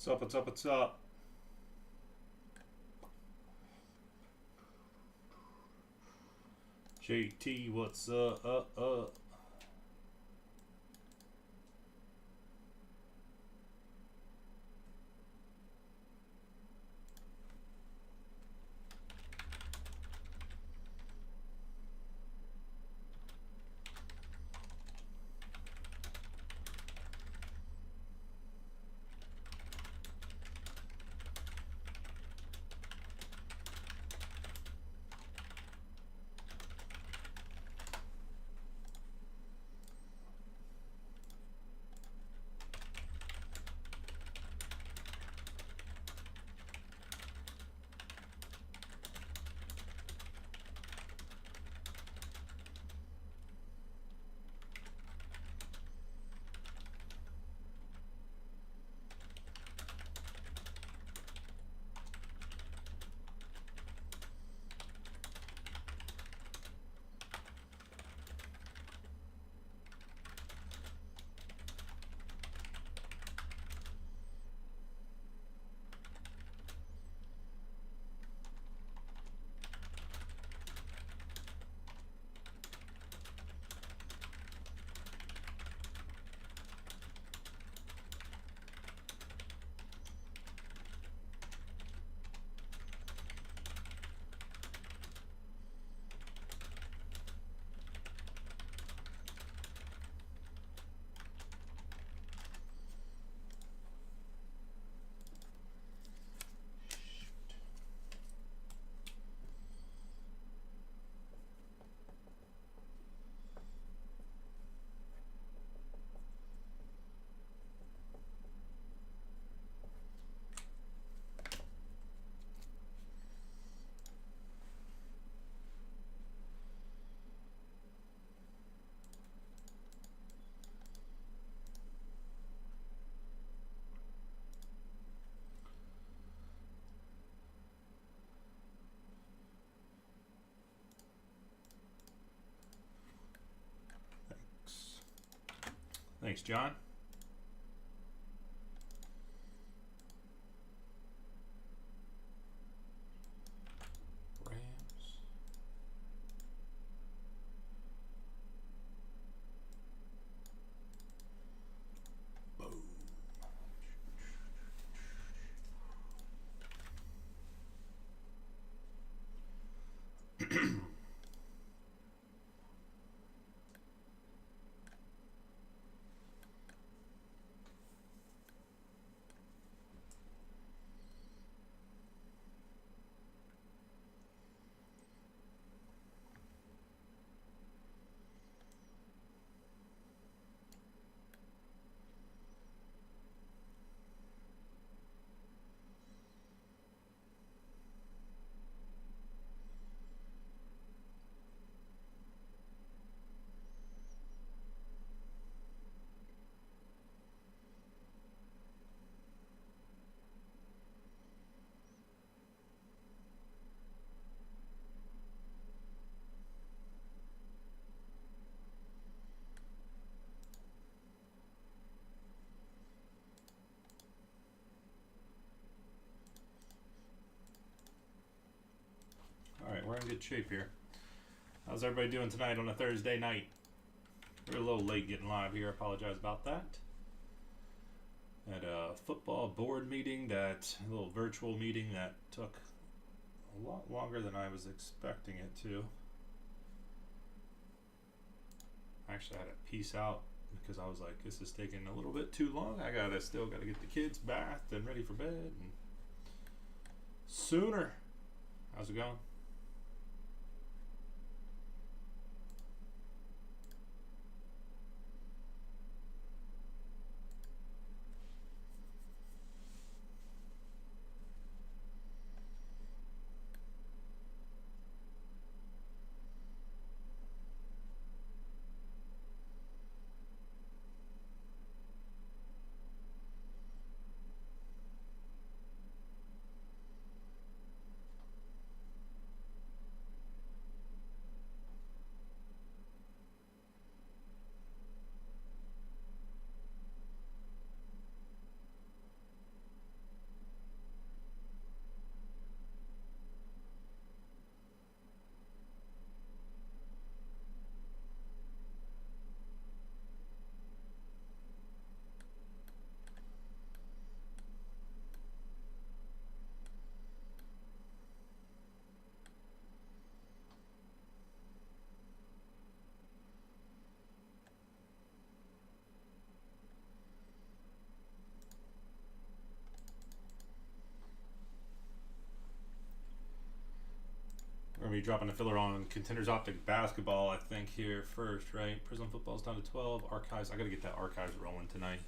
What's up? What's up? What's up? JT, what's up? Thanks, John. Rams. Boom. Alright, we're in good shape here. How's everybody doing tonight on a Thursday night? We're a little late getting live here. I apologize about that. Had a football board meeting, a little virtual meeting that took a lot longer than I was expecting it to. I actually had to peace out because I was like, this is taking a little bit too long. I still gotta get the kids bathed and ready for bed and sooner. How's it going? you dropping a filler on Contenders Optic Basketball, I think, here first, right? Prism Football's down to 12. Archives, I got to get that Archives rolling tonight.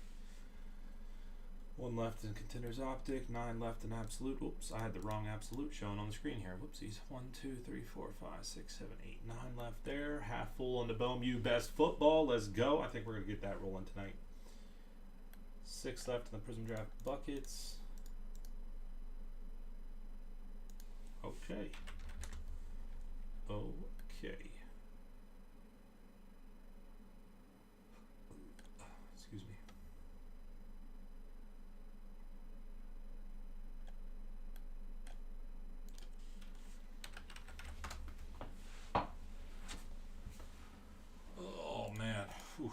1 left in Contenders Optic, 9 left in Absolute. Oops, I had the wrong Absolute showing on the screen here. Whoopsies. 1, 2, 3, 4, 5, 6, 7, 8, 9 left there. Half full on the Bowmu Best Football. Let's go. I think we're going to get that rolling tonight. 6 left in the Prism Draft Buckets. Okay. Okay. Excuse me. Oh man. Whew.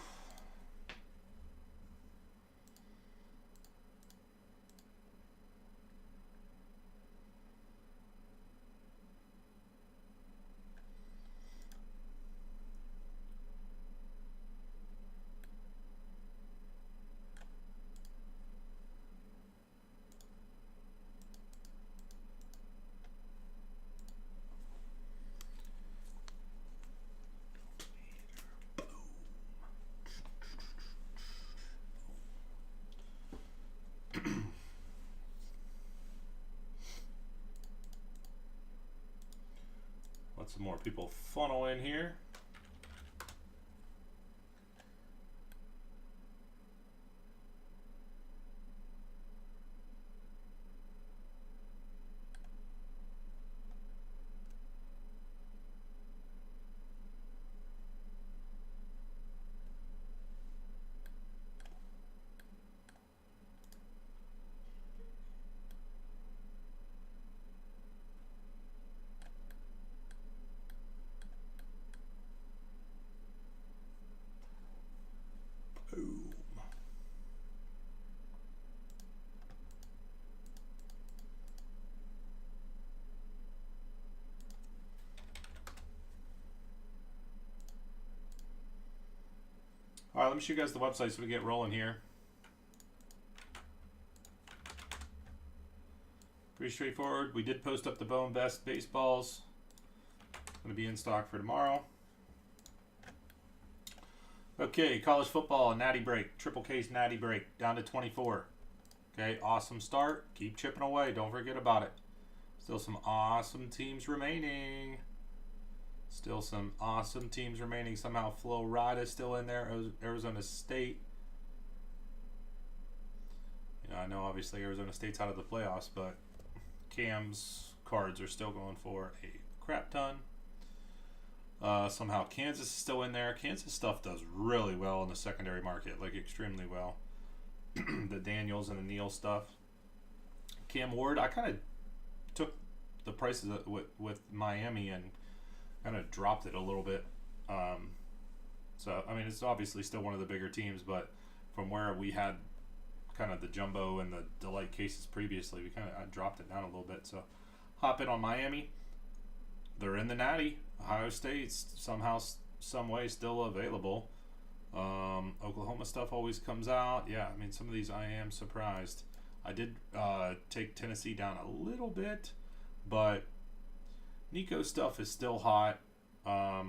Let some more people funnel in here. Boom. All right, let me show you guys the website so we get rolling here. Pretty straightforward. We did post up the Bone Best baseballs. Going to be in stock for tomorrow. Okay, college football, natty break, triple case natty break, down to 24. Okay, awesome start. Keep chipping away. Don't forget about it. Still some awesome teams remaining. Still some awesome teams remaining. Somehow Florida still in there. Arizona State. You know, I know obviously Arizona State's out of the playoffs, but Cam's cards are still going for a crap ton. Somehow Kansas is still in there. Kansas stuff does really well in the secondary market, like extremely well. The Daniels and the Neal stuff. Cam Ward, I kind of took the prices with Miami and kind of dropped it a little bit. So, I mean, it's obviously still one of the bigger teams, but from where we had kind of the jumbo and the delight cases previously, I dropped it down a little bit. So, hop in on Miami. They're in the natty. Ohio State's somehow, some way still available. Oklahoma stuff always comes out. Yeah, I mean, some of these I am surprised. I did take Tennessee down a little bit, but Nico stuff is still hot. I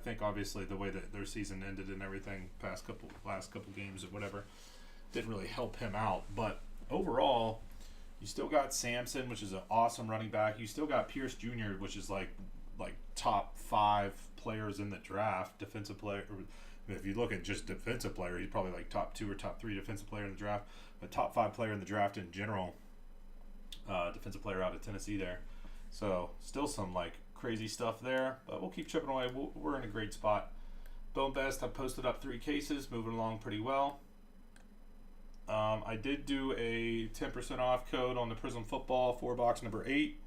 think obviously the way that their season ended and everything, last couple games or whatever, didn't really help him out. But overall, you still got Sampson, which is an awesome running back. You still got Pierce Jr., which is like top 5 players in the draft, defensive player. If you look at just defensive player, he's probably like top 2 or top 3 defensive player in the draft, but top 5 player in the draft in general. Defensive player out of Tennessee there. So still some like crazy stuff there, but we'll keep chipping away. We're in a great spot. Bone Best, I posted up 3 cases, moving along pretty well. I did do a 10% off code on the Prism Football 4-box number 8.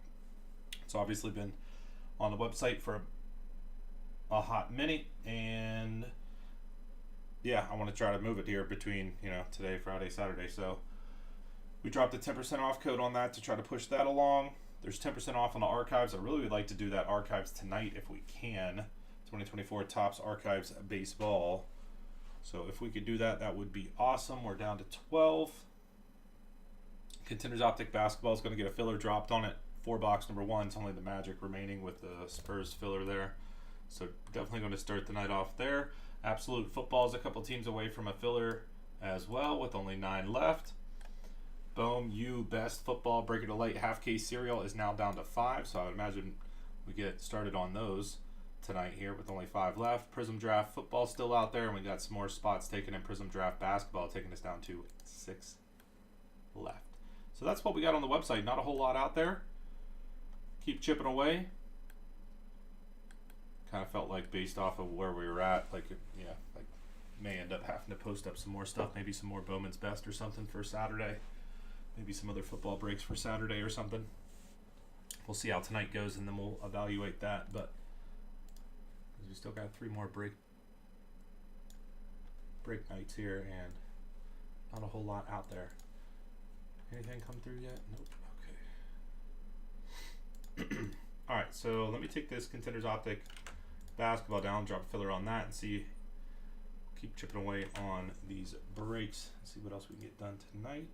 It's obviously been on the website for a hot minute, and yeah, I want to try to move it here between, today, Friday, Saturday. So we dropped a 10% off code on that to try to push that along. There's 10% off on the archives. I really would like to do that archives tonight if we can. 2024 Topps Archives Baseball. So if we could do that, that would be awesome. We're down to 12. Contenders Optic Basketball is going to get a filler dropped on it 4-box number 1. It's only the Magic remaining with the Spurs filler there. So definitely going to start the night off there. Absolute Football is a couple teams away from a filler as well with only 9 left. Boom, Best Football Break It to Light half case cereal is now down to 5. So I would imagine we get started on those tonight here with only 5 left. Prism Draft Football still out there, and we got some more spots taken in Prism Draft Basketball, taking us down to 6 left. So that's what we got on the website. Not a whole lot out there. Keep chipping away. Kind of felt like based off of where we were at, like may end up having to post up some more stuff, maybe some more Bowman's Best or something for Saturday. Maybe some other football breaks for Saturday or something. We'll see how tonight goes, and then we'll evaluate that. But we still got 3 more break nights here, and not a whole lot out there. Anything come through yet? Nope. Okay. All right, so let me take this Contenders Optic Basketball down, drop a filler on that, and see. Keep chipping away on these breaks. See what else we can get done tonight.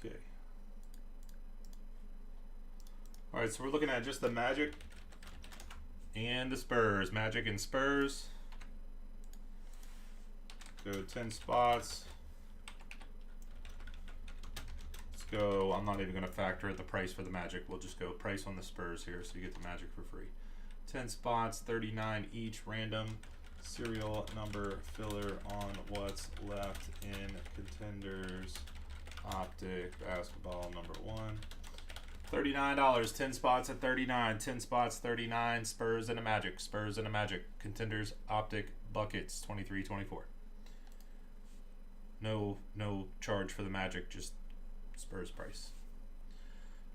Okay. All right, so we're looking at just the Magic and the Spurs. Magic and Spurs. Go 10 spots. Let's go. I'm not even going to factor the price for the Magic. We'll just go price on the Spurs here, so you get the Magic for free. 10 spots, 39 each, random serial number filler on what's left in Contenders Optic Basketball number 1. $39, 10 spots at 39, 10 spots 39, Spurs and a Magic, Spurs and a Magic, Contenders Optic Buckets 23-24. No charge for the Magic, just Spurs price.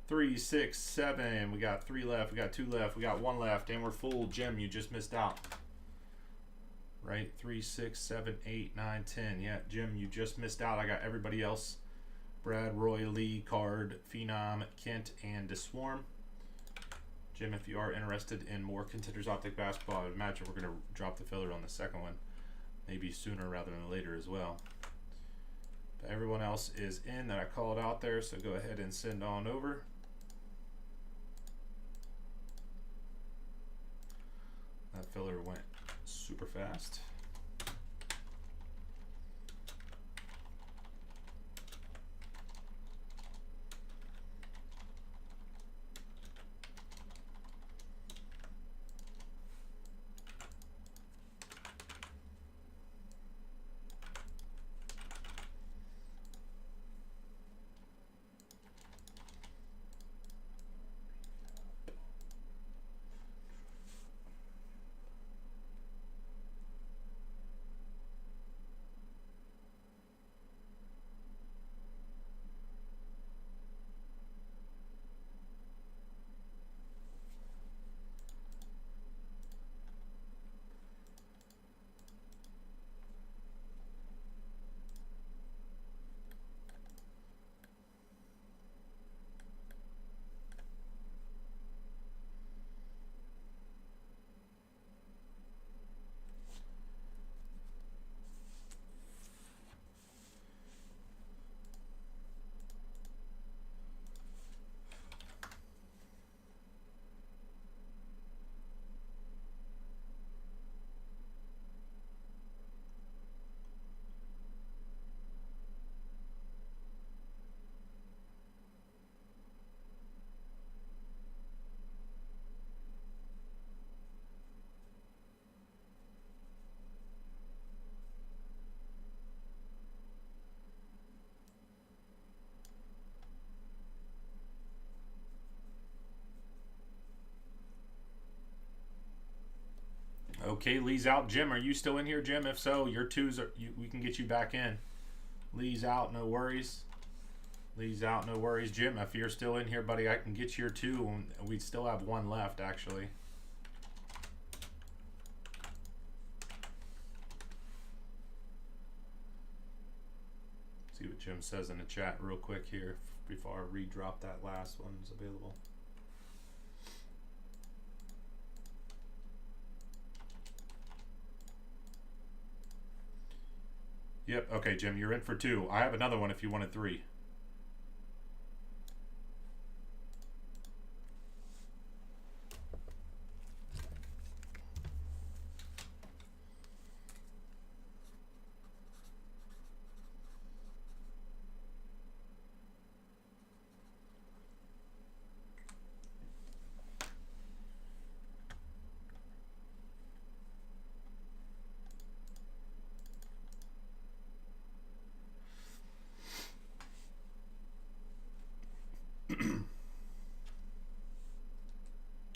3, 6, 7, we got 3 left, we got 2 left, we got 1 left, and we're full. Jim, you just missed out. Right, 3, 6, 7, 8, 9, 10. Yeah, Jim, you just missed out. I got everybody else. Brad, Roy, Lee, Card, Phenom, Kent, and DeSwarm. Jim, if you are interested in more Contenders Optic Basketball, I would imagine we're going to drop the filler on the second one. Maybe sooner rather than later as well. But everyone else is in that I called out there, so go ahead and send on over. That filler went super fast. Okay, Lee's out. Jim, are you still in here, Jim? If so, your 2s are. We can get you back in. Lee's out, no worries. Lee's out, no worries. Jim, if you're still in here, buddy, I can get your 2. And we still have 1 left, actually. See what Jim says in the chat real quick here before I redrop that last one's available. Yep, okay, Jim, you're in for 2. I have another one if you wanted 3.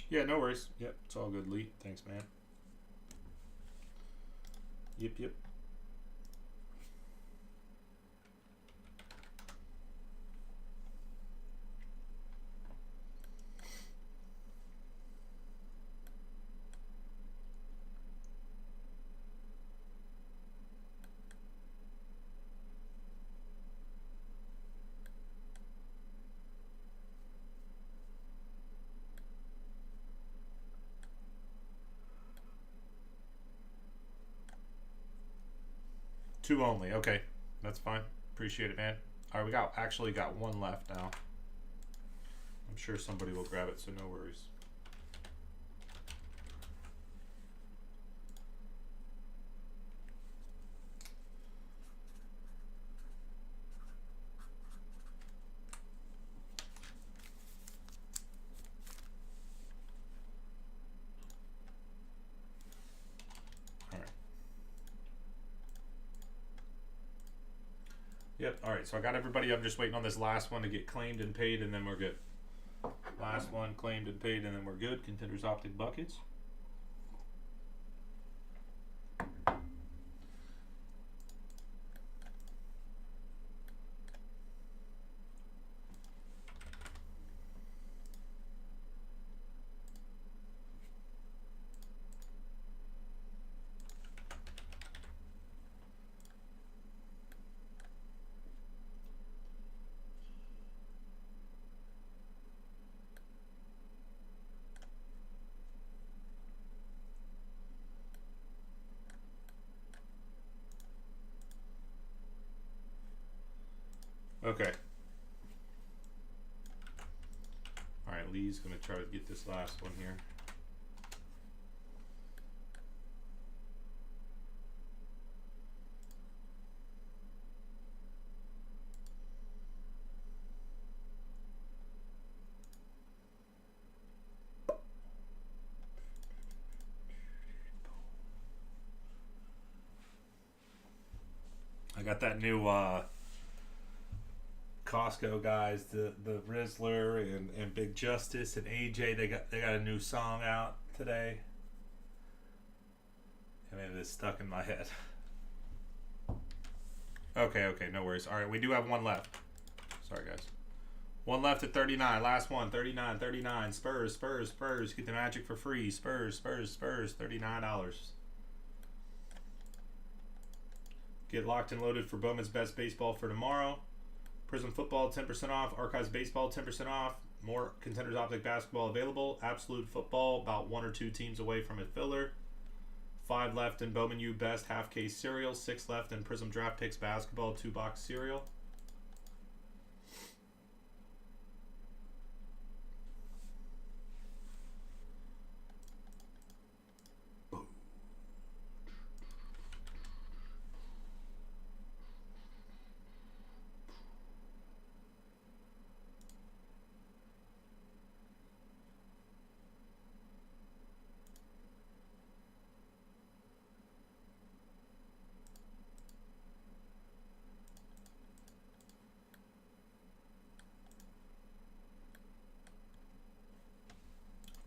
Yeah, no worries. Yep, it's all good, Lee. Thanks, man. Yep. Two only. Okay, that's fine. Appreciate it, man. All right, we actually got one left now. I'm sure somebody will grab it, so no worries. Yep, alright, so I got everybody. I'm just waiting on this last one to get claimed and paid, and then we're good. Last one claimed and paid, and then we're good. Contenders Optic Buckets. Okay. Alright, Lee's going to try to get this last one here. I got that new Costco guys, the Rizzler and Big Justice and AJ. They got a new song out today, and it is stuck in my head. Okay, no worries. All right, we do have one left. Sorry, guys. One left at 39. Last one, 39. Spurs. Get the Magic for free. Spurs. $39. Get locked and loaded for Bowman's Best Baseball for tomorrow. Prism Football 10% off. Archives Baseball 10% off. More Contenders Optic Basketball available. Absolute Football about 1 or 2 teams away from a filler. 5 left in Bowman U Best half case cereal. 6 left in Prism Draft Picks Basketball 2-box cereal.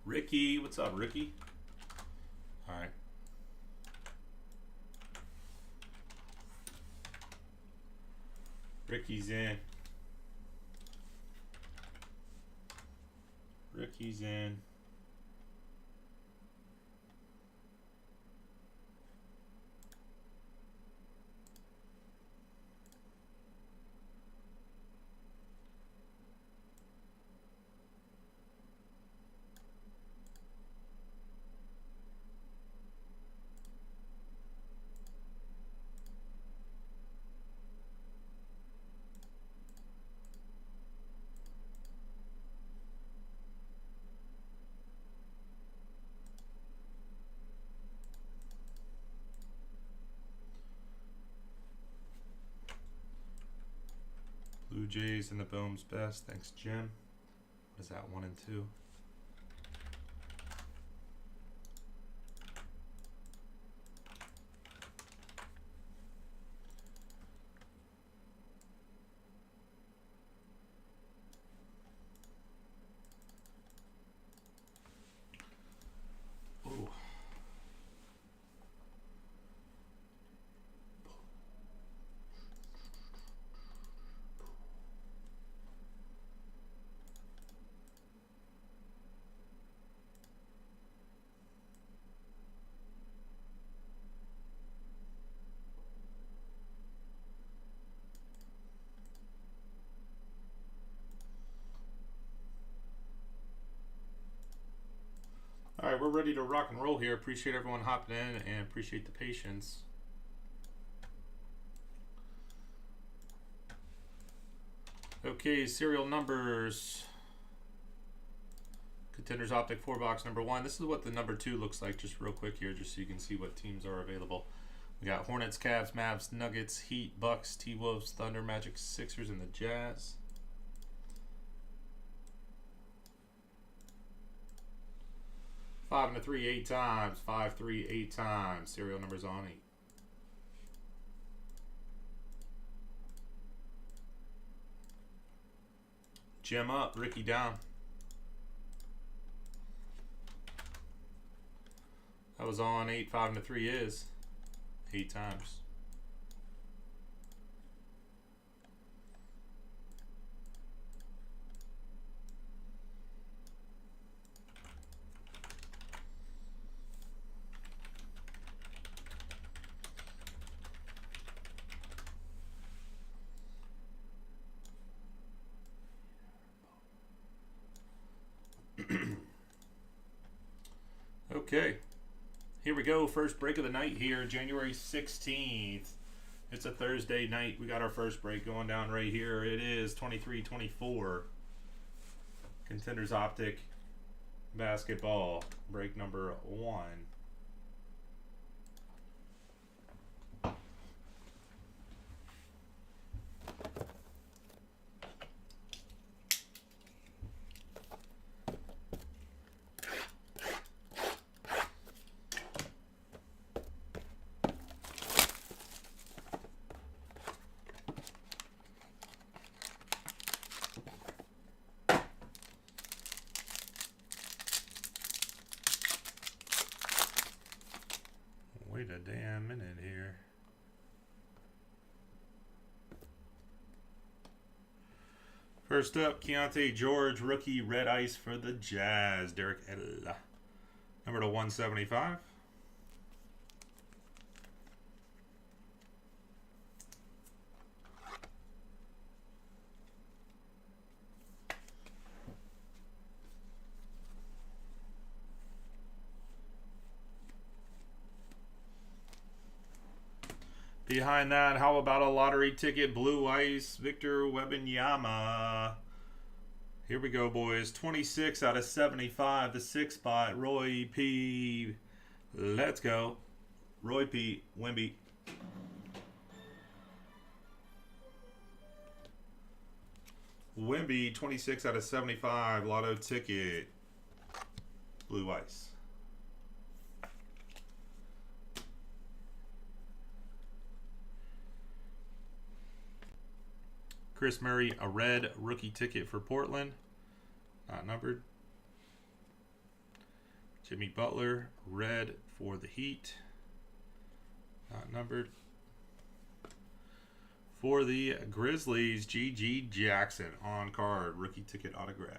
Ricky, what's up, Ricky? All right. Ricky's in. Blue Jays and the Bohm's best. Thanks, Jim. What is that, 1 and 2? Ooh. All right, we're ready to rock and roll here. Appreciate everyone hopping in and appreciate the patience. Okay, serial numbers. Contenders Optic 4-box number 1. This is what the number 2 looks like, just real quick here, just so you can see what teams are available. We got Hornets, Cavs, Mavs, Nuggets, Heat, Bucks, T-Wolves, Thunder, Magic, Sixers, and the Jazz. Five and a 3, 8 times. 5, 3, 8 times. Serial numbers on 8. Jim up, Ricky down. That was on 8. 5 and a 3 is 8 times. Okay, here we go. First break of the night here, January 16th. It's a Thursday night. We got our first break going down right here. It is 23-24. Contenders Optic basketball, break number 1. Wait a damn minute here. First up, Keontae George, rookie, red ice for the Jazz. Derek L. Number to 175. Behind that, how about a lottery ticket, blue ice, Victor Wembanyama. Here we go, boys. 26 out of 75, the 6 spot, Roy P. Let's go. Roy P. Wemby. Wemby, 26 out of 75, lotto ticket, blue ice. Chris Murray, a red rookie ticket for Portland. Not numbered. Jimmy Butler, red for the Heat. Not numbered. For the Grizzlies, G.G. Jackson on card. Rookie ticket autograph.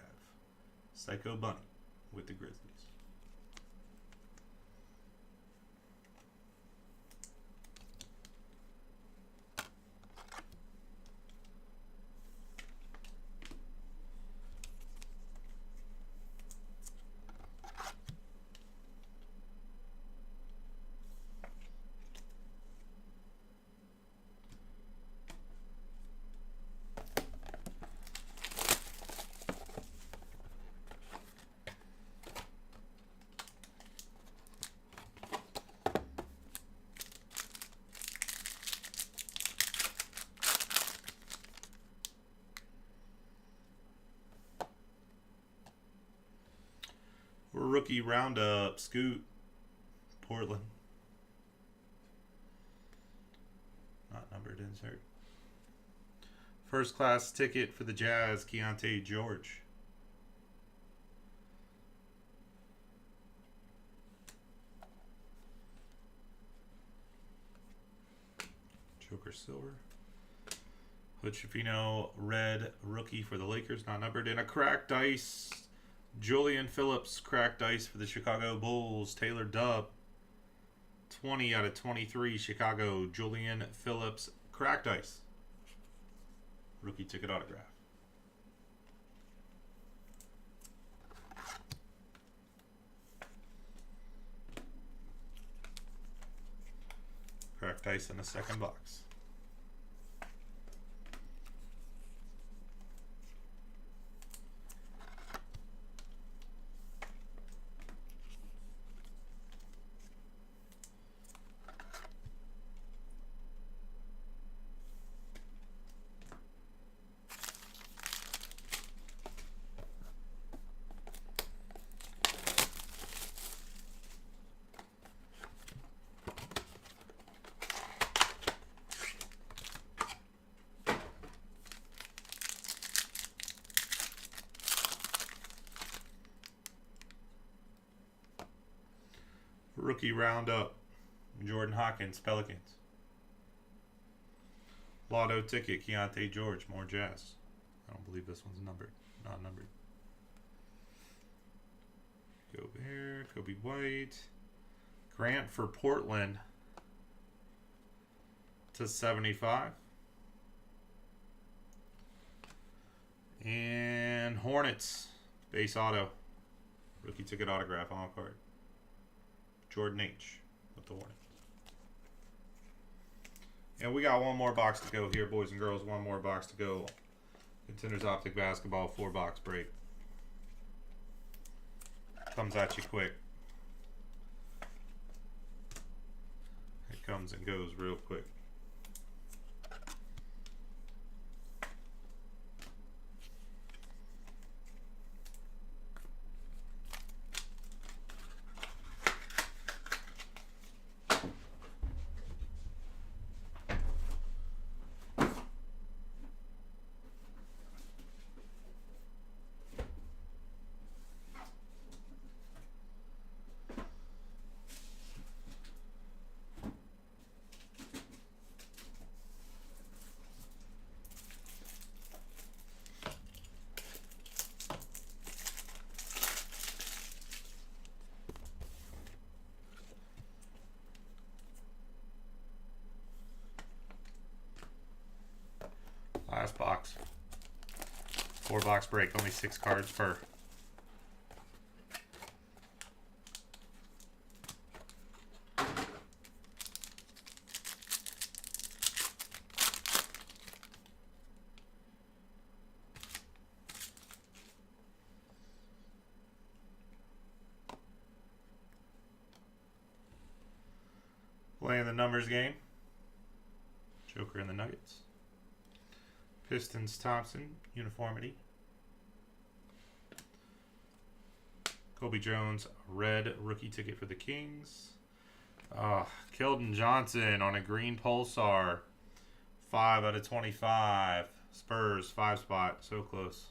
Psycho Bunny with the Grizzlies. Rookie roundup. Scoot. Portland. Not numbered insert. First class ticket for the Jazz. Keontae George. Joker silver. Hood Schifino red rookie for the Lakers, not numbered. And a cracked ice. Julian Phillips cracked ice for the Chicago Bulls. Taylor Dubb. 20 out of 23 Chicago. Julian Phillips cracked ice. Rookie ticket autograph. Cracked ice in the second box. Rookie roundup. Jordan Hawkins, Pelicans. Lotto ticket, Keontae George, more Jazz. I don't believe this one's numbered. Not numbered. Gobert, Kobe White. Grant for Portland /75. And Hornets, base auto. Rookie ticket autograph on card. Jordan H. with the Hornets. And we got one more box to go here, boys and girls. One more box to go. Contenders Optic Basketball 4-box break. Comes at you quick. It comes and goes real quick. Last box. 4-box break, only 6 cards per. Playing the numbers game. Joker and the Nuggets. Pistons Thompson, uniformity. Kobe Jones, red rookie ticket for the Kings. Keldon Johnson on a green Pulsar. 5 out of 25. Spurs, 5 spot. So close.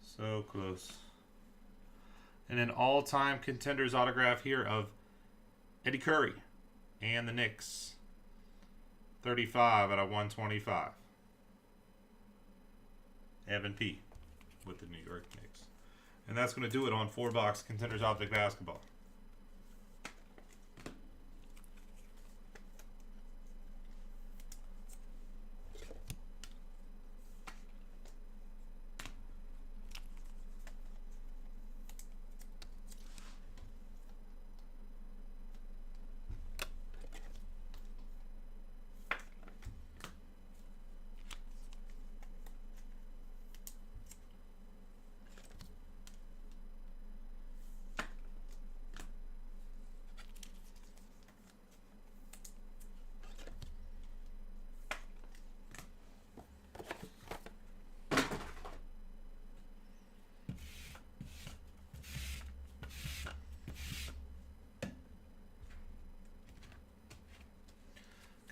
So close. And an all-time contenders autograph here of Eddie Curry and the Knicks. 35 out of 125. Evan P. with the New York Knicks. And that's going to do it on 4-box Contenders Optic Basketball.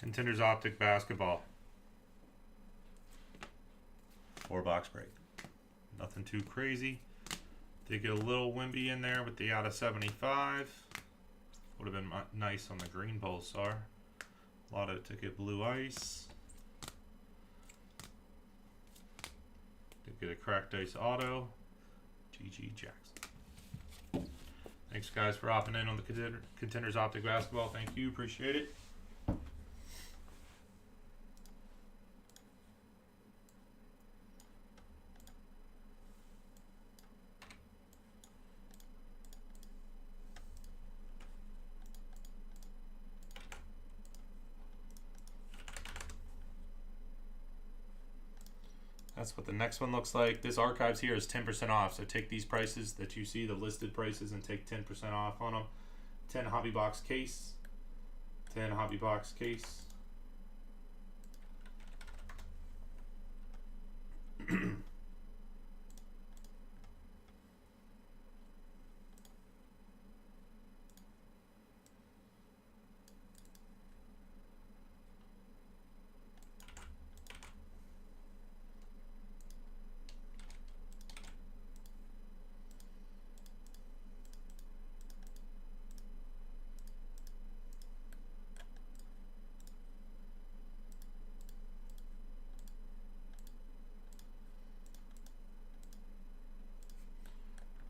Contenders Optic Basketball. 4-box break. Nothing too crazy. Did get a little Wimby in there with the out of 75. Would have been nice on the green Pulsar. Lotto ticket Blue Ice. Did get a cracked ice auto. GG Jackson. Thanks guys for hopping in on the Contenders Optic Basketball. Thank you. Appreciate it. That's what the next one looks like. This archives here is 10% off. So take these prices that you see, the listed prices, and take 10% off on them. 10 hobby box case. 10 hobby box case.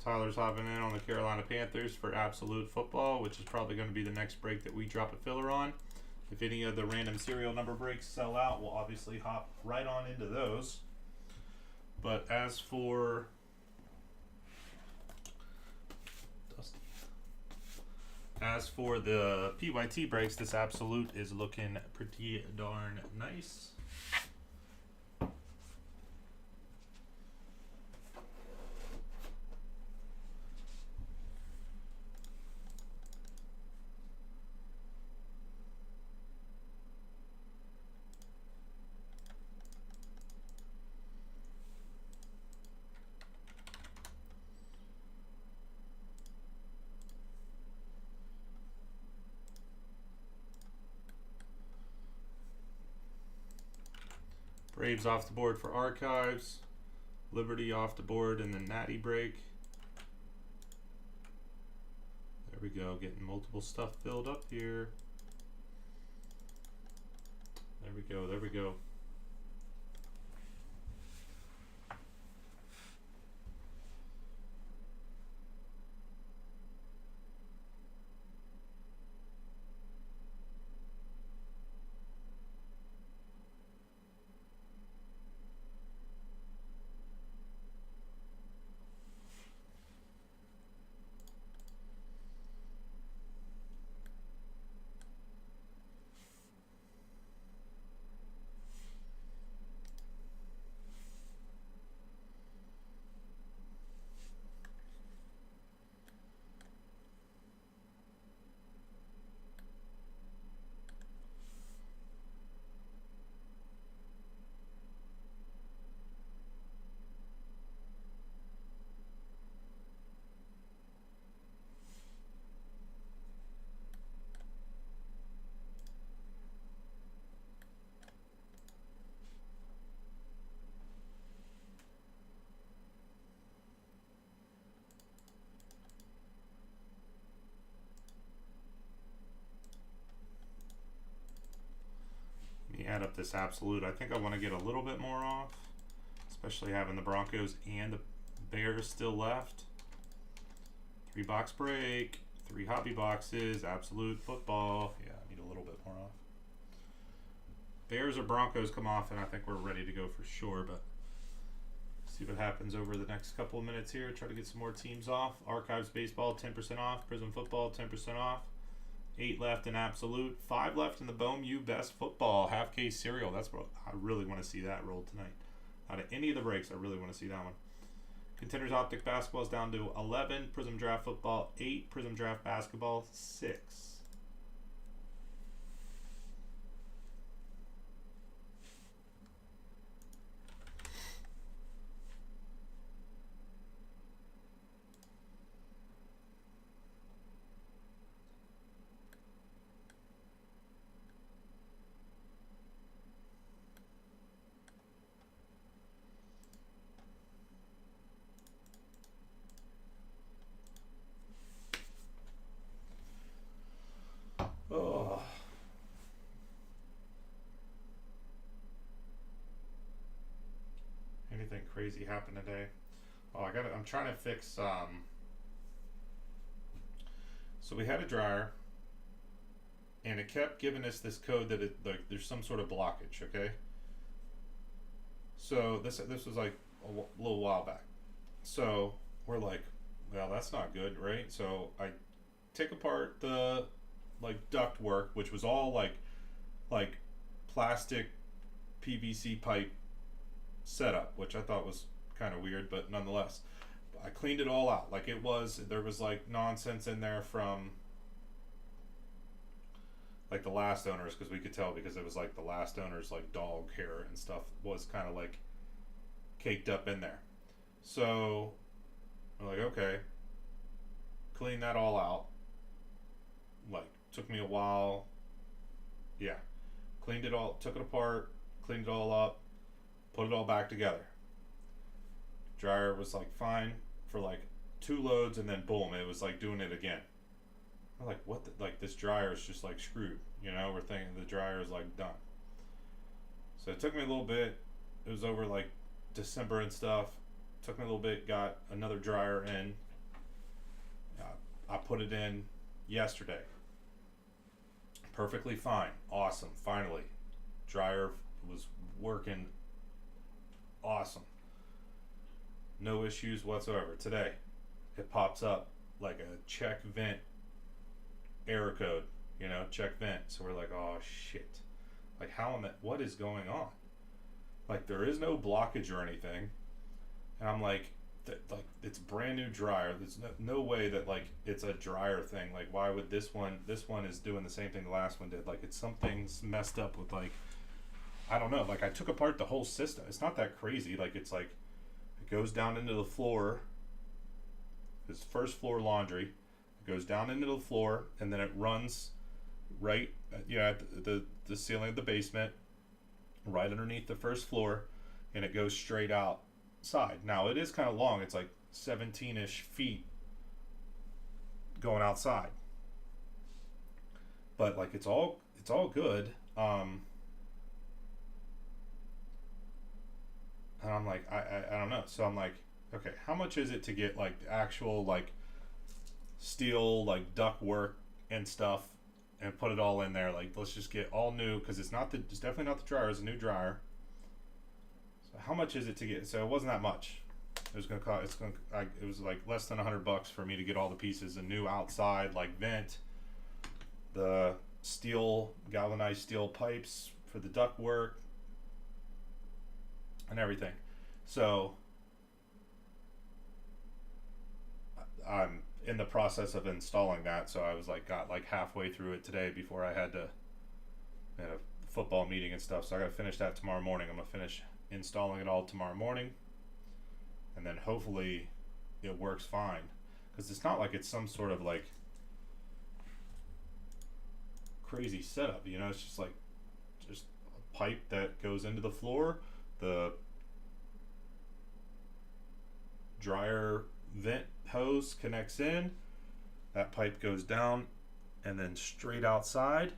Tyler's hopping in on the Carolina Panthers for Absolute Football, which is probably going to be the next break that we drop a filler on. If any of the random serial number breaks sell out, we'll obviously hop right on into those. But as for the PYT breaks, this Absolute is looking pretty darn nice. Braves off the board for Archives. Liberty off the board in the Natty break. There we go, getting multiple stuff filled up here. There we go, there we go. Add up this Absolute. I think I want to get a little bit more off, especially having the Broncos and the Bears still left. 3-box break, 3 hobby boxes, Absolute Football. Yeah, I need a little bit more off. Bears or Broncos come off, and I think we're ready to go for sure, but see what happens over the next couple of minutes here. Try to get some more teams off. Archives Baseball, 10% off. Prism Football, 10% off. 8 left in Absolute. 5 left in the Bohm U Best Football half case cereal. That's what I really want to see that roll tonight. Out of any of the breaks, I really want to see that one. Contenders Optic Basketball is down to 11. Prism Draft Football 8. Prism Draft Basketball 6. crazy happened today. Oh, I'm trying to fix. So we had a dryer, and it kept giving us this code that there's some sort of blockage. Okay. So this was like a little while back. So we're like, well, that's not good, right? So I take apart the duct work, which was all like plastic PVC pipe setup, which I thought was kind of weird, but nonetheless, I cleaned it all out. Like there was like nonsense in there from like the last owners, because we could tell because it was like the last owner's like dog hair and stuff was kind of like caked up in there. So I'm like, okay, clean that all out. Like took me a while. Yeah, cleaned it all, took it apart, cleaned it all up, put it all back together. Dryer was like fine for like 2 loads, and then boom, it was like doing it again. I'm like, what like this dryer is just like screwed, we're thinking the dryer is like done. So it took me a little bit. It was over like December and stuff. Took me a little bit, got another dryer in. I put it in yesterday. Perfectly fine. Awesome. Finally. Dryer was working awesome. No issues whatsoever. Today, it pops up like a check vent error code, check vent. So we're like, oh shit. Like what is going on? Like there is no blockage or anything. And I'm like it's brand new dryer. There's no way that like it's a dryer thing. Like why would this one is doing the same thing the last one did. Like it's something's messed up with like, I don't know. Like I took apart the whole system. It's not that crazy. Like it's like it goes down into the floor. This first floor laundry. It goes down into the floor, and then it runs right at the ceiling of the basement, right underneath the first floor, and it goes straight outside. Now it is kind of long. It's like 17-ish feet going outside, but like it's all good. And I'm like, I don't know. So I'm like, okay, how much is it to get like actual like steel like duct work and stuff and put it all in there? Like let's just get all new, because it's definitely not the dryer. It's a new dryer. So how much is it to get? So it wasn't that much. It was gonna cost. It was like less than $100 for me to get all the pieces. A new outside like vent, the galvanized steel pipes for the duct work, and everything. So I'm in the process of installing that. So I was like got like halfway through it today before I had to a football meeting and stuff. So I got to finish that tomorrow morning. I'm gonna finish installing it all tomorrow morning, and then hopefully it works fine, because it's not like it's some sort of like crazy setup. It's just like a pipe that goes into the floor. The dryer vent hose connects in, that pipe goes down and then straight outside.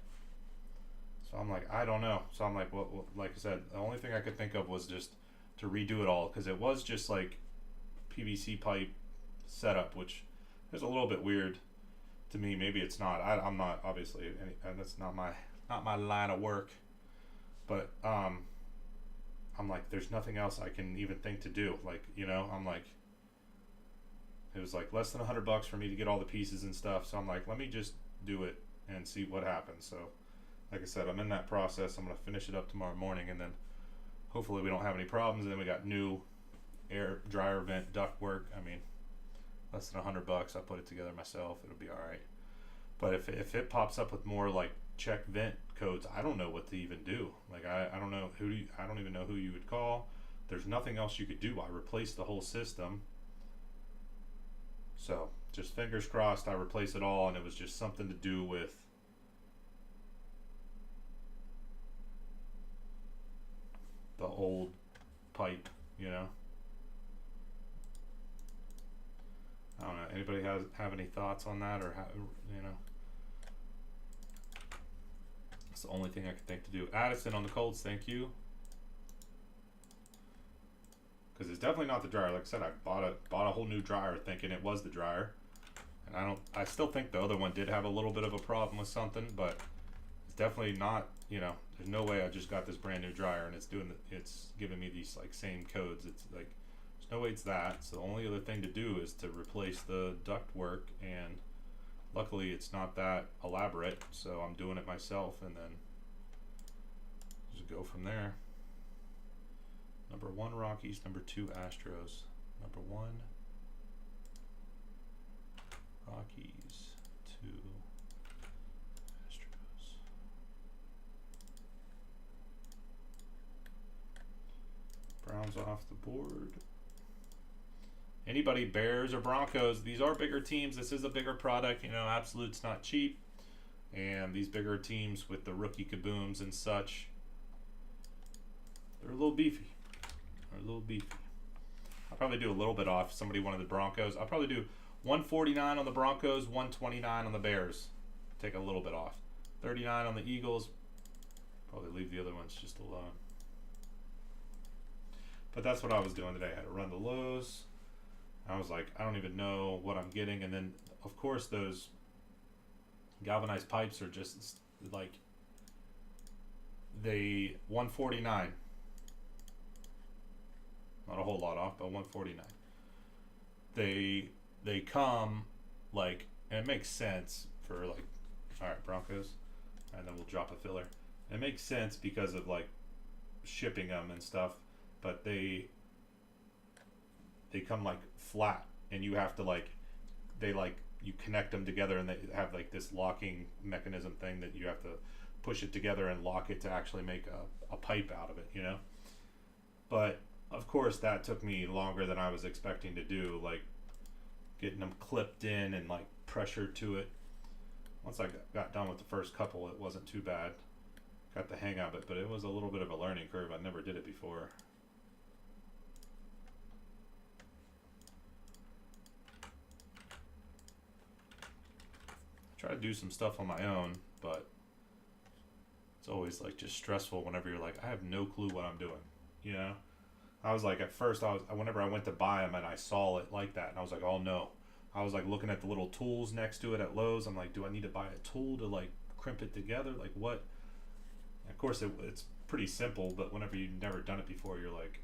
So I'm like, I don't know. So I'm like, well, like I said, the only thing I could think of was just to redo it all, because it was just like PVC pipe setup, which is a little bit weird to me. Maybe it's not. I'm not obviously, that's not my line of work. But I'm like, there's nothing else I can even think to do. Like, I'm like, it was like less than $100 for me to get all the pieces and stuff. So I'm like, let me just do it and see what happens. So like I said, I'm in that process. I'm going to finish it up tomorrow morning, and then hopefully we don't have any problems. And then we got new air dryer vent duct work. I mean, less than $100. I put it together myself. It'll be all right. But if it pops up with more like check vent codes, I don't know what to even do. Like I don't know I don't even know who you would call. There's nothing else you could do. I replaced the whole system. So just fingers crossed I replace it all, and it was just something to do with the old pipe, I don't know. Anybody have any thoughts on that, or how, It's the only thing I could think to do. Addison on the Colts, thank you. Because definitely not the dryer. Like I said, I bought a whole new dryer thinking it was the dryer. And I still think the other one did have a little bit of a problem with something, but it's definitely not, there's no way I just got this brand new dryer and it's giving me these like same codes. It's like, there's no way it's that. So the only other thing to do is to replace the duct work, and luckily it's not that elaborate, so I'm doing it myself and then just go from there. Number 1 Rockies, number 2 Astros. Number 1 Rockies, 2 Astros. Browns off the board. Anybody, Bears or Broncos, these are bigger teams. This is a bigger product. Absolute's not cheap. And these bigger teams with the rookie kabooms and such, they're a little beefy. I'll probably do a little bit off. If somebody wanted the Broncos, I'll probably do 149 on the Broncos, 129 on the Bears. Take a little bit off. 39 on the Eagles. Probably leave the other ones just alone. But that's what I was doing today. I had to run the lows. I was like, I don't even know what I'm getting. And then, of course, those galvanized pipes are just like, 149. Not a whole lot off, but 149. They come like, and it makes sense for like, all right, Broncos, and then we'll drop a filler. It makes sense because of like shipping them and stuff, but they come like flat, and you have to you connect them together, and they have like this locking mechanism thing that you have to push it together and lock it to actually make a pipe out of it, But of course that took me longer than I was expecting to do, like getting them clipped in and like pressure to it. Once I got done with the first couple, it wasn't too bad. Got the hang of it, but it was a little bit of a learning curve. I never did it before. I try to do some stuff on my own, but it's always like just stressful whenever you're like, I have no clue what I'm doing, I was like, at first, whenever I went to buy them and I saw it like that, and I was like, oh no. I was like looking at the little tools next to it at Lowe's. I'm like, do I need to buy a tool to like crimp it together? Like what? And of course, it's pretty simple, but whenever you've never done it before, you're like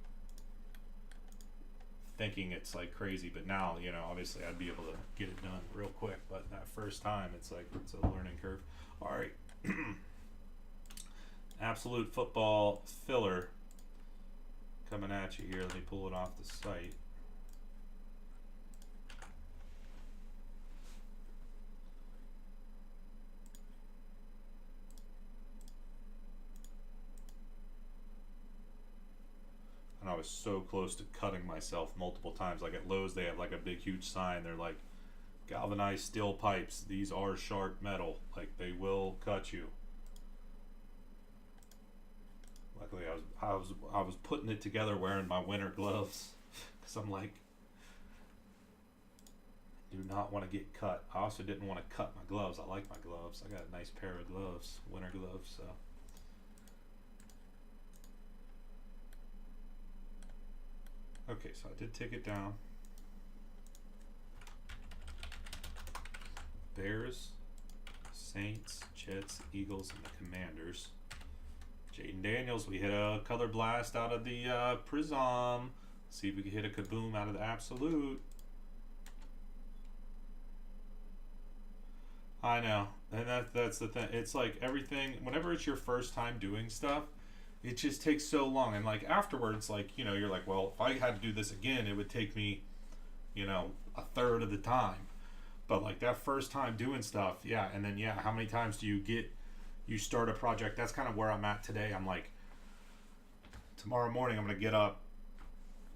thinking it's like crazy. But now, obviously I'd be able to get it done real quick. But that first time, it's a learning curve. All right. Absolute football filler coming at you here. Let me pull it off the site. And I was so close to cutting myself multiple times. Like at Lowe's, they have like a big huge sign. They're like, galvanized steel pipes. These are sharp metal. Like they will cut you. Luckily, I was putting it together wearing my winter gloves, because I'm like, do not want to get cut. I also didn't want to cut my gloves. I like my gloves. I got a nice pair of gloves, winter gloves. So okay, so I did take it down. Bears, Saints, Jets, Eagles, and the Commanders. Jaden Daniels, we hit a color blast out of the Prism. See if we can hit a kaboom out of the Absolute. I know, and that's the thing. It's like everything, whenever it's your first time doing stuff, it just takes so long. And like afterwards, like, you're like, well, if I had to do this again, it would take me, a third of the time. But like that first time doing stuff, yeah, and then how many times do you start a project? That's kind of where I'm at today. I'm like, tomorrow morning I'm gonna get up,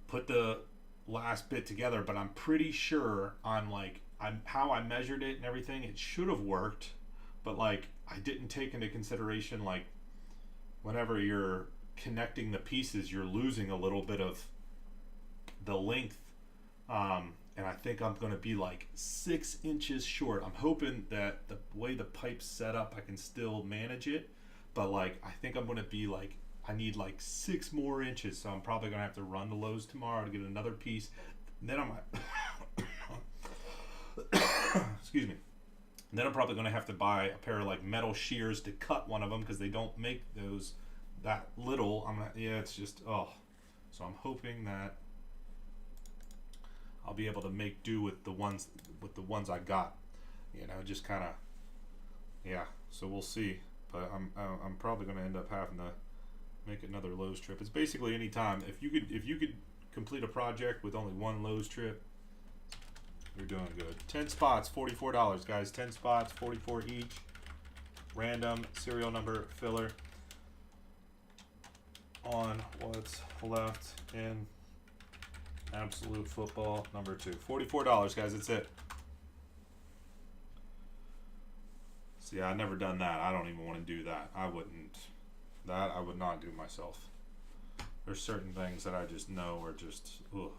put the last bit together, but I'm pretty sure how I measured it and everything, it should have worked, but like I didn't take into consideration like whenever you're connecting the pieces, you're losing a little bit of the length. And I think I'm going to be like 6 inches short. I'm hoping that the way the pipe's set up, I can still manage it. But like, I think I'm going to be like, I need like 6 more inches, so I'm probably gonna have to run to Lowe's tomorrow to get another piece. And then I'm excuse me. And then I'm probably gonna have to buy a pair of like metal shears to cut one of them because they don't make those that little. It's just So I'm hoping that I'll be able to make do with the ones I got. Just kind of, So we'll see. But I'm probably going to end up having to make another Lowe's trip. It's basically any time if you could complete a project with only one Lowe's trip, you're doing good. 10 spots, $44, guys. 10 spots, 44 each. Random serial number filler on what's left in Absolute Football number 2. $44, guys. That's it. See, I've never done that. I don't even want to do that. I would not do myself. There's certain things that I just know are just, ugh.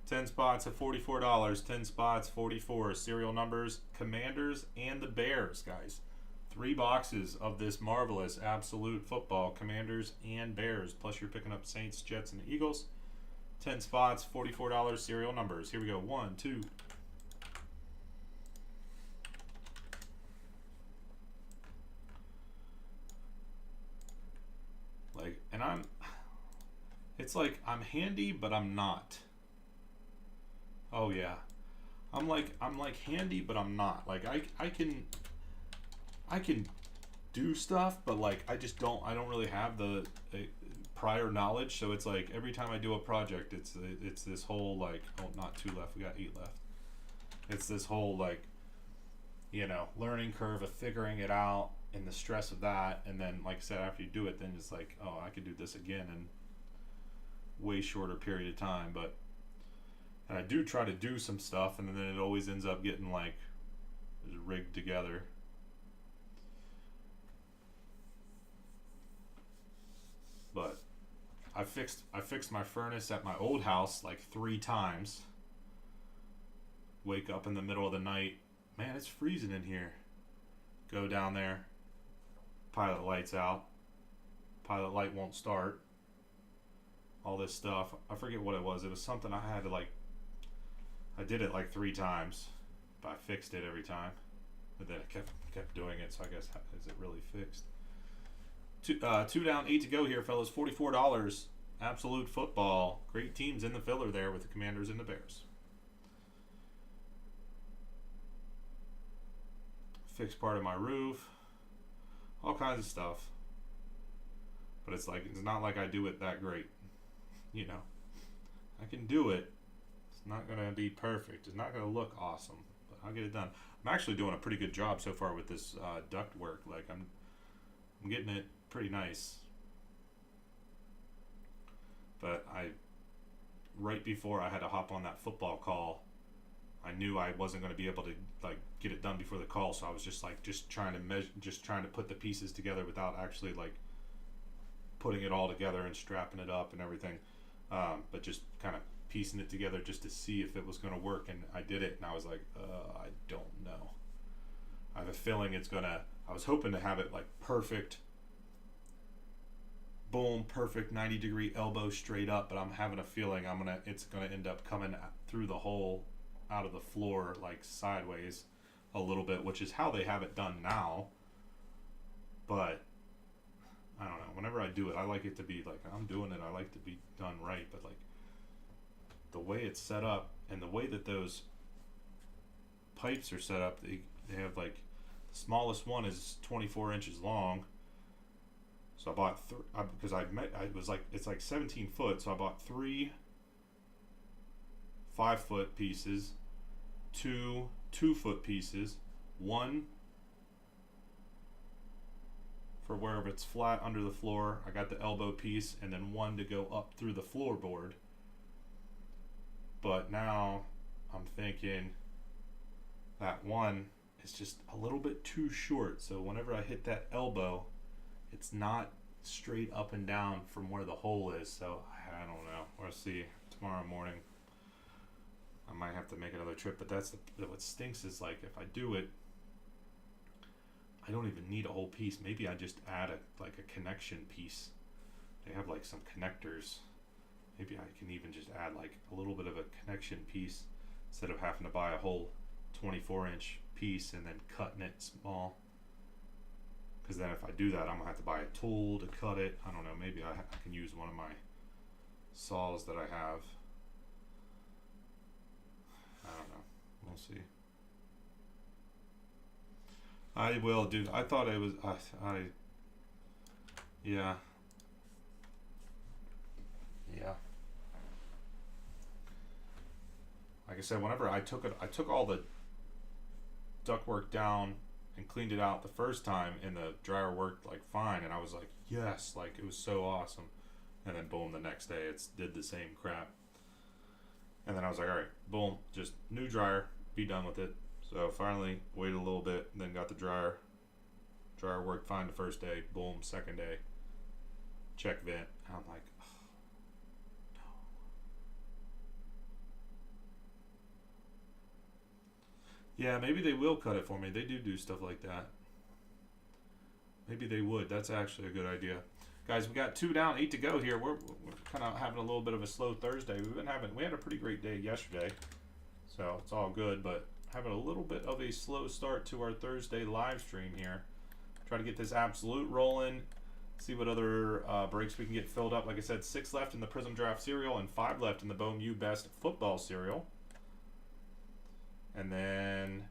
10 spots at $44. 10 spots, 44. Serial numbers, Commanders and the Bears, guys. 3 boxes of this marvelous Absolute Football, Commanders and Bears. Plus you're picking up Saints, Jets, and Eagles. 10 spots, $44 serial numbers. Here we go. 1, 2. It's like I'm handy, but I'm not. Oh yeah. I'm like handy, but I'm not. Like I can do stuff, but like I don't really have the prior knowledge. So it's like every time I do a project, it's this whole like, not 2 left, we got 8 left. It's this whole like, learning curve of figuring it out and the stress of that, and then like I said, after you do it, then it's like, I could do this again in way shorter period of time. And I do try to do some stuff, and then it always ends up getting like rigged together. But I fixed my furnace at my old house like 3 times. Wake up in the middle of the night, man, it's freezing in here. Go down there, pilot light's out, pilot light won't start. All this stuff. I forget what it was. It was something I had to I did it like 3 times, but I fixed it every time. But then I kept doing it, so I guess, is it really fixed? 2 down, 8 to go here, fellas. $44. Absolute Football. Great teams in the filler there with the Commanders and the Bears. Fix part of my roof. All kinds of stuff. But it's not like I do it that great. I can do it. It's not going to be perfect. It's not going to look awesome, but I'll get it done. I'm actually doing a pretty good job so far with this duct work. Like I'm getting it pretty nice. But right before I had to hop on that football call, I knew I wasn't going to be able to get it done before the call, so I was just trying to put the pieces together without actually putting it all together and strapping it up and everything. But just kind of piecing it together just to see if it was going to work, and I did it, and I was like, I don't know. I have a feeling I was hoping to have it perfect, boom, perfect 90-degree elbow straight up, but I'm having a feeling it's gonna end up coming through the hole out of the floor sideways a little bit, which is how they have it done now. But I don't know. Whenever I do it, I like it to be I'm doing it. I like to be done right, but the way it's set up and the way that those pipes are set up, they have the smallest one is 24 inches long. So I bought it's 17 foot. So I bought 3 5-foot pieces, 2 2-foot pieces, 1 for wherever it's flat under the floor. I got the elbow piece, and then 1 to go up through the floorboard. But now I'm thinking that 1 is just a little bit too short. So whenever I hit that elbow, it's not straight up and down from where the hole is. So I don't know. We'll see tomorrow morning. I might have to make another trip, but what stinks is if I do it, I don't even need a whole piece. Maybe I just add like a connection piece. They have like some connectors. Maybe I can even just add like a little bit of a connection piece instead of having to buy a whole 24-inch piece and then cutting it small. Because then if I do that, I'm gonna have to buy a tool to cut it. I don't know. Maybe I can use one of my saws that I have. I don't know. We'll see. I will do. I thought it was. Yeah. Yeah. Like I said, whenever I took all the ductwork down and cleaned it out the first time, and the dryer worked like fine, and I was like, yes, like it was so awesome. And then boom, the next day it did the same crap. And then I was like, all right, boom, just new dryer, be done with it. So finally waited a little bit, then got the dryer. Dryer worked fine the first day, boom, second day, check vent. And I'm like, oh, no. Yeah, maybe they will cut it for me. They do stuff like that. Maybe they would. That's actually a good idea. Guys, we got 2 down, 8 to go here. We're kind of having a little bit of a slow Thursday. We had a pretty great day yesterday, so it's all good, but having a little bit of a slow start to our Thursday live stream here. Try to get this absolute rolling, see what other breaks we can get filled up. Like I said, 6 left in the Prism Draft cereal and 5 left in the BOMU Best Football cereal. And then,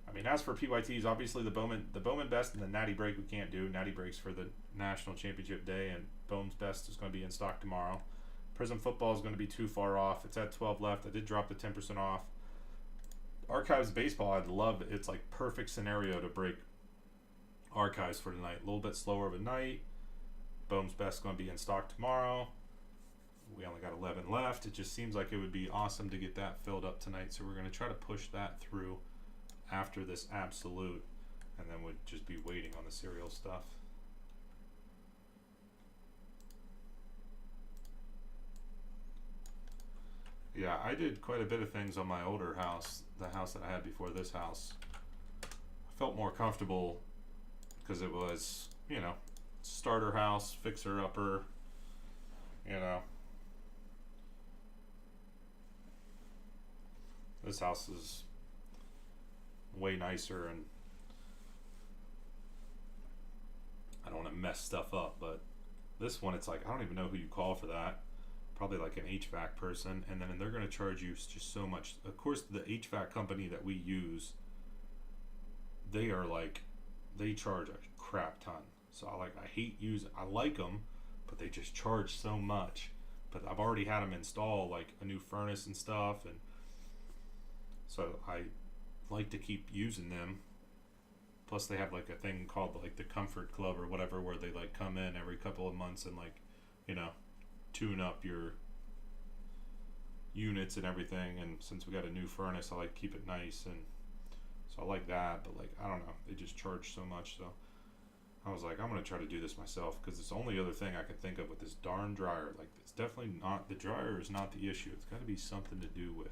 I mean, as for PYTs, obviously the Bowman Best and the Natty Break we can't do. Natty Break's for the National Championship Day, and Bowman's Best is going to be in stock tomorrow. Prism Football is going to be too far off. It's at 12 left. I did drop the 10% off. Archives Baseball, I'd love it. It's like perfect scenario to break Archives for tonight. A little bit slower of a night. Bowman's Best is going to be in stock tomorrow. We only got 11 left. It just seems like it would be awesome to get that filled up tonight, so we're going to try to push that through after this absolute, and then we'd just be waiting on the cereal stuff. Yeah, I did quite a bit of things on my older house, the house that I had before this house. I felt more comfortable because it was, you know, starter house, fixer-upper, you know. This house is way nicer, and I don't want to mess stuff up, but this one, it's like, I don't even know who you call for that. Probably like an HVAC person, and then they're going to charge you just so much. Of course, the HVAC company that we use, they are like, they charge a crap ton. So I hate using, I like them, but they just charge so much. But I've already had them install like a new furnace and stuff, and so I like to keep using them. Plus they have like a thing called like the Comfort Club or whatever, where they like come in every couple of months and like, you know, tune up your units and everything. And since we got a new furnace, I like to keep it nice, and so I like that. But like, I don't know, they just charge so much. So I was like, I'm gonna try to do this myself, because it's the only other thing I can think of with this darn dryer. Like, it's definitely not, the dryer is not the issue. It's got to be something to do with,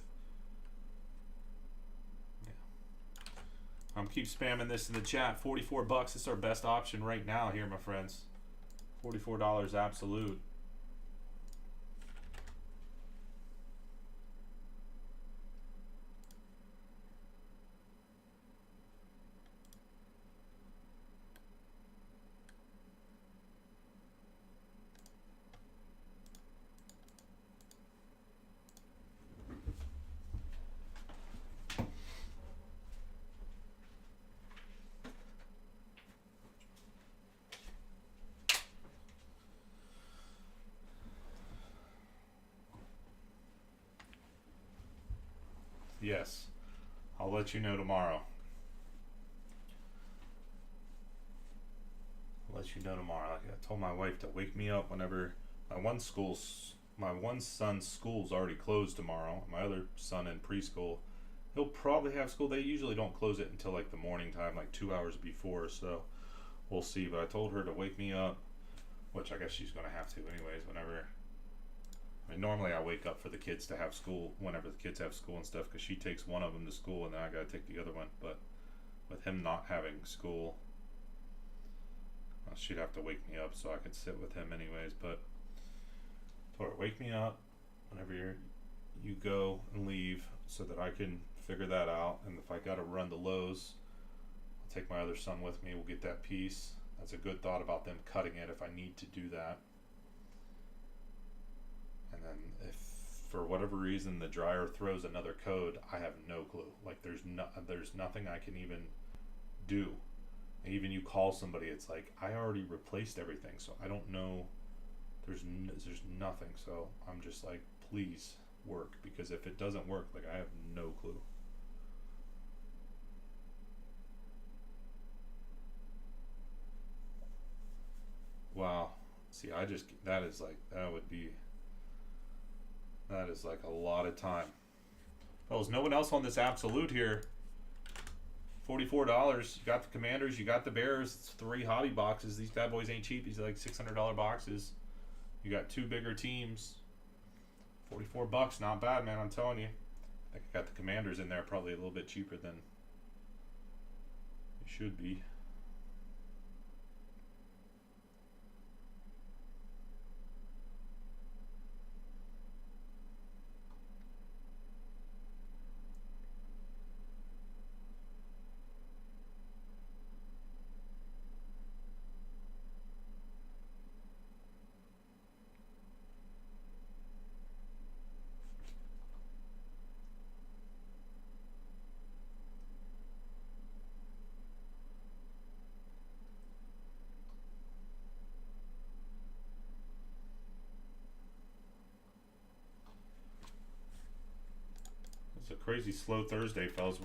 keep spamming this in the chat. 44 bucks. This is our best option right now here, my friends. $44 absolute. Yes, I'll let you know tomorrow. I'll let you know tomorrow. Like, I told my wife to wake me up whenever my one son's school's already closed tomorrow. My other son in preschool, he'll probably have school. They usually don't close it until like the morning time, like 2 hours before. So we'll see. But I told her to wake me up, which I guess she's gonna have to anyways. Whenever. I mean, normally I wake up for the kids to have school whenever the kids have school and stuff, because she takes one of them to school and then I gotta take the other one. But with him not having school, She'd have to wake me up so I could sit with him anyways, but told her, wake me up whenever you go and leave so that I can figure that out. And if I gotta run to Lowe's, I'll take my other son with me. We'll get that piece. That's a good thought about them cutting it if I need to do that. And then if for whatever reason the dryer throws another code, I have no clue. Like there's nothing I can even do. Even you call somebody, it's like I already replaced everything, so I don't know. There's nothing. So I'm just like, please work, because if it doesn't work, like I have no clue. Wow. See, that is like a lot of time. Fellas, no one else on this absolute here. $44. You got the Commanders, you got the Bears. It's 3 hobby boxes. These bad boys ain't cheap. These are like $600 boxes. You got 2 bigger teams. $44, not bad, man. I'm telling you. I think I got the Commanders in there, probably a little bit cheaper than it should be. It's a crazy slow Thursday, fellas.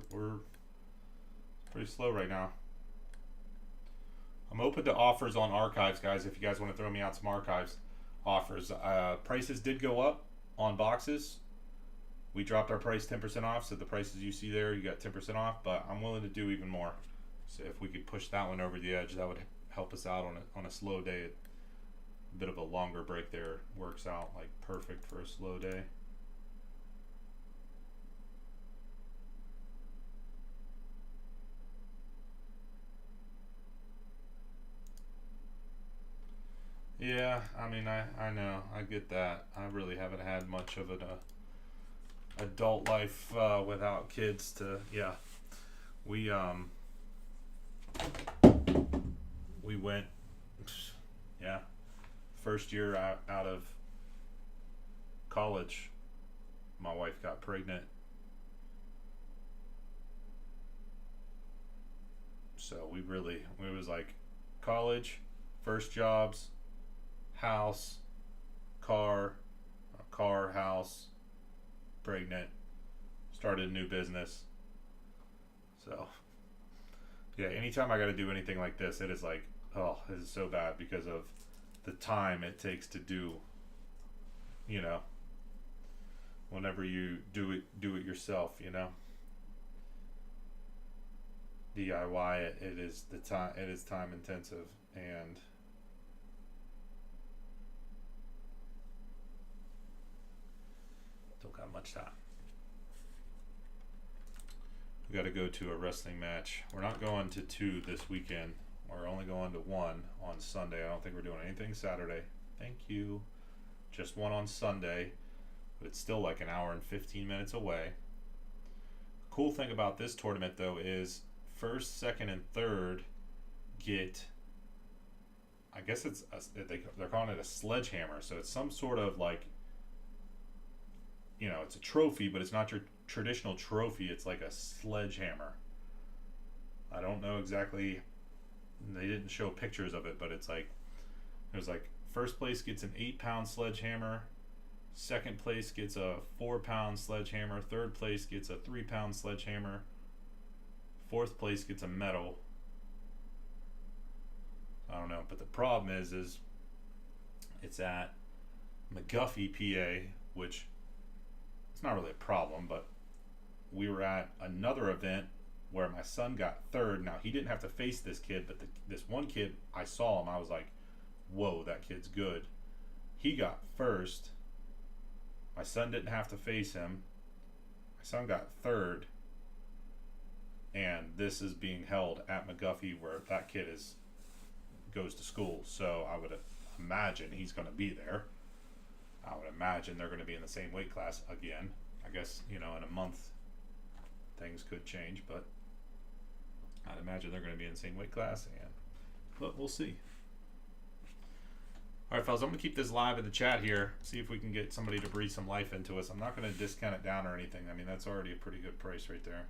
We're pretty slow right now. I'm open to offers on archives, guys. If you guys want to throw me out some archives offers, prices did go up on boxes. We dropped our price 10% off, so the prices you see there, you got 10% off. But I'm willing to do even more. So if we could push that one over the edge, that would help us out on a slow day. A bit of a longer break there works out like perfect for a slow day. Yeah, I mean, I know, I get that. I really haven't had much of an adult life without kids to, yeah. We went, yeah, first year out of college, my wife got pregnant. So it was like college, first jobs, house, car, house, pregnant, started a new business. So, yeah, anytime I got to do anything like this, it is like, oh, this is so bad because of the time it takes to do, whenever you do it yourself, DIY it is time intensive, and don't got much time. We got to go to a wrestling match. We're not going to 2 this weekend. We're only going to 1 on Sunday. I don't think we're doing anything Saturday. Thank you. Just 1 on Sunday. But it's still like an hour and 15 minutes away. Cool thing about this tournament, though, is first, second, and third get, I guess they're calling it a sledgehammer. So it's some sort of like, it's a trophy, but it's not your traditional trophy. It's like a sledgehammer. I don't know exactly. They didn't show pictures of it, but it was like first place gets an 8-pound sledgehammer, second place gets a 4-pound sledgehammer, third place gets a 3-pound sledgehammer, fourth place gets a medal. I don't know, but the problem is it's at McGuffey, PA, which it's not really a problem, but we were at another event where my son got third. Now, he didn't have to face this kid, but this one kid, I saw him, I was like, whoa, that kid's good. He got first. My son didn't have to face him. My son got third. And this is being held at McGuffey, where that kid is goes to school. So I would imagine he's going to be there. I would imagine they're going to be in the same weight class again. I guess, you know, in a month things could change, but I'd imagine they're going to be in the same weight class, but we'll see. All right, fellas, I'm going to keep this live in the chat here, see if we can get somebody to breathe some life into us. I'm not going to discount it down or anything. I mean, that's already a pretty good price right there.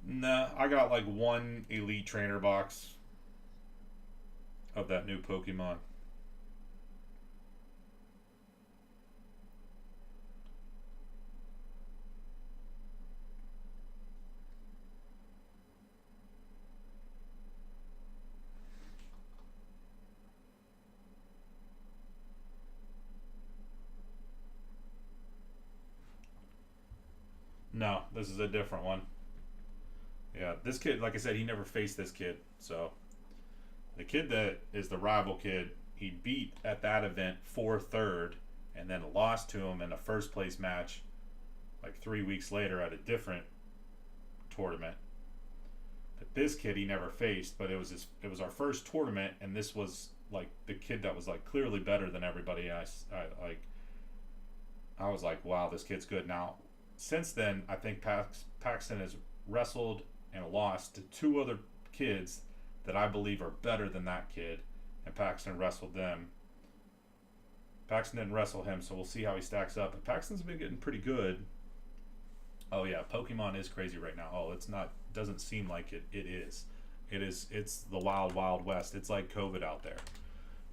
Nah, I got like one Elite Trainer box of that new Pokemon. No, this is a different one. Yeah, this kid, like I said, he never faced this kid. So the kid that is the rival kid, he beat at that event 4-3rd and then lost to him in a first place match like 3 weeks later at a different tournament. But this kid he never faced, but it was our first tournament, and this was like the kid that was like clearly better than everybody. And I was like, wow, this kid's good. Now, since then, I think Paxton has wrestled and lost to 2 other kids that I believe are better than that kid, and Paxton wrestled them. Paxton didn't wrestle him, so we'll see how he stacks up. But Paxton's been getting pretty good. Oh yeah, Pokemon is crazy right now. Oh, it's not. Doesn't seem like it. It is. It is. It's the wild, wild west. It's like COVID out there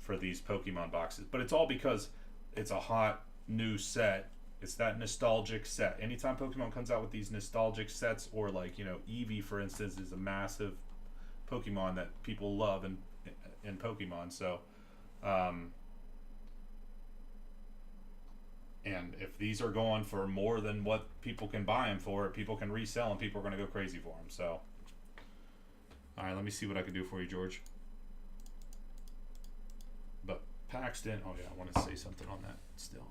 for these Pokemon boxes. But it's all because it's a hot new set. It's that nostalgic set. Anytime Pokemon comes out with these nostalgic sets, or like, you know, Eevee, for instance, is a massive Pokemon that people love in Pokemon. So, and if these are going for more than what people can buy them for, people can resell them. People are going to go crazy for them. So, all right, let me see what I can do for you, George. But Paxton, oh yeah, I want to say something on that still.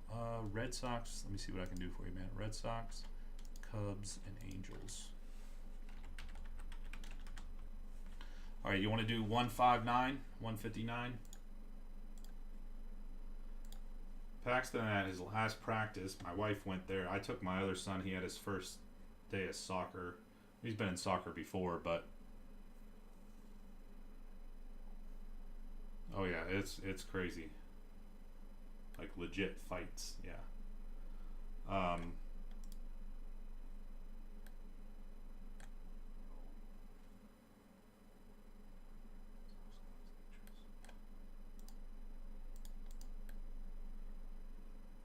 Red Sox, let me see what I can do for you, man. Red Sox, Cubs, and Angels. All right, you want to do 159, 159? Paxton had his last practice. My wife went there. I took my other son. He had his first day of soccer. He's been in soccer before, but oh yeah, it's crazy. Like legit fights, yeah.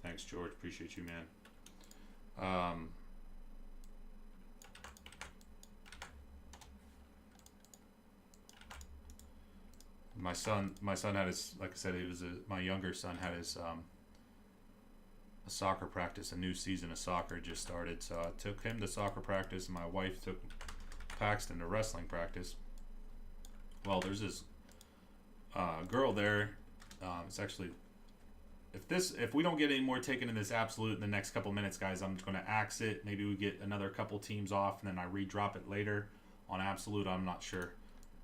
Thanks, George. Appreciate you, man. My son had his, like I said, my younger son had his a soccer practice. A new season of soccer just started, so I took him to soccer practice, and my wife took Paxton to wrestling practice. Well, there's this girl there. It's actually, if we don't get any more taken in this absolute in the next couple minutes, guys, I'm going to axe it. Maybe we get another couple teams off, and then I redrop it later on absolute. I'm not sure.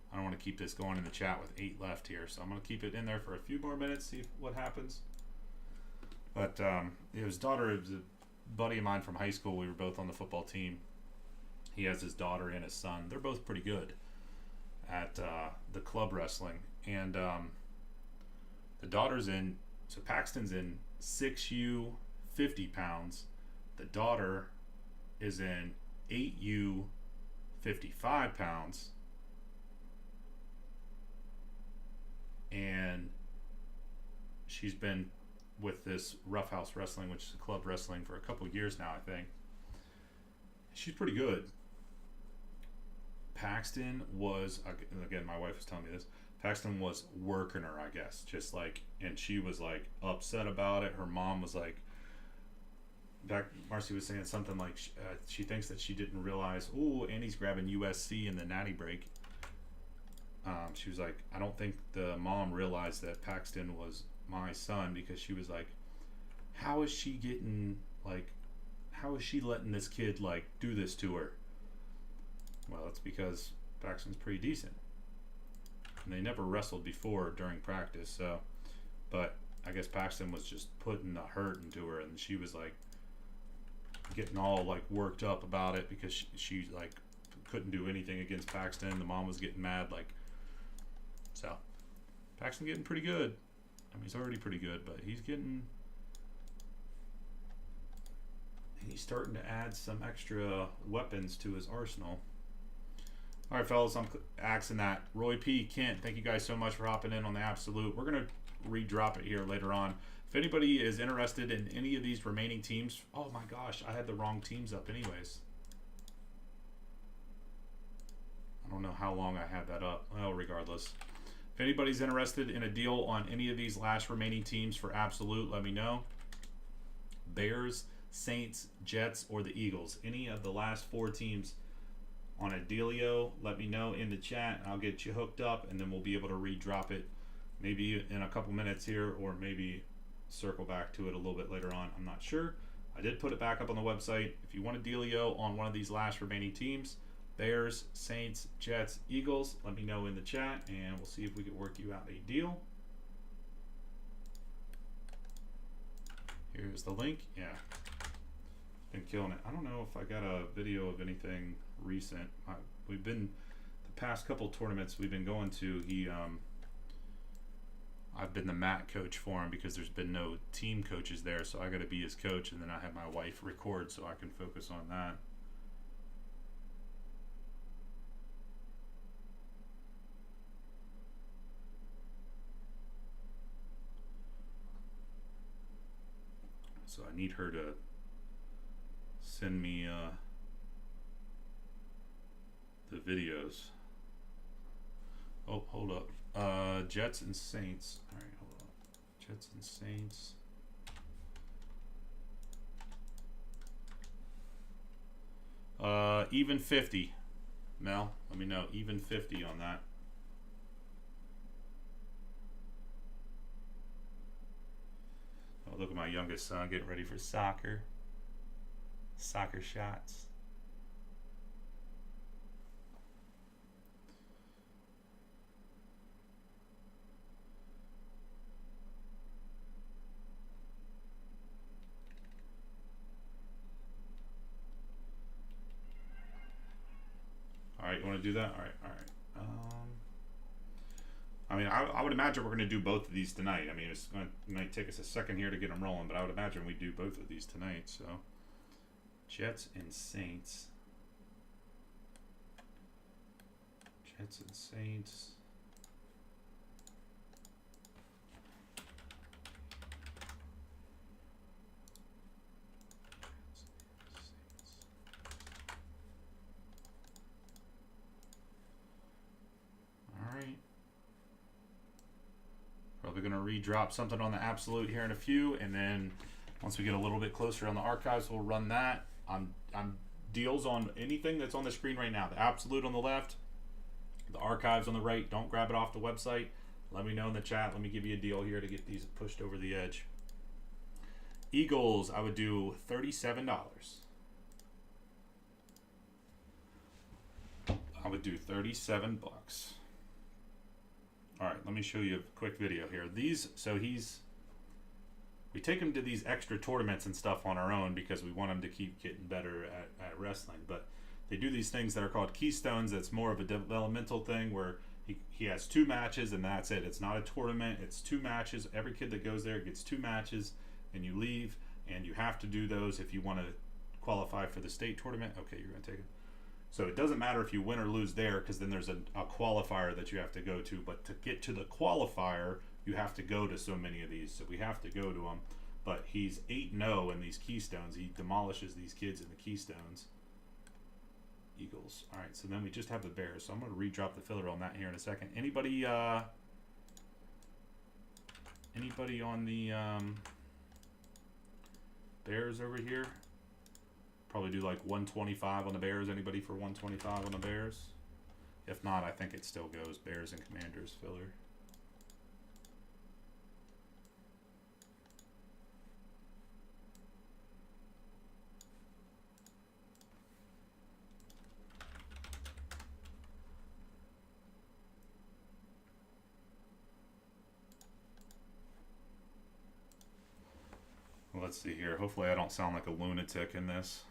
I don't want to keep this going in the chat with 8 left here, so I'm going to keep it in there for a few more minutes, see what happens. But his daughter is a buddy of mine from high school. We were both on the football team. He has his daughter and his son. They're both pretty good at the club wrestling. And the daughter's in, so Paxton's in 6U, 50 pounds. The daughter is in 8U, 55 pounds. And she's been with this Roughhouse Wrestling, which is a club wrestling, for a couple of years now, I think. She's pretty good. Paxton was, again, my wife was telling me this, Paxton was working her, I guess, just like, and she was like upset about it. Her mom was like, Marcy was saying something like she thinks that she didn't realize, oh, Andy's grabbing USC in the natty break. She was like, I don't think the mom realized that Paxton was my son, because she was like, how is she getting, like, how is she letting this kid, like, do this to her? Well, it's because Paxton's pretty decent. And they never wrestled before during practice, so. But I guess Paxton was just putting the hurt into her, and she was like getting all like worked up about it because she like couldn't do anything against Paxton. The mom was getting mad, like. So Paxton getting pretty good. I mean, he's already pretty good, but he's starting to add some extra weapons to his arsenal. All right, fellas, I'm axing that. Roy P. Kent, thank you guys so much for hopping in on the Absolute. We're going to redrop it here later on. If anybody is interested in any of these remaining teams, oh my gosh, I had the wrong teams up anyways. I don't know how long I had that up. Well, regardless. If anybody's interested in a deal on any of these last remaining teams for Absolute, let me know. Bears, Saints, Jets, or the Eagles. Any of the last 4 teams on a dealio, let me know in the chat. I'll get you hooked up, and then we'll be able to redrop it maybe in a couple minutes here, or maybe circle back to it a little bit later on. I'm not sure. I did put it back up on the website. If you want a dealio on one of these last remaining teams, Bears, Saints, Jets, Eagles, let me know in the chat, and we'll see if we can work you out a deal. Here's the link. Yeah. Been killing it. I don't know if I got a video of anything recent. We've been, the past couple tournaments we've been going to, I've been the mat coach for him because there's been no team coaches there, so I got to be his coach, and then I have my wife record so I can focus on that. So I need her to send me the videos. Oh, hold up. Jets and Saints. All right, hold on. Jets and Saints. Even 50. Mel, let me know. Even 50 on that. Oh, look at my youngest son getting ready for soccer. Soccer shots. All right, you want to do that? All right, all right. I mean, I would imagine we're going to do both of these tonight. I mean, it might take us a second here to get them rolling, but I would imagine we do both of these tonight. So, Jets and Saints. Jets and Saints. Probably going to redrop something on the Absolute here in a few, and then once we get a little bit closer on the archives, we'll run that. I'm deals on anything that's on the screen right now. The Absolute on the left, the archives on the right. Don't grab it off the website. Let me know in the chat. Let me give you a deal here to get these pushed over the edge. Eagles, I would do $37. I would do 37 bucks. All right, let me show you a quick video here. We take him to these extra tournaments and stuff on our own because we want him to keep getting better at wrestling. But they do these things that are called keystones. That's more of a developmental thing where he has 2 matches and that's it. It's not a tournament. It's 2 matches. Every kid that goes there gets 2 matches, and you leave, and you have to do those if you want to qualify for the state tournament. Okay, you're going to take it. So it doesn't matter if you win or lose there, because then there's a qualifier that you have to go to. But to get to the qualifier, you have to go to so many of these. So we have to go to them. But he's 8-0 in these keystones. He demolishes these kids in the keystones. Eagles. All right, so then we just have the Bears. So I'm going to redrop the filler on that here in a second. Anybody on the Bears over here? Probably do like 125 on the Bears. Anybody for 125 on the Bears? If not, I think it still goes Bears and Commanders filler. let's see here. Hopefully I don't sound like a lunatic in this,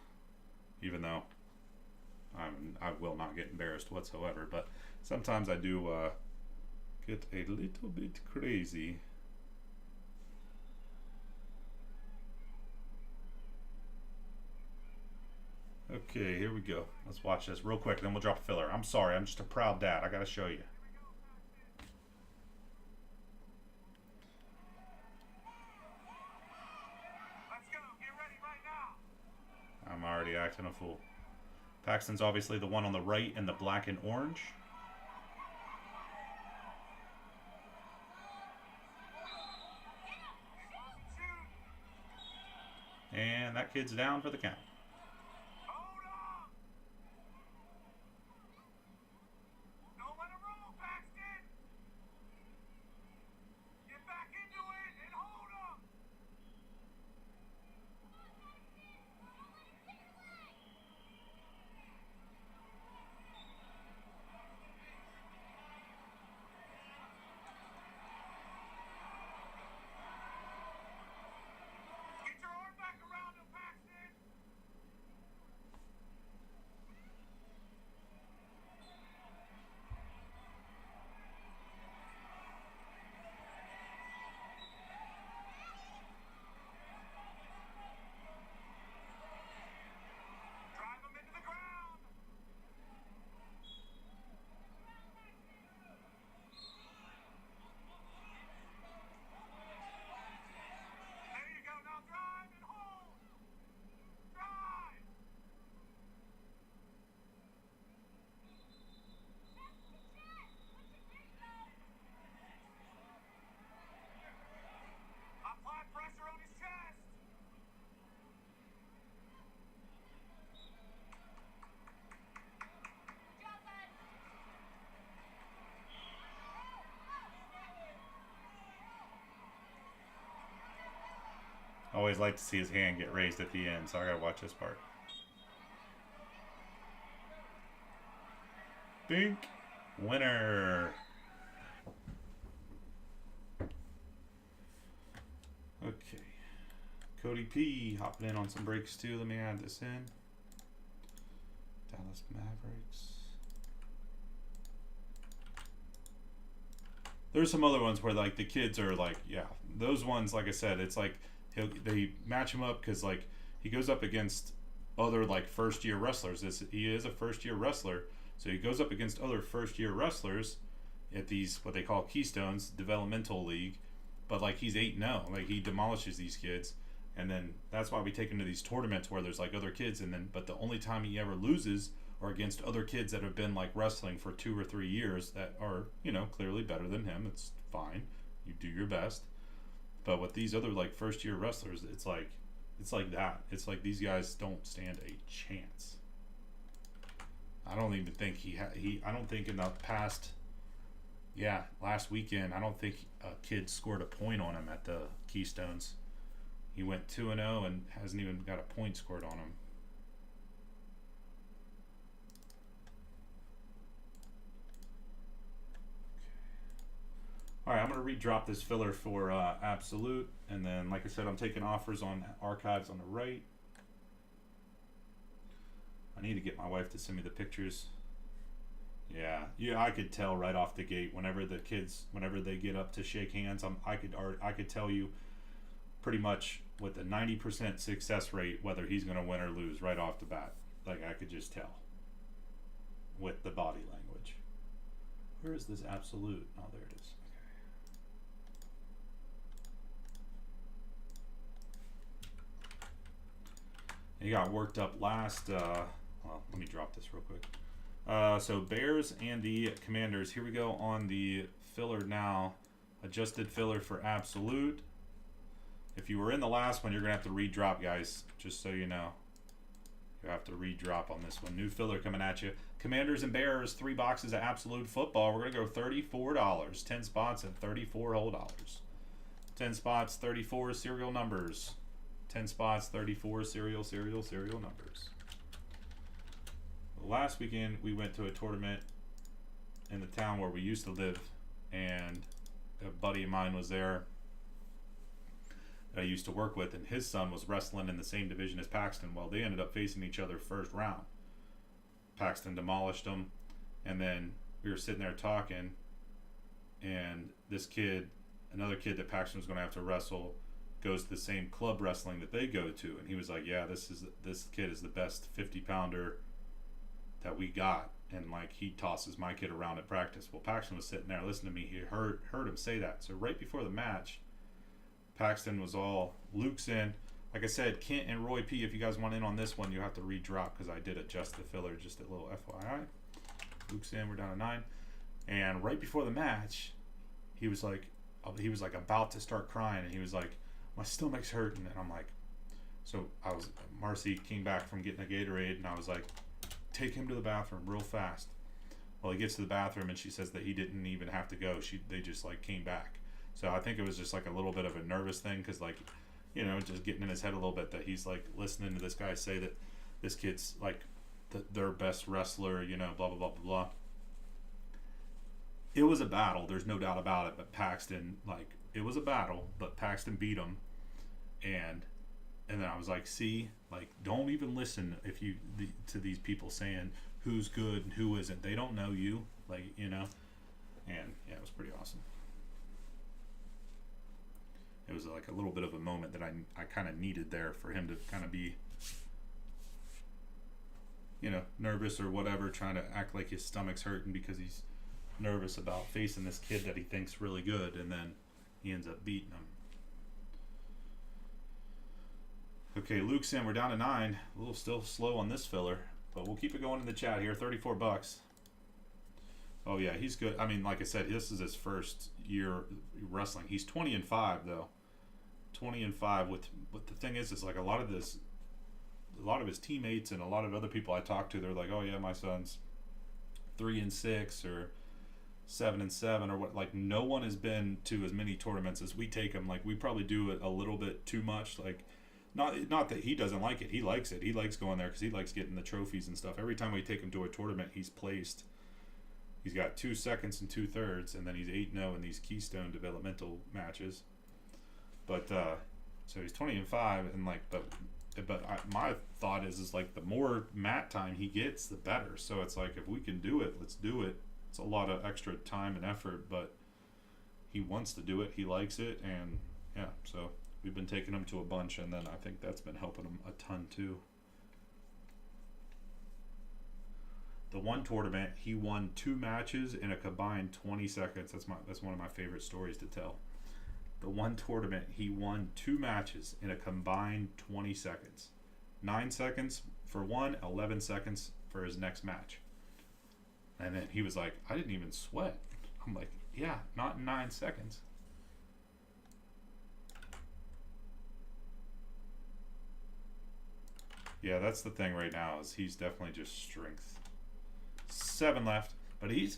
even though I will not get embarrassed whatsoever. But sometimes I do get a little bit crazy. Okay, here we go. Let's watch this real quick, then we'll drop a filler. I'm sorry, I'm just a proud dad. I gotta show you. Let's go. Get ready right now. I'm already acting a fool. Paxton's obviously the one on the right in the black and orange. And that kid's down for the count. I always like to see his hand get raised at the end, so I gotta watch this part. Bink! Winner! Okay. Cody P hopping in on some breaks too. Let me add this in. Dallas Mavericks. There's some other ones where like the kids are like, yeah, those ones, like I said, it's like they match him up because like he goes up against other like first year wrestlers. He is a first year wrestler, so he goes up against other first year wrestlers at these what they call Keystones developmental league. But like he's 8-0, like he demolishes these kids, and then that's why we take him to these tournaments where there's like other kids, and then but the only time he ever loses are against other kids that have been like wrestling for 2 or 3 years that are, you know, clearly better than him. It's fine, you do your best. But with these other like first year wrestlers, it's like that. It's like these guys don't stand a chance. I don't even think I don't think in the past, yeah, last weekend, I don't think a kid scored a point on him at the Keystones. He went 2-0 and hasn't even got a point scored on him. All right, I'm going to redrop this filler for Absolute. And then, like I said, I'm taking offers on archives on the right. I need to get my wife to send me the pictures. Yeah, I could tell right off the gate whenever the kids, whenever they get up to shake hands, I could tell you pretty much with a 90% success rate whether he's going to win or lose right off the bat. Like I could just tell with the body language. Where is this Absolute? Oh, there it is. He got worked up last. Well, let me drop this real quick. So Bears and the Commanders. Here we go on the filler now. Adjusted filler for Absolute. If you were in the last one, you're going to have to redrop, guys. Just so you know. You have to redrop on this one. New filler coming at you. Commanders and Bears, 3 boxes of Absolute Football. We're going to go $34. 10 spots at 34 whole dollars. 10 spots, 34 serial numbers. 10 spots, 34 serial numbers. Last weekend, we went to a tournament in the town where we used to live, and a buddy of mine was there. that I used to work with, and his son was wrestling in the same division as Paxton. Well, they ended up facing each other first round. Paxton demolished him, and then we were sitting there talking, and this kid, another kid that Paxton was going to have to wrestle, goes to the same club wrestling that they go to, and he was like, yeah, this kid is the best 50-pounder that we got, and like he tosses my kid around at practice. Well, Paxton was sitting there listening to me. He heard him say that. So right before the match, Paxton was all, Luke's in. Like I said, Kent and Roy P, if you guys want in on this one, you have to re-drop because I did adjust the filler, just a little FYI. Luke's in, we're down to 9. And right before the match, he was like about to start crying, and he was like, my stomach's hurting. And I'm like, Marcy came back from getting a Gatorade, and I was like, take him to the bathroom real fast. Well, he gets to the bathroom, and she says that he didn't even have to go. They just like came back. So I think it was just like a little bit of a nervous thing, because like, you know, just getting in his head a little bit that he's like listening to this guy say that this kid's like their best wrestler, you know, blah blah blah blah blah. It was a battle, there's no doubt about it. But Paxton, like, it was a battle, but Paxton beat him, and then I was like, see, like, don't even listen to these people saying who's good and who isn't. They don't know you, like, you know. And yeah, it was pretty awesome. It was like a little bit of a moment that I kind of needed there for him to kind of be, you know, nervous or whatever, trying to act like his stomach's hurting because he's nervous about facing this kid that he thinks really good, and then he ends up beating him. Okay, Luke's in. We're down to 9. A little still slow on this filler, but we'll keep it going in the chat here. $34. Oh yeah, he's good. I mean, like I said, this is his first year wrestling. He's 20-5 though. 20-5. With the thing is like a lot of his teammates and a lot of other people I talk to, they're like, oh yeah, my son's 3-6 or 7-7 or what. Like, no one has been to as many tournaments as we take him. Like, we probably do it a little bit too much. Like, not that he doesn't like it. He likes it. He likes going there because he likes getting the trophies and stuff. Every time we take him to a tournament, he's placed. He's got 2 seconds and 2/3, and then he's 8-0 in these Keystone developmental matches. But so he's 20-5, and like, my thought is like the more mat time he gets, the better. So it's like, if we can do it, let's do it. It's a lot of extra time and effort, but he wants to do it. He likes it, and yeah. So we've been taking him to a bunch, and then I think that's been helping him a ton too. The one tournament, he won 2 matches in a combined 20 seconds. That's one of my favorite stories to tell. The one tournament, he won 2 matches in a combined 20 seconds. 9 seconds for one, 11 seconds for his next match. And then he was like, I didn't even sweat. I'm like, yeah, not in 9 seconds. Yeah, that's the thing right now, is he's definitely just strength. 7 left. But his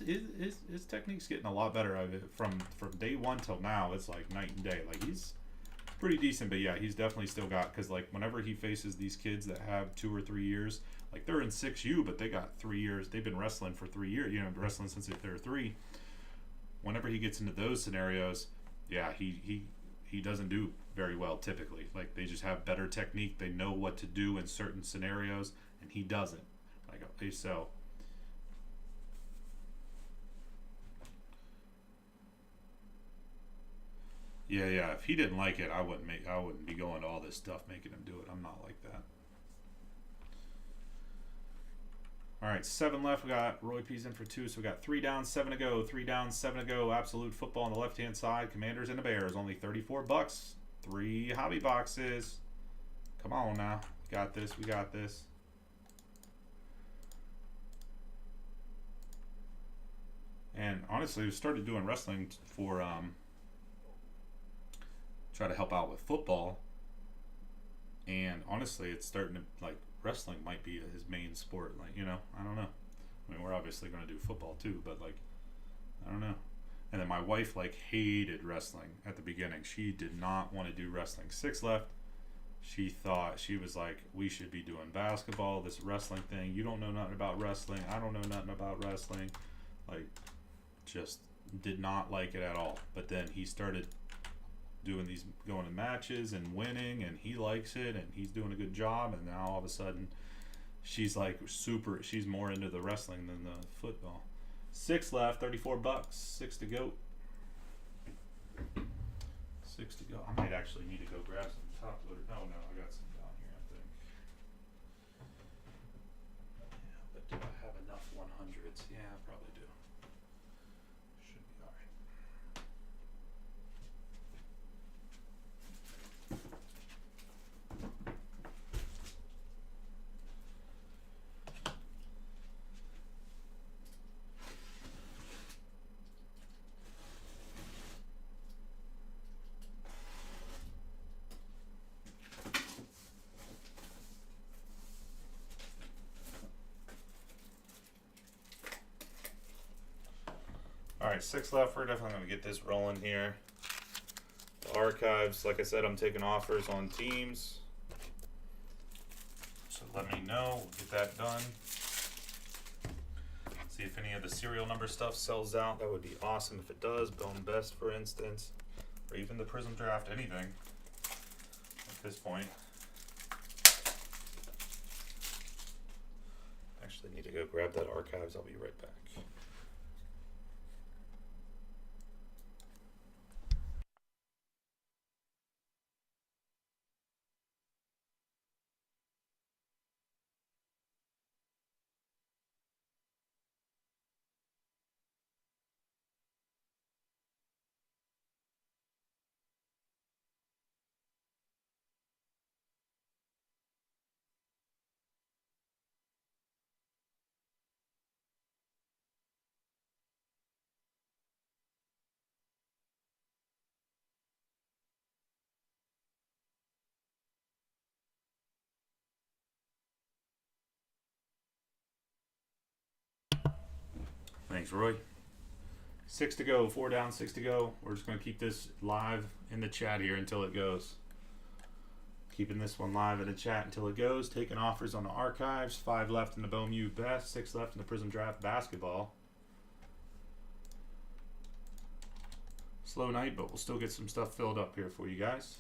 technique's getting a lot better. From day 1 till now, it's like night and day. Like, he's pretty decent, but yeah, he's definitely still got, because like whenever he faces these kids that have 2 or 3 years, like they're in 6U, but they got 3 years. They've been wrestling for 3 years. You know, wrestling since they were 3. Whenever he gets into those scenarios, yeah, he doesn't do very well typically. Like, they just have better technique. They know what to do in certain scenarios, and he doesn't. Like, so. Yeah. If he didn't like it, I wouldn't be going to all this stuff making him do it. I'm not like that. All right, 7 left. We got Roy P's in for 2, so we got 3 down, 7 to go. 3 down, 7 to go. Absolute football on the left-hand side. Commanders and the Bears. Only $34. 3 hobby boxes. Come on now. We got this. We got this. And honestly, we started doing wrestling for try to help out with football, and honestly, it's starting to, like, wrestling might be his main sport. Like, you know, I don't know. I mean, we're obviously going to do football too, but like, I don't know. And then my wife like hated wrestling at the beginning. She did not want to do wrestling. 6 left. She thought, she was like, we should be doing basketball. This wrestling thing, you don't know nothing about wrestling. I don't know nothing about wrestling. Like, just did not like it at all. But then he started going to matches and winning, and he likes it, and he's doing a good job. And now all of a sudden, she's like she's more into the wrestling than the football. 6 left, $34, 6 to go. 6 to go. I might actually need to go grab some top loader. Oh no, I got some down here, I think. Yeah, but do I have enough 100s? Yeah, I probably do. Should be alright. Alright, 6 left. We're definitely going to get this rolling here. The archives, like I said, I'm taking offers on teams. So let me know. We'll get that done. See if any of the serial number stuff sells out. That would be awesome if it does. Bone Best, for instance. Or even the Prism Draft, anything at this point. Actually need to go grab that archives. I'll be right back. Thanks, Roy. 6 to go, 4 down, 6 to go. We're just going to keep this live in the chat here until it goes. Keeping this one live in the chat until it goes. Taking offers on the archives. 5 left in the Bone U Best. 6 left in the Prism Draft Basketball. Slow night, but we'll still get some stuff filled up here for you guys.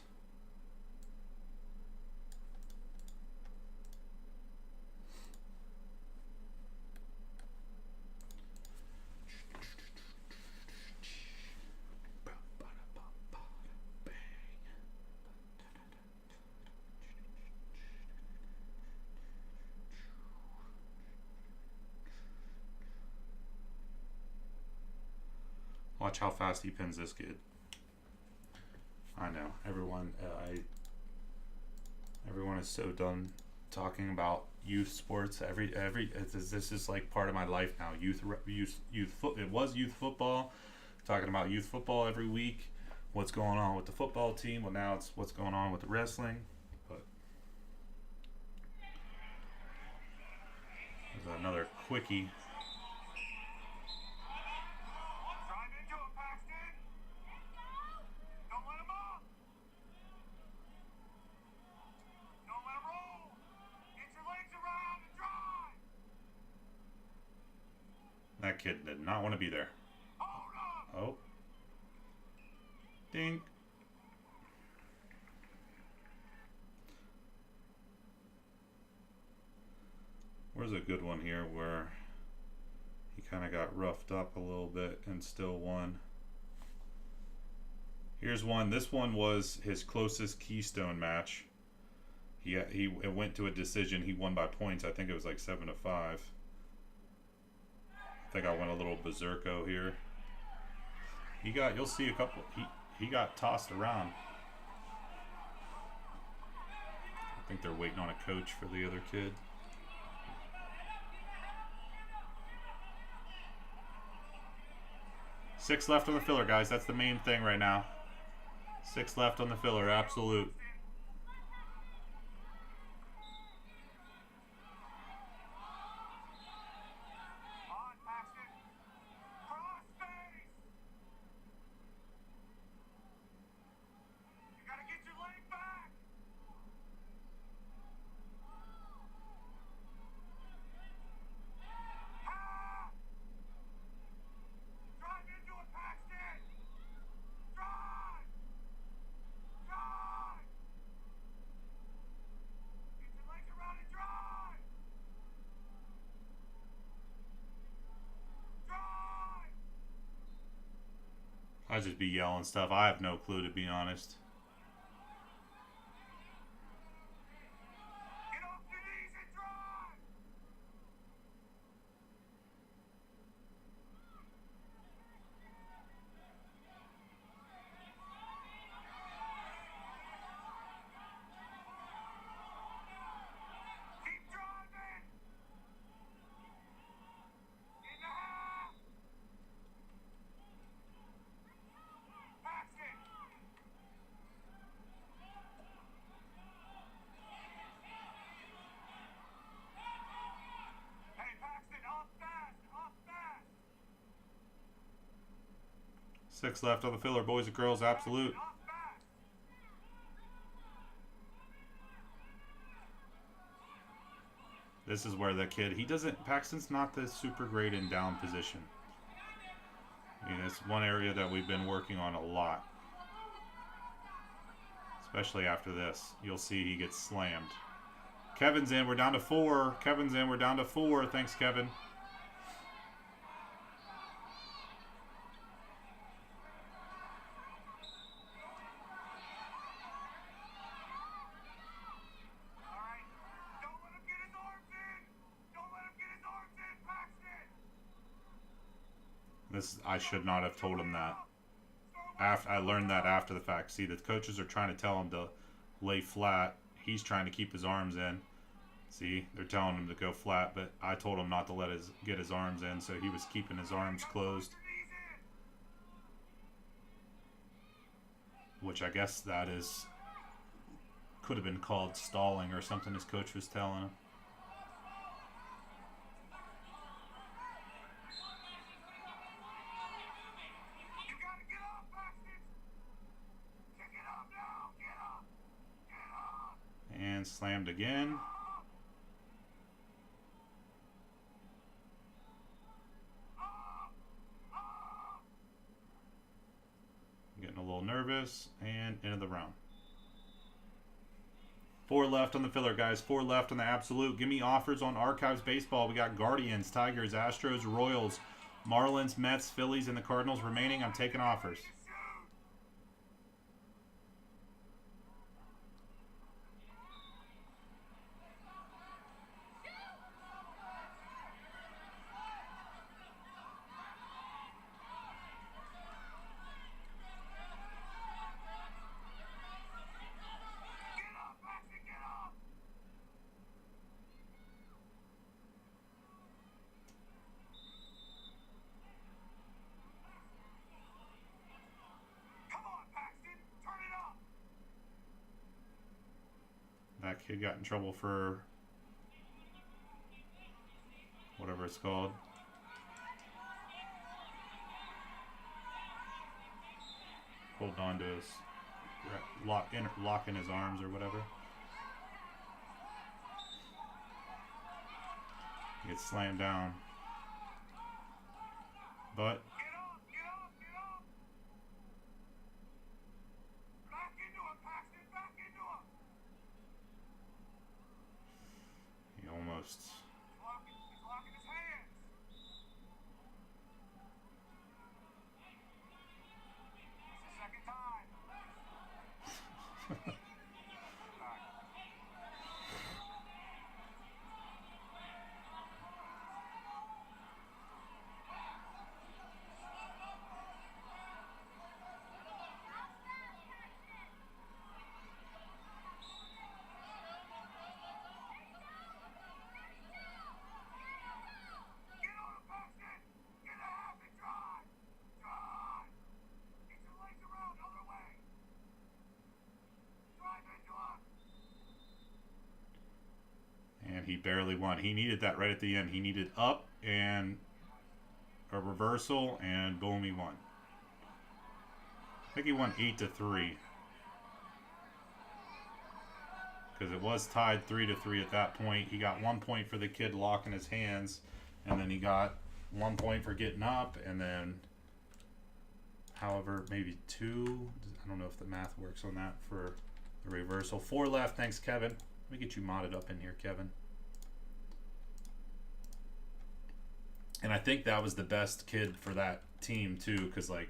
Watch how fast he pins this kid. I know everyone. Everyone is so done talking about youth sports. This is like part of my life now. It was youth football. Talking about youth football every week. What's going on with the football team? Well, now it's what's going on with the wrestling. But there's another quickie. That kid did not want to be there. Oh. Ding. Where's a good one here where he kind of got roughed up a little bit and still won? Here's one. This one was his closest Keystone match. It went to a decision. He won by points. I think it was like 7-5. I think I went a little berserko here. You'll see a couple. He got tossed around. I think they're waiting on a coach for the other kid. Six left on the filler, guys. That's the main thing right now. 6 left on the filler, absolute. I'd just be yelling stuff. I have no clue, to be honest. Get off your knees and drive! Keep driving! In the half! Paxton! Hey, Paxton, off fast! Off fast! 6 left on the filler, boys and girls, absolute. Off fast! This is where the kid, Paxton's not this super great in down position. I mean, it's one area that we've been working on a lot. Especially after this. You'll see he gets slammed. Kevin's in, we're down to 4. Kevin's in, we're down to 4. Thanks, Kevin. Alright, don't let him get his arms in! Don't let him get his arms in, Paxton! I should not have told him that. I learned that after the fact. See, the coaches are trying to tell him to lay flat. He's trying to keep his arms in. See, they're telling him to go flat, but I told him not to get his arms in, so he was keeping his arms closed. Which I guess could have been called stalling or something his coach was telling him. You gotta get up, Paxton! Kick it up now! Get up! Get up! And slammed again. Getting a little nervous, and end of the round. 4 left on the filler, guys. 4 left on the absolute. Give me offers on Archives Baseball. We got Guardians, Tigers, Astros, Royals, Marlins, Mets, Phillies, and the Cardinals remaining. I'm taking offers. Get up, Paxton! Get up! Come on, Paxton! Turn it up! That kid got in trouble for whatever it's called. Holding on to his locking his arms or whatever. He gets slammed down. But Get up! Get up! Get up! Back into him, Paxton! Back into him! he almost He's locking his hands! It's the second time! Get on him, Paxton! Get a half and drive! Drive! Get your legs around, other way! Drive into him! and he barely won. He needed that right at the end. He needed up and a reversal, and boom, he won. I think he won 8-3. Because it was tied 3-3 at that point. He got 1 point for the kid locking his hands, and then he got 1 point for getting up, and then, however, maybe 2. I don't know if the math works on that for the reversal. 4 left. Thanks, Kevin. Let me get you modded up in here, Kevin. And I think that was the best kid for that team too, because like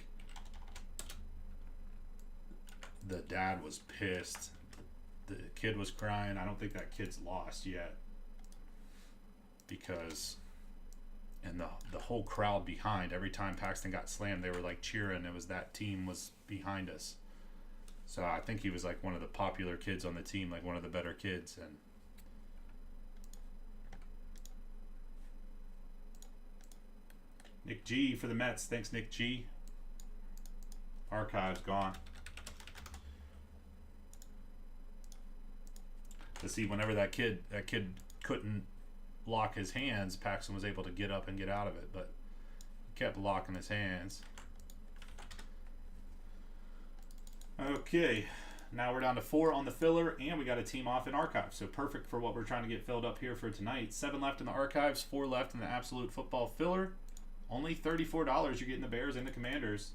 the dad was pissed. The kid was crying. I don't think that kid's lost yet. Because, and the whole crowd behind, every time Paxton got slammed, they were like cheering. It was that team was behind us. So I think he was like one of the popular kids on the team, like one of the better kids. And Nick G for the Mets. Thanks, Nick G. Archives gone. To see whenever that kid couldn't lock his hands, Paxton was able to get up and get out of it, but he kept locking his hands. Okay, now we're down to 4 on the filler, and we got a team off in archives, so perfect for what we're trying to get filled up here for tonight. 7 left in the archives, 4 left in the absolute football filler. Only $34 you're getting the Bears and the Commanders.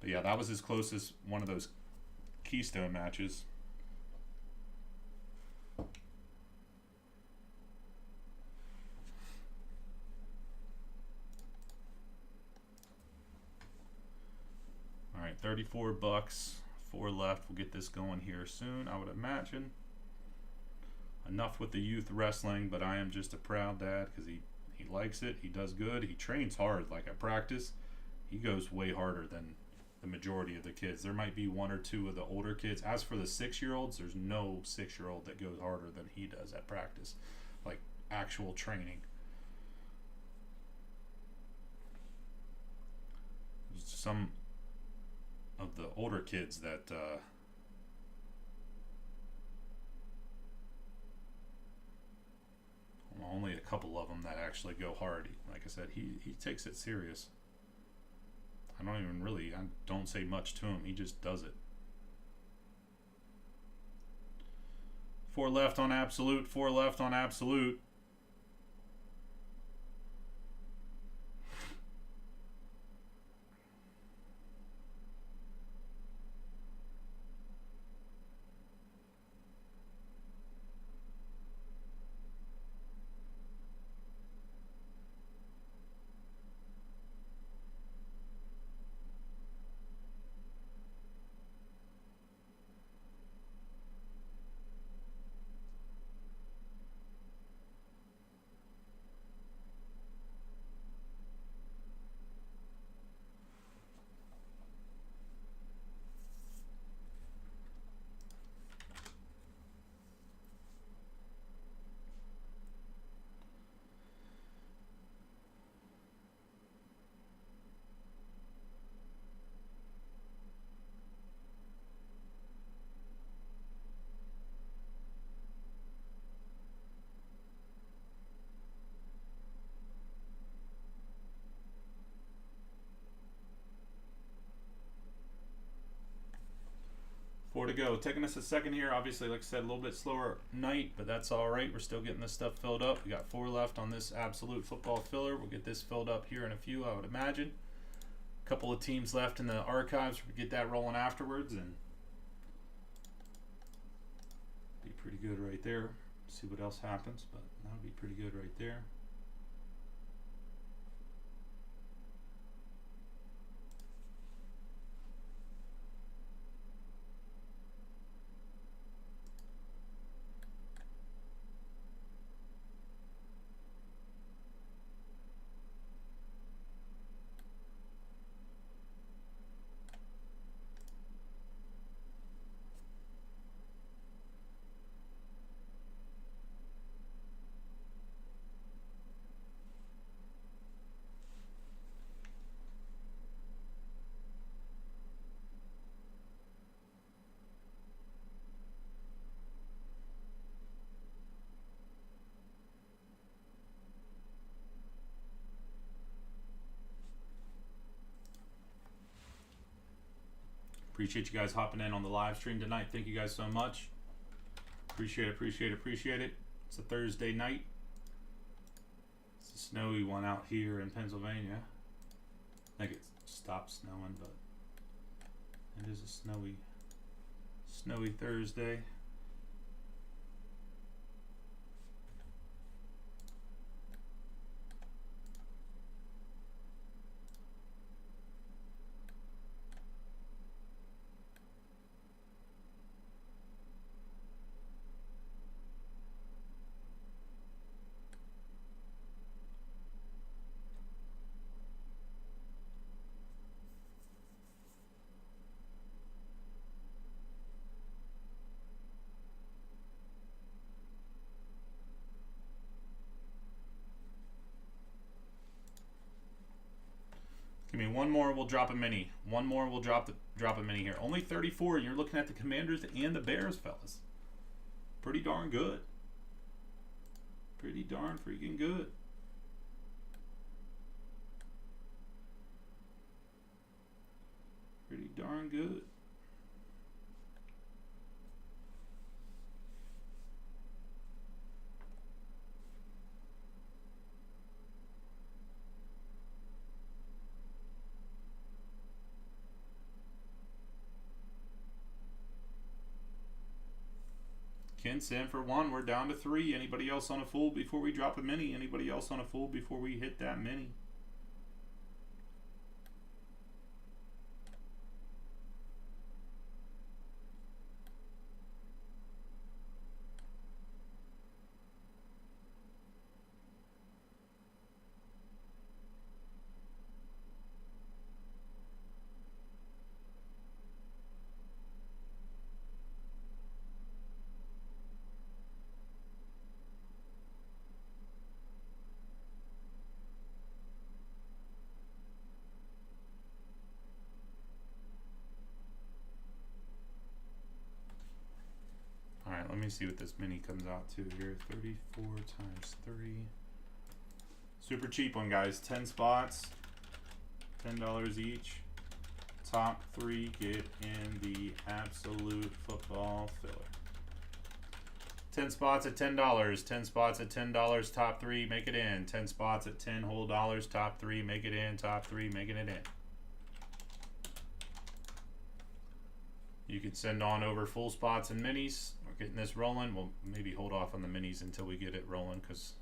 But yeah, that was as close as one of those Keystone matches. All right, $34, 4 left. We'll get this going here soon, I would imagine. Enough with the youth wrestling, but I am just a proud dad because he likes it. He does good. He trains hard. Like at practice, he goes way harder than the majority of the kids. There might be 1 or 2 of the older kids. As for the 6-year-olds, there's no 6-year-old that goes harder than he does at practice, like actual training. Some of the older kids that only a couple of them that actually go hard. Like I said, he takes it serious. I don't say much to him. He just does it. 4 left on absolute, 4 left on absolute. Four to go. Taking us a second here. Obviously, like I said, a little bit slower night, but that's all right. We're still getting this stuff filled up. We got 4 left on this absolute football filler. We'll get this filled up here in a few, I would imagine. A couple of teams left in the archives. We'll get that rolling afterwards, and be pretty good right there. See what else happens, but that'll be pretty good right there. Appreciate you guys hopping in on the live stream tonight. Thank you guys so much. Appreciate it. It's a Thursday night. It's a snowy one out here in Pennsylvania. I think it stopped snowing, but it is a snowy Thursday. Give me one more, we'll drop a mini. One more, we'll drop a mini here. Only 34, and you're looking at the Commanders and the Bears, fellas. Pretty darn good. Pretty darn freaking good. Pretty darn good. Kent's in for one. We're down to 3. Anybody else on a full before we drop a mini? Anybody else on a full before we hit that mini? Alright, let me see what this mini comes out to here. 34 times 3. Super cheap one, guys. 10 spots. $10 each. Top 3 get in the absolute football filler. 10 spots at $10. 10 spots at $10. Top 3, make it in. 10 spots at $10 whole dollars. Top 3, make it in. Top 3, making it in. You can send on over full spots and minis. We're getting this rolling. We'll maybe hold off on the minis until we get it rolling because,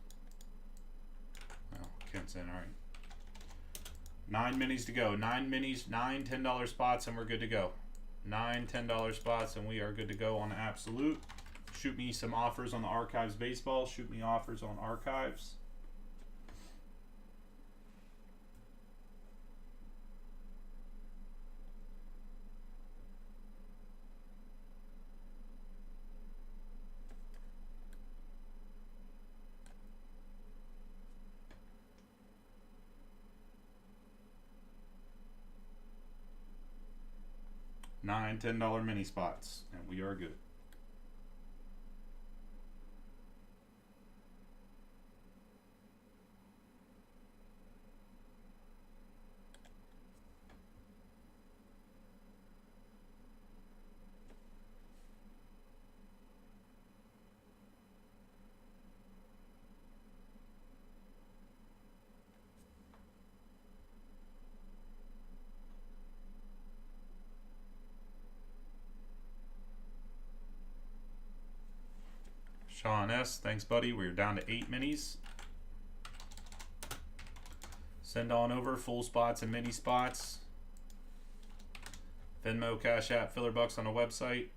well, Kent's in. All right. 9 minis to go. 9 minis, 9 $10 spots, and we're good to go. 9 $10 spots, and we are good to go on Absolute. Shoot me some offers on the Archives Baseball. Shoot me offers on Archives. $9 $10 mini spots, and we are good. Sean S., thanks, buddy. We're down to 8 minis. Send on over full spots and mini spots. Venmo, Cash App, Filler Bucks on the website.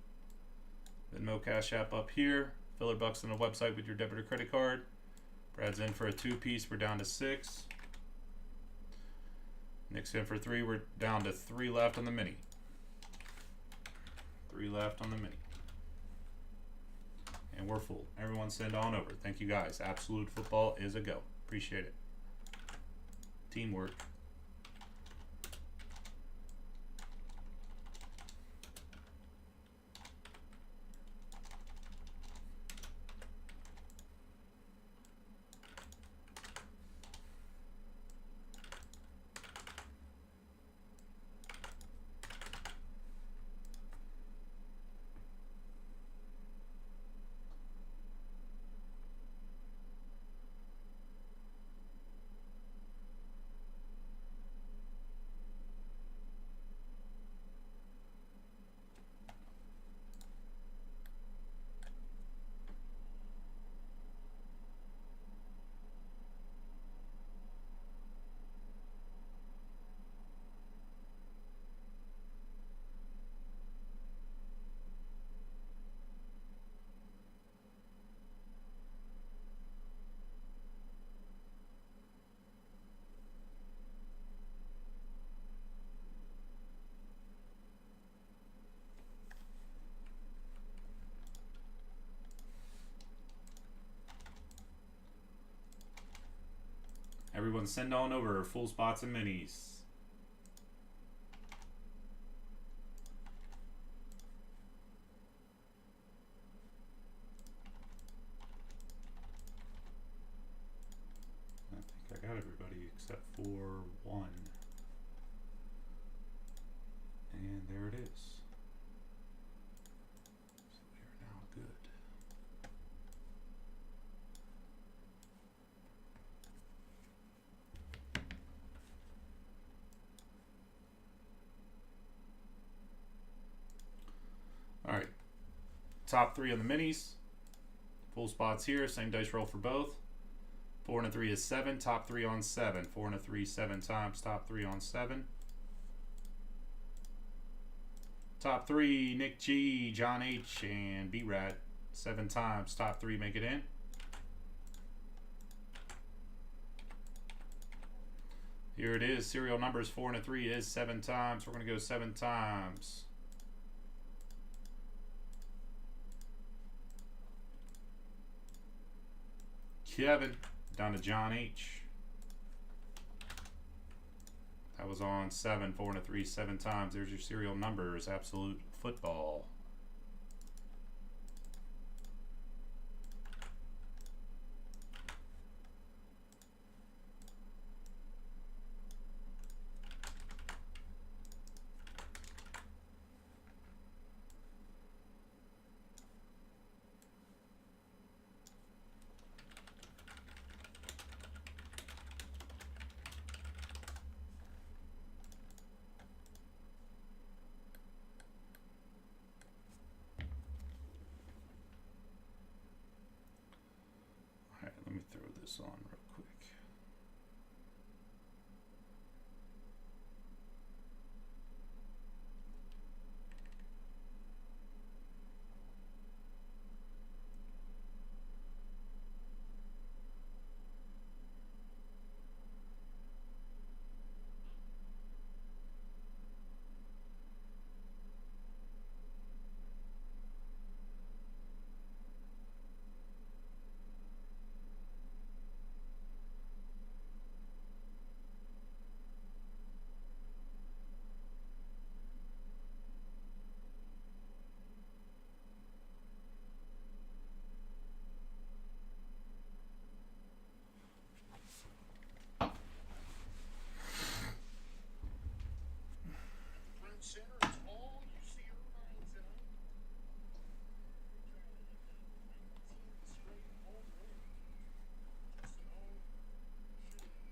Venmo, Cash App up here. Filler Bucks on the website with your debit or credit card. Brad's in for a 2-piece. We're down to 6. Nick's in for 3. We're down to 3 left on the mini. 3 left on the mini. And we're full. Everyone send on over. Thank you guys. Absolute football is a go. Appreciate it. Teamwork. Everyone send on over full spots and minis. there it is. So we are now good. All right. Top 3 on the minis. Full spots here. Same dice roll for both. 4 and a 3 is 7. Top 3 on 7. 4 and a 3, 7 times. Top 3 on 7. Top 3, Nick G, John H, and B-Rat. 7 times. Top 3 make it in. Here it is. Serial numbers 4 and a 3 is 7 times. We're going to go 7 times. Kevin, down to John H. That was on 7, 4 and a 3, 7 times. There's your serial numbers. Absolute football. Let me throw this on real quick.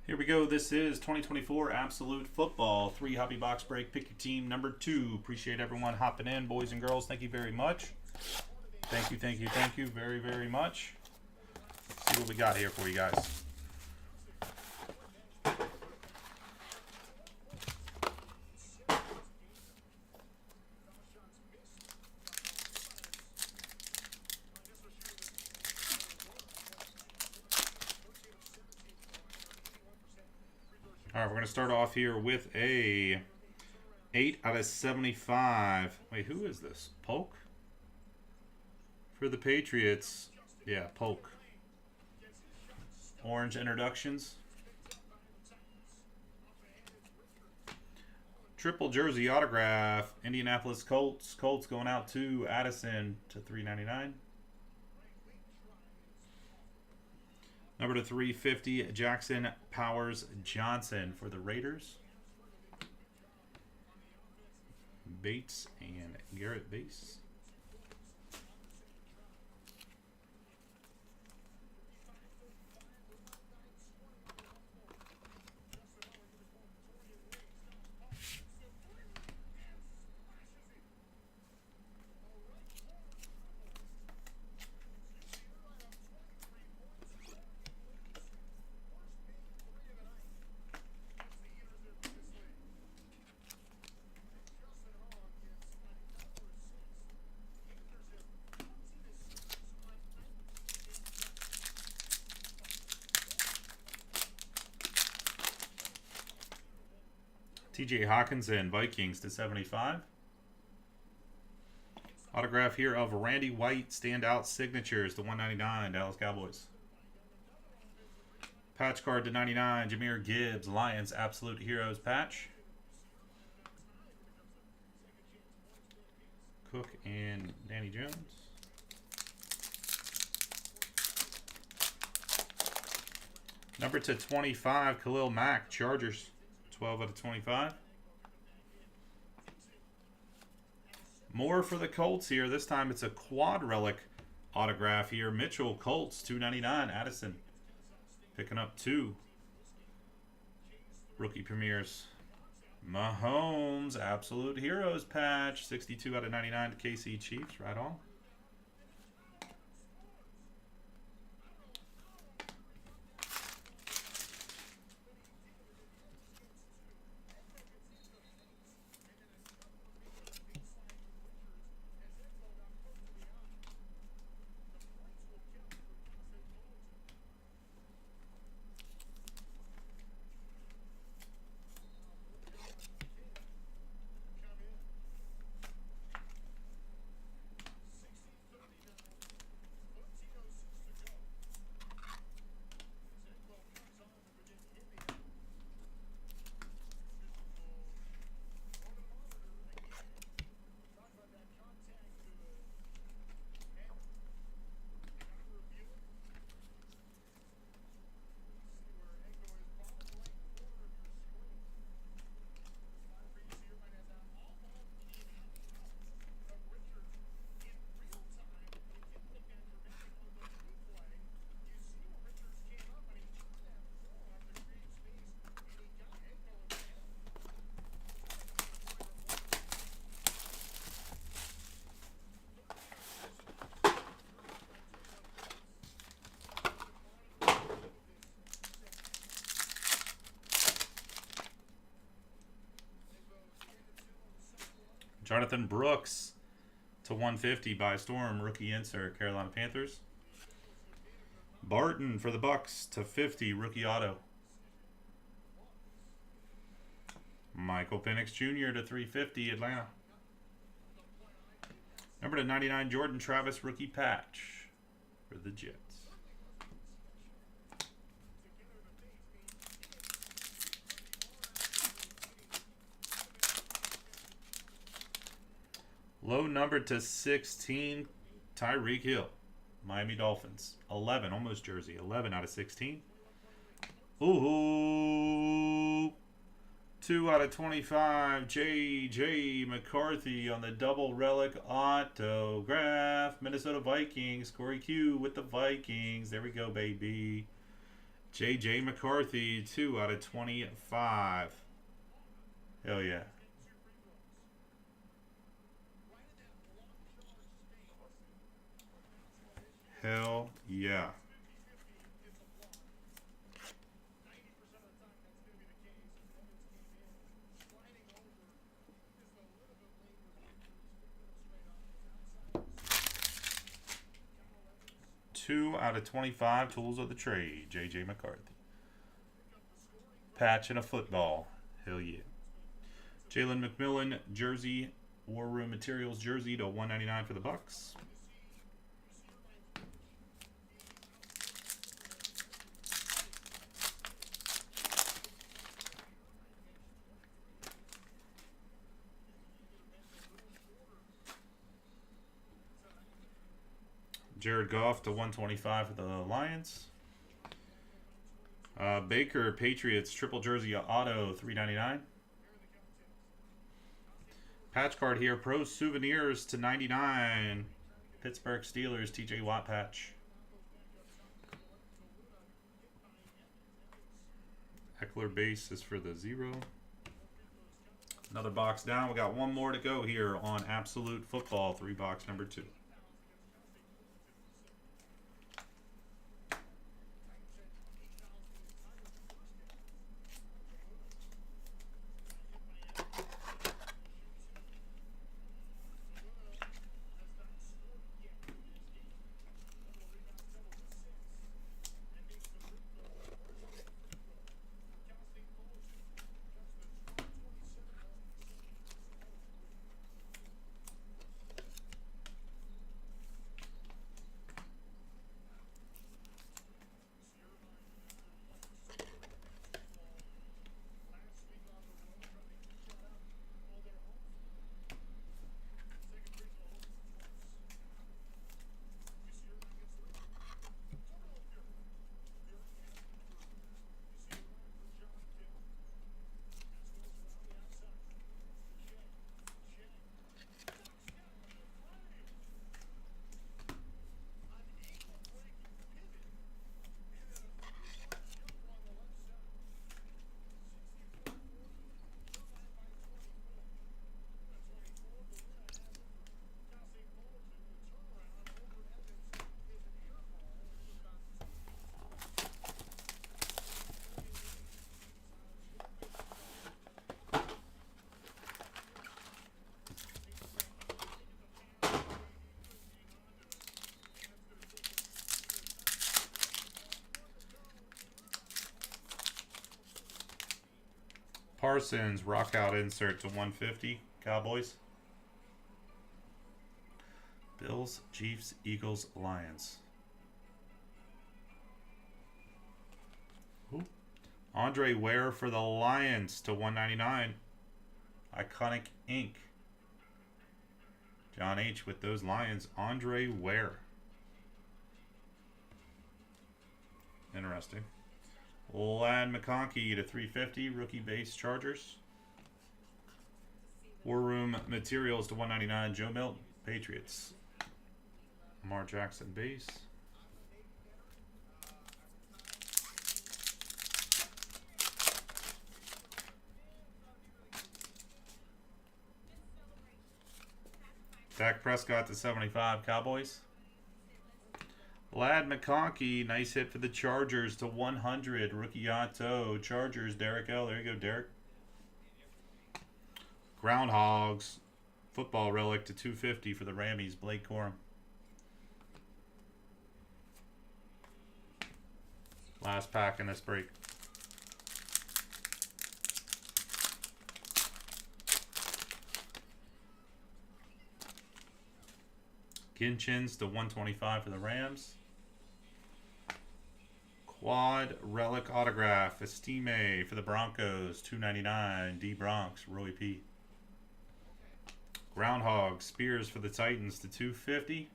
Here we go. This is 2024 Absolute Football. 3 hobby box break. Pick your team number 2. Appreciate everyone hopping in, boys and girls. Thank you very much. Thank you, thank you, thank you very, very much. Let's see what we got here for you guys. All right, we're going to start off here with a 8 out of 75. Wait, who is this? Polk? For the Patriots. Yeah, Polk. Orange introductions. Triple jersey autograph. Indianapolis Colts. Colts going out to Addison to $3.99. Number to 350, Jackson Powers Johnson for the Raiders. Bates and Garrett Bates. TJ Hawkinson, Vikings to 75. Autograph here of Randy White, standout signatures to 199, Dallas Cowboys. Patch card to 99, Jahmyr Gibbs, Lions, Absolute Heroes patch. Cook and Danny Jones. Number to 25, Khalil Mack, Chargers. 12 out of 25. More for the Colts here. This time it's a quad relic autograph here. Mitchell, Colts, $2.99. Addison picking up 2 rookie premieres. Mahomes, Absolute Heroes patch, 62 out of 99 to KC Chiefs. Right on. Jonathan Brooks to 150 by Storm. Rookie insert, Carolina Panthers. Barton for the Bucks to 50. Rookie auto. Michael Penix Jr. to 350. Atlanta. Number to 99, Jordan Travis. Rookie patch for the Jets. Low number to 16, Tyreek Hill, Miami Dolphins. 11, almost jersey. 11 out of 16. Ooh, 2 out of 25, J.J. McCarthy on the double relic autograph. Minnesota Vikings, Corey Q with the Vikings. There we go, baby. J.J. McCarthy, 2 out of 25. Hell yeah. Hell yeah. Two out of 25, tools of the trade, J.J. McCarthy. Patch and a football. Hell yeah. Jalen McMillan, jersey, War Room Materials jersey to $199 for the Bucks. Jared Goff to 125 for the Lions. Baker, Patriots, triple jersey auto, $3.99. Patch card here, Pro Souvenirs to 99. Pittsburgh Steelers, TJ Watt patch. Eckler base is for the 0. Another box down. We got one more to go here on Absolute Football, 3-box number 2. Parsons, rock out insert to 150. Cowboys. Bills, Chiefs, Eagles, Lions. Ooh. Andre Ware for the Lions to 199. Iconic ink. John H. with those Lions. Andre Ware. Interesting. Lad McConkey to 350. Rookie base Chargers. War Room Materials to 199. Joe Milton, Patriots. Lamar Jackson base. Dak Prescott to 75. Cowboys. Lad McConkey, nice hit for the Chargers to 100. Rookie auto. Chargers, Derek L. There you go, Derek. Groundhogs. Football relic to 250 for the Rammies. Blake Corum. Last pack in this break. Ginchins to 125 for the Rams. Quad relic autograph. Estime for the Broncos. 299. D Bronx. Roy P. Groundhog. Spears for the Titans to 250.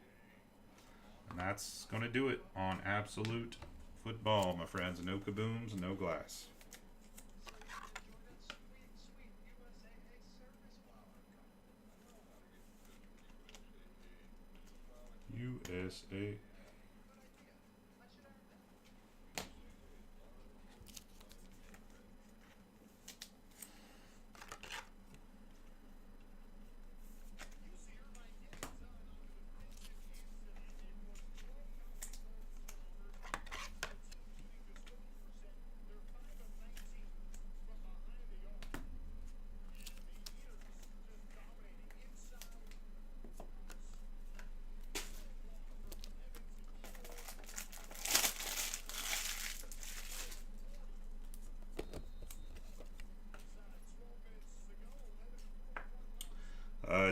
And that's going to do it on Absolute Football, my friends. No kabooms, no glass. USA.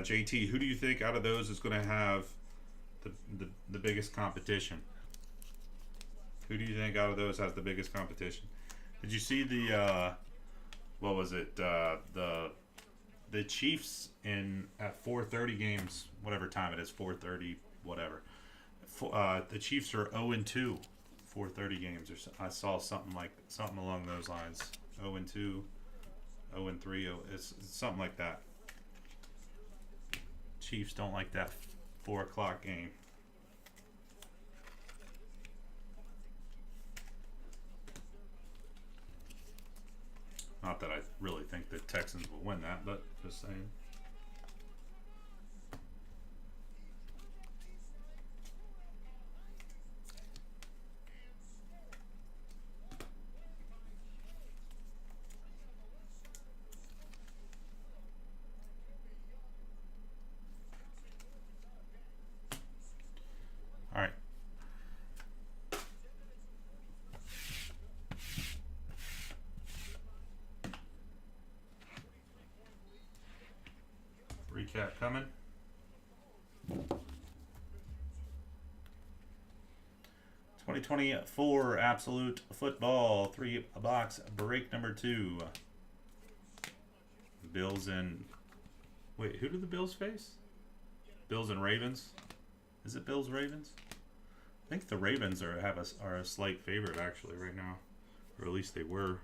JT, who do you think out of those is going to have the biggest competition? Who do you think out of those has the biggest competition? Did you see the what was it? The Chiefs at 4:30 games, whatever time it is, 4:30, whatever. The Chiefs are 0-2, 4:30 games, or I saw something along those lines. 0-2, 0-3. It's something like that. Chiefs don't like that 4 o'clock game. Not that I really think the Texans will win that, but just saying. All right. Recap coming. '24 Absolute Football 3-box break number 2. Bills and wait, who do the Bills face? Bills and Ravens. Is it Bills Ravens? I think the Ravens are a slight favorite actually right now, or at least they were.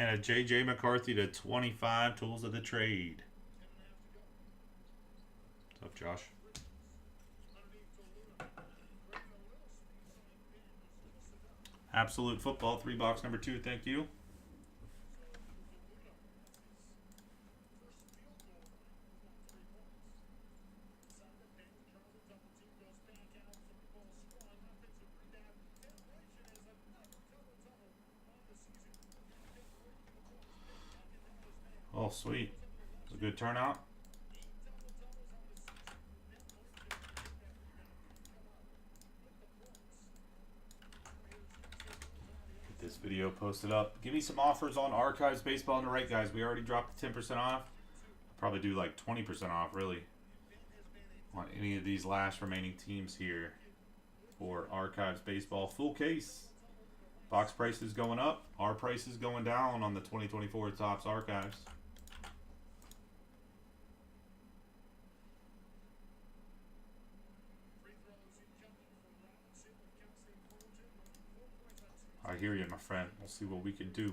And a J.J. McCarthy to 25, tools of the trade. What's up, Josh? Absolute Football, 3 box number 2, thank you. Oh, sweet. It was a good turnout. Get this video posted up. Give me some offers on Archives Baseball on the right, guys. We already dropped the 10% off. I'll probably do like 20% off, really, on any of these last remaining teams here for Archives Baseball. Full case. Box price is going up. Our price is going down on the 2024 Topps Archives. I hear you, my friend. We'll see what we can do.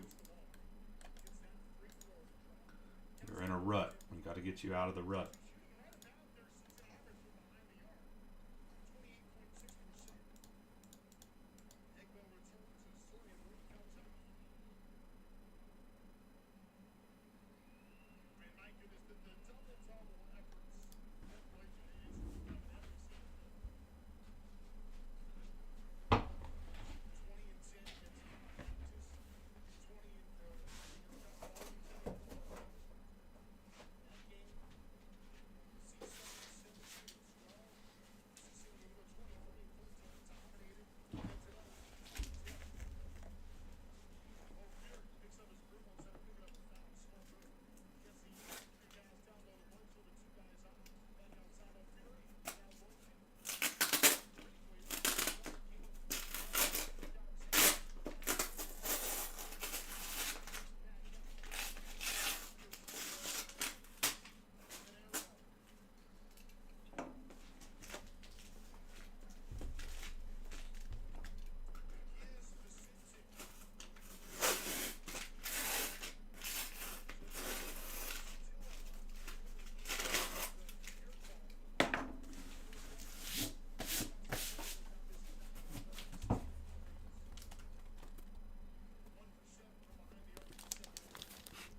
You're in a rut. We got to get you out of the rut.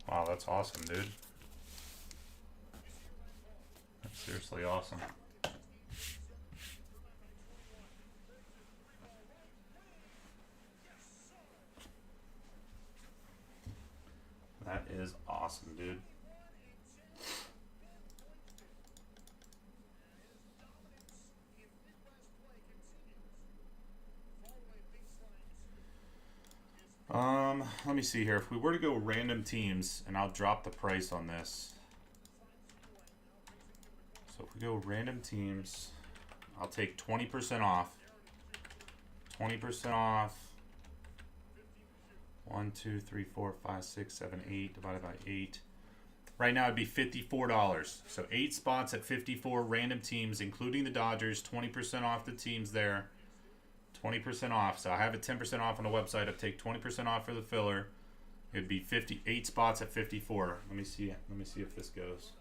Wow, that's awesome, dude. That's seriously awesome. That is awesome, dude. Let me see here. If we were to go random teams, and I'll drop the price on this. So if we go random teams, I'll take 20% off. 20% off. 1, 2, 3, 4, 5, 6, 7, 8 divided by 8. Right now it'd be $54. So 8 spots at 54 random teams, including the Dodgers. 20% off the teams there. 20% off. So I have it 10% off on the website. I'll take 20% off for the filler. It'd be 58 spots at 54. Let me see if this goes.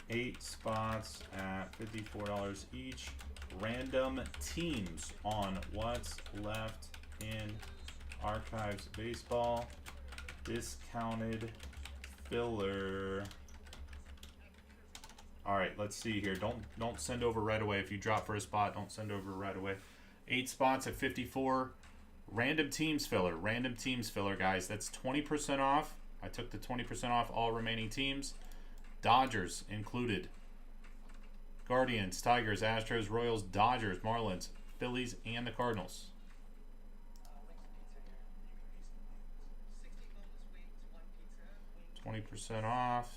8 spots at $54 each. Random teams on what's left in Archives Baseball. Discounted filler. All right, let's see here. Don't send over right away. If you drop for a spot, don't send over right away. 8 spots at 54. Random teams filler. Random teams filler, guys. That's 20% off. I took the 20% off all remaining teams. Dodgers included. Guardians, Tigers, Astros, Royals, Dodgers, Marlins, Phillies, and the Cardinals. 20% off.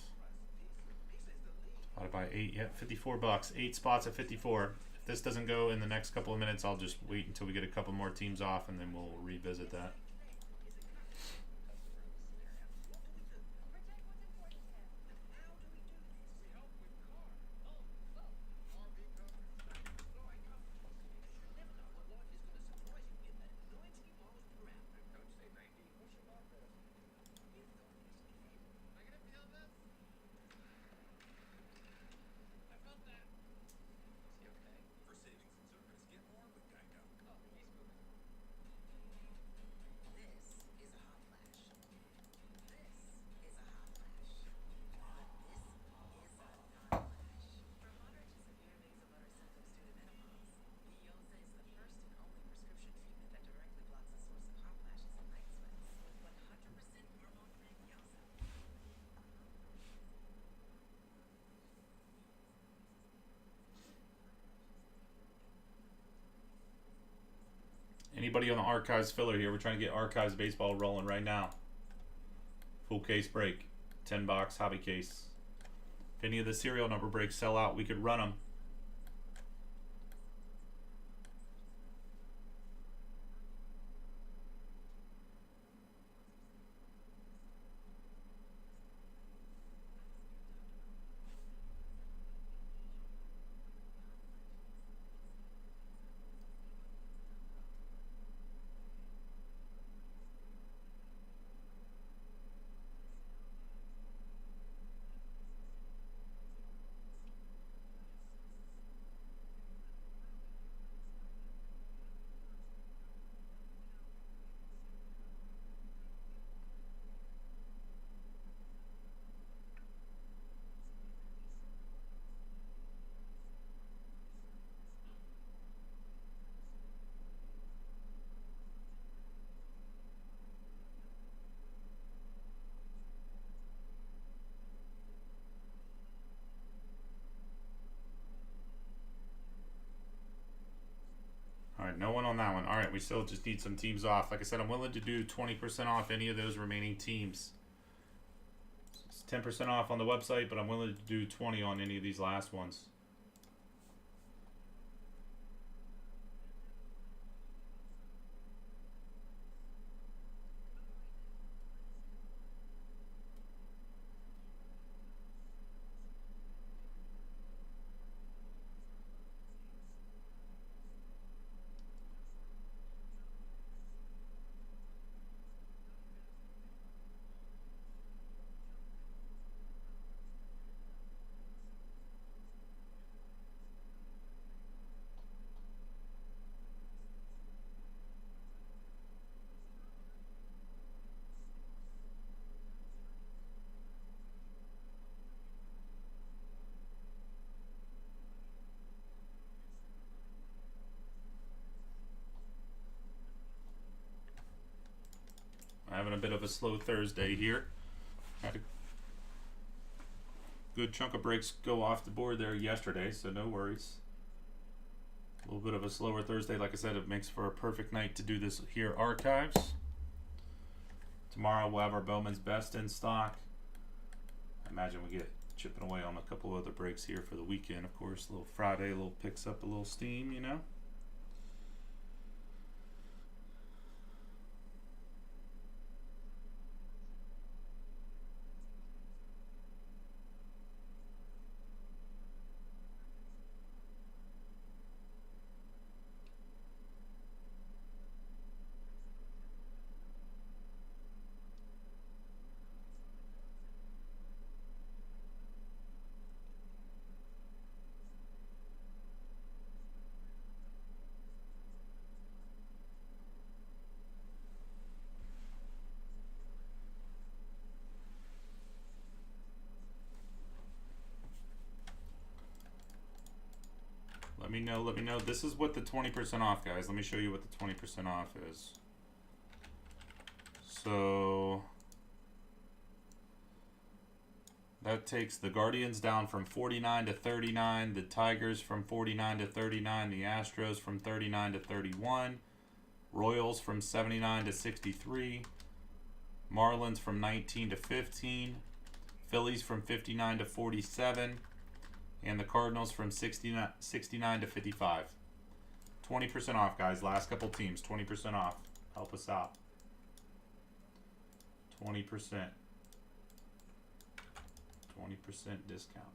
Divided by 8. Yep, $54. 8 spots at 54. If this doesn't go in the next couple of minutes, I'll just wait until we get a couple more teams off, and then we'll revisit that. Anybody on the archives filler here? We're trying to get archives baseball rolling right now. Full case break. 10 box hobby case. If any of the serial number breaks sell out, we could run them. Alright, no one on that one. Alright, we still just need some teams off. Like I said, I'm willing to do 20% off any of those remaining teams. It's 10% off on the website, but I'm willing to do 20 on any of these last ones. Having a bit of a slow Thursday here. Had a good chunk of breaks go off the board there yesterday, so no worries. A little bit of a slower Thursday. Like I said, it makes for a perfect night to do this here archives. Tomorrow we'll have our Bowman's Best in stock. I imagine we get chipping away on a couple other breaks here for the weekend. Of course, a little Friday, a little picks up a little steam, you know. Let me know. This is what the 20% off, guys. Let me show you what the 20% off is. So that takes the Guardians down from 49 to 39, the Tigers from 49 to 39, the Astros from 39 to 31, Royals from 79 to 63, Marlins from 19 to 15, Phillies from 59 to 47, and the Cardinals from 69 to 55. 20% off, guys. Last couple teams, 20% off. Help us out. 20%. 20% discount.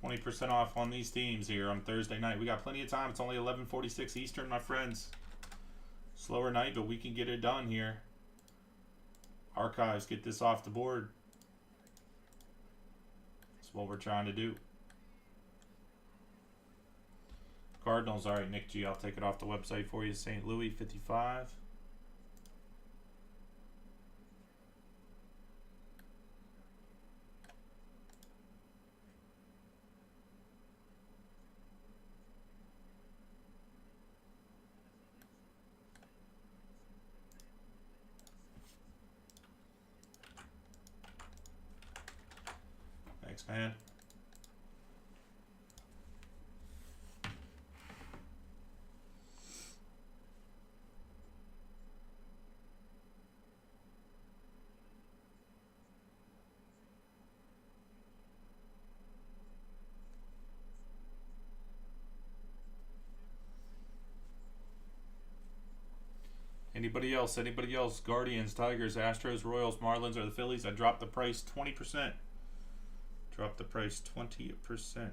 20% off on these teams here on Thursday night. We got plenty of time. It's only 11:46 Eastern, my friends. Slower night, but we can get it done here. Archives, get this off the board. That's what we're trying to do. Cardinals, all right, Nick G, I'll take it off the website for you. St. Louis, 55. Thanks, man. Anybody else? Anybody else? Guardians, Tigers, Astros, Royals, Marlins, or the Phillies? I dropped the price 20%. Dropped the price 20%.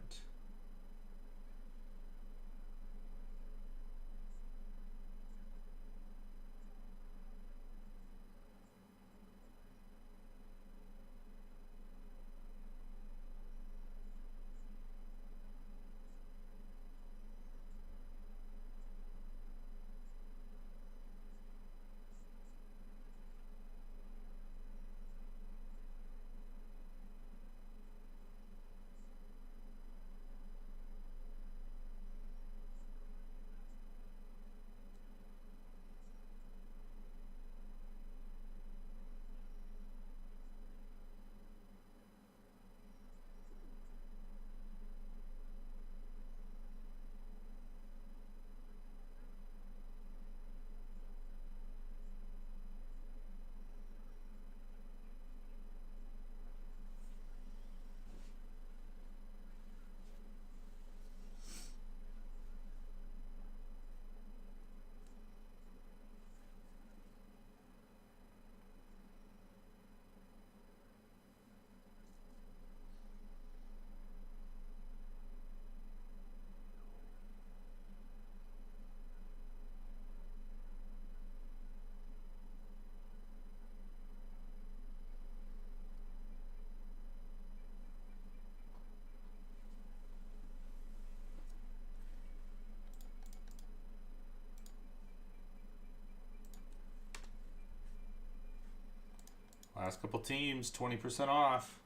Last couple teams, 20% off.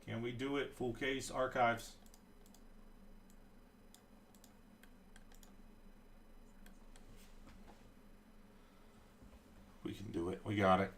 Can we do it? Full case, archives. We can do it. We got it.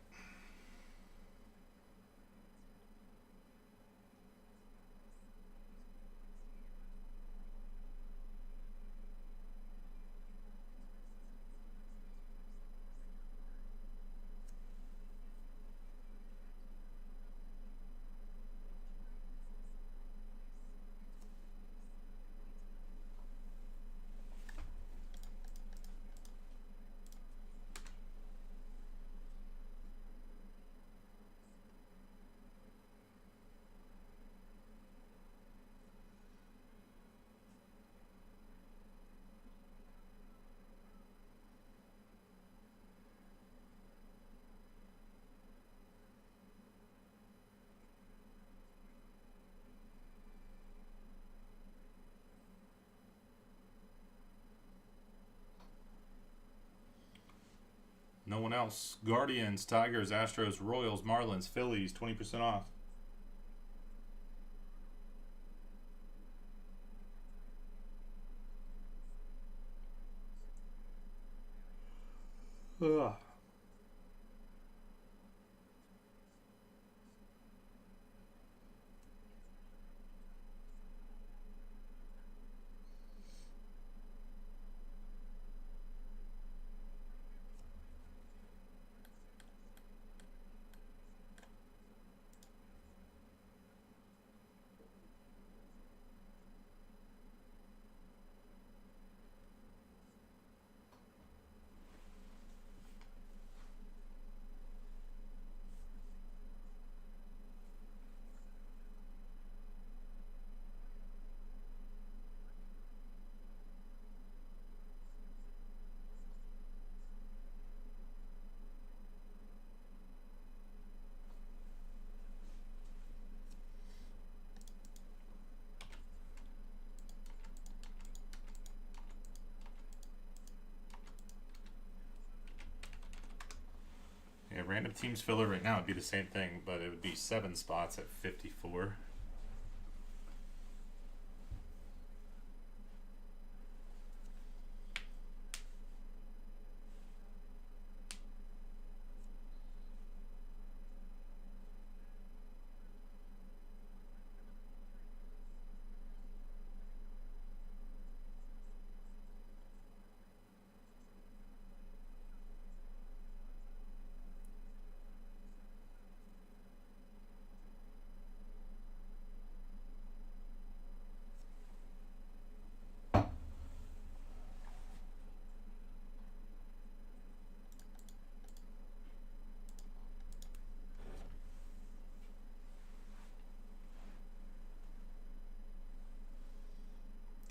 No one else. Guardians, Tigers, Astros, Royals, Marlins, Phillies, 20% off. Ugh. random teams filler right now would be the same thing, but it would be 7 spots at 54.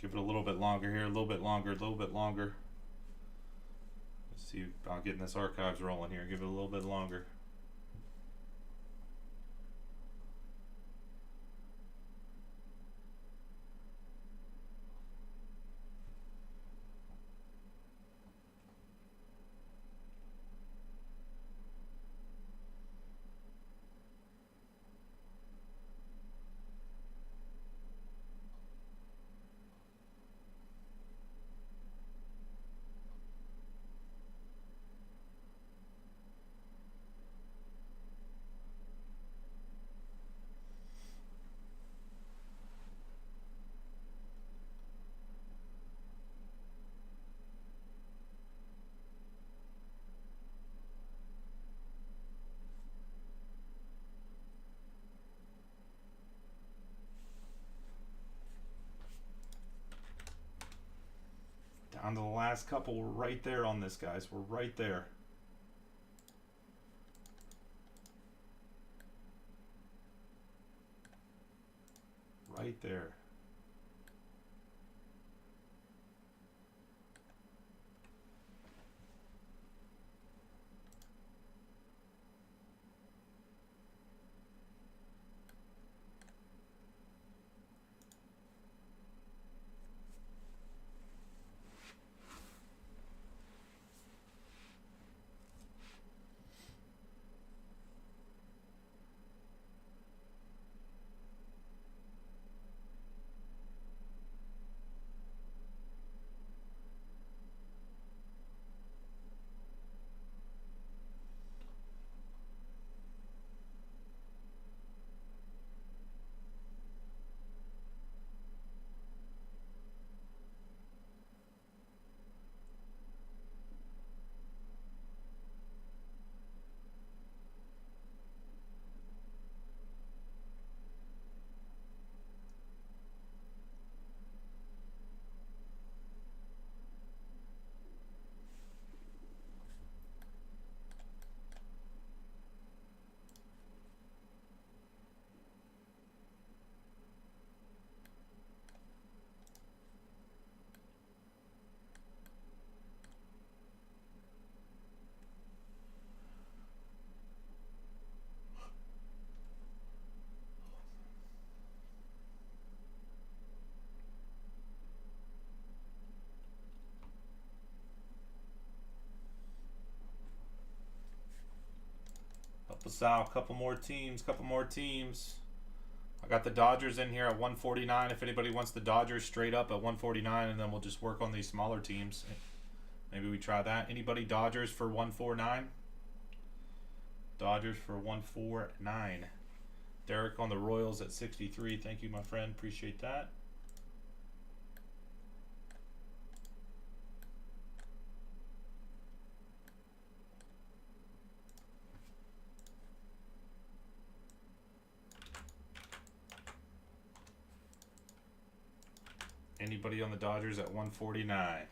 Give it a little bit longer here, a little bit longer, a little bit longer. Let's see about getting this archives rolling here. Give it a little bit longer. Down to the last couple. We're right there on this, guys. We're right there. Right there. Help us out. Couple more teams. Couple more teams. I got the Dodgers in here at 149. If anybody wants the Dodgers straight up at 149, and then we'll just work on these smaller teams. Maybe we try that. Anybody Dodgers for 149? Dodgers for 149. Derek on the Royals at 63. Thank you, my friend. Appreciate that. Anybody on the Dodgers at 149?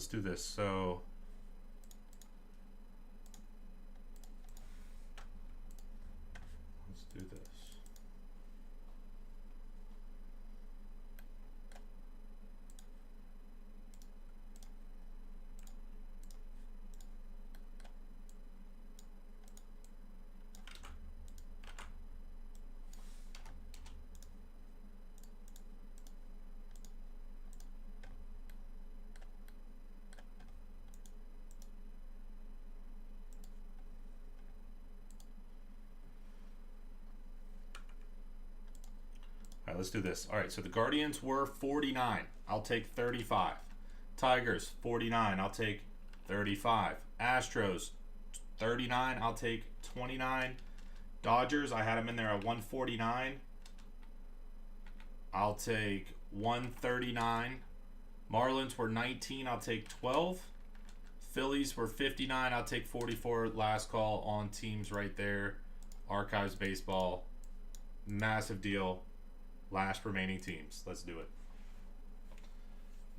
let's do this. So let's do this. All right, let's do this. All right, so the Guardians were 49. I'll take 35. Tigers, 49. I'll take 35. Astros, 39. I'll take 29. Dodgers, I had them in there at 149. I'll take 139. Marlins were 19. I'll take 12. Phillies were 59. I'll take 44. Last call on teams right there. Archives Baseball. Massive deal. Last remaining teams. Let's do it.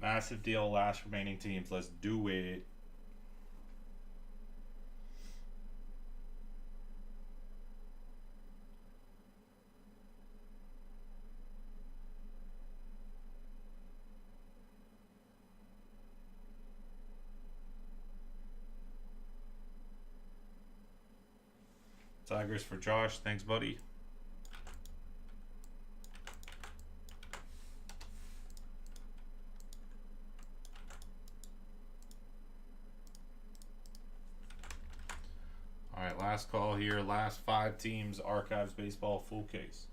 Massive deal. Last remaining teams. Let's do it. Tigers for Josh. Thanks, buddy. All right, last call here. Last 5 teams. Archives Baseball full case.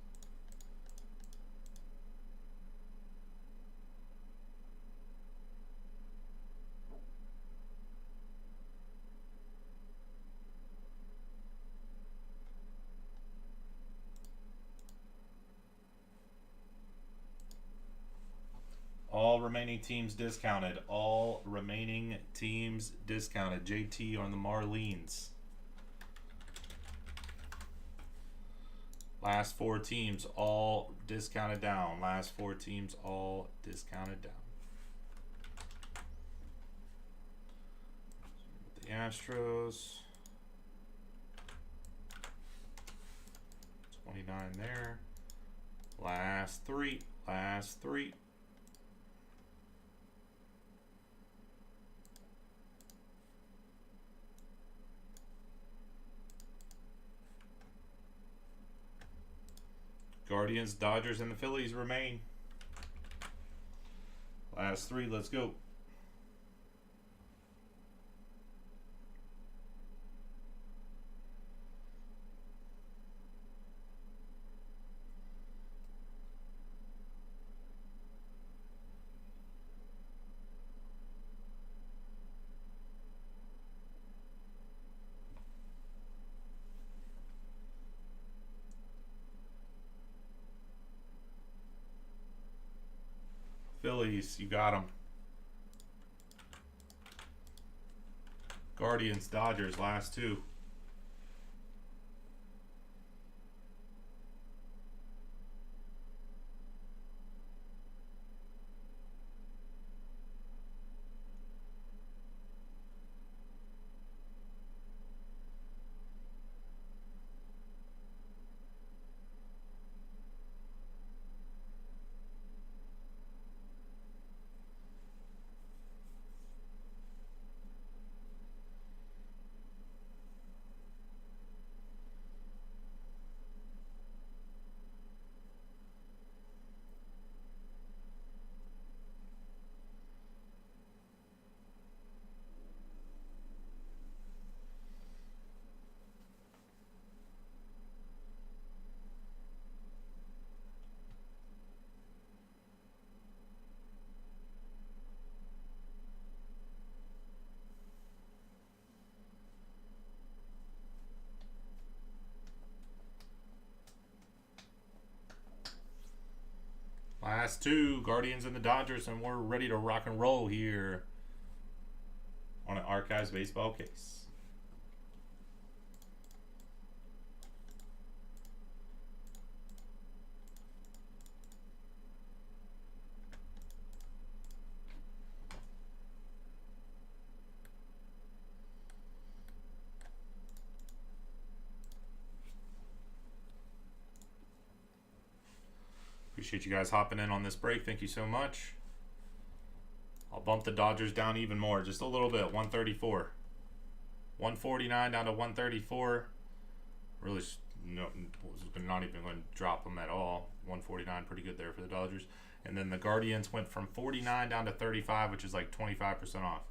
All remaining teams discounted. All remaining teams discounted. JT on the Marlins. Last 4 teams all discounted down. Last 4 teams all discounted down. The Astros. 29 there. Last 3. Last 3. Guardians, Dodgers, and the Phillies remain. Last 3, let's go. Phillies, you got them. Guardians, Dodgers, last 2. Last 2, Guardians and the Dodgers, and we're ready to rock and roll here on an Archives Baseball case. Appreciate you guys hopping in on this break. Thank you so much. I'll bump the Dodgers down even more, just a little bit. 134. 149 down to 134. Really, no, not even going to drop them at all. 149, pretty good there for the Dodgers. And then the Guardians went from 49 down to 35, which is like 25% off.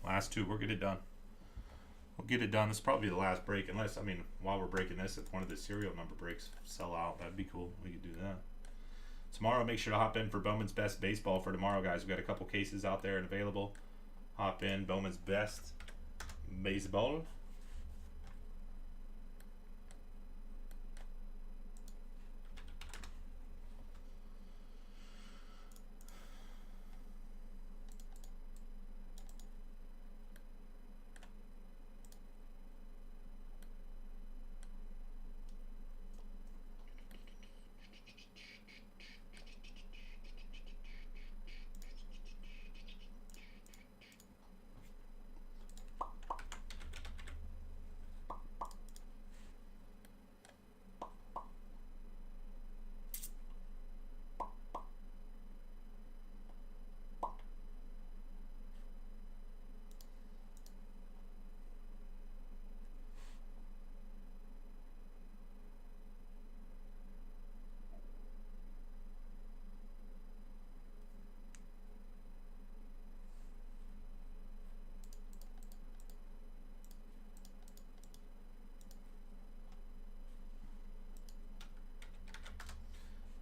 Last two, we'll get it done. We'll get it done. This is probably the last break, unless, I mean, while we're breaking this, if one of the serial number breaks sell out, that'd be cool. We could do that. Tomorrow, make sure to hop in for Bowman's Best Baseball for tomorrow, guys. We've got a couple cases out there and available. Hop in, Bowman's Best Baseball.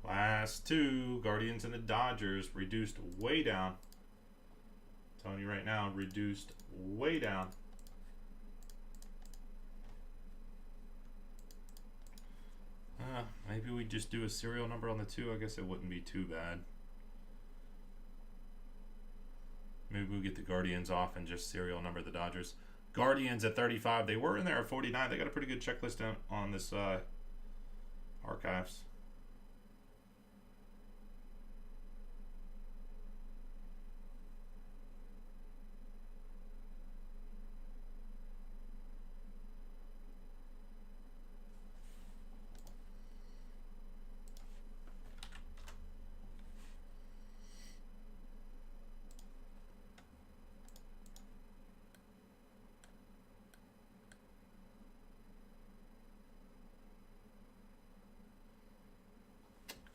Last two, Guardians and the Dodgers, reduced way down. I'm telling you right now, reduced way down. Maybe we just do a serial number on the two. I guess it wouldn't be too bad. Maybe we'll get the Guardians off and just serial number the Dodgers. Guardians at 35. They were in there at 49. They got a pretty good checklist on this archives.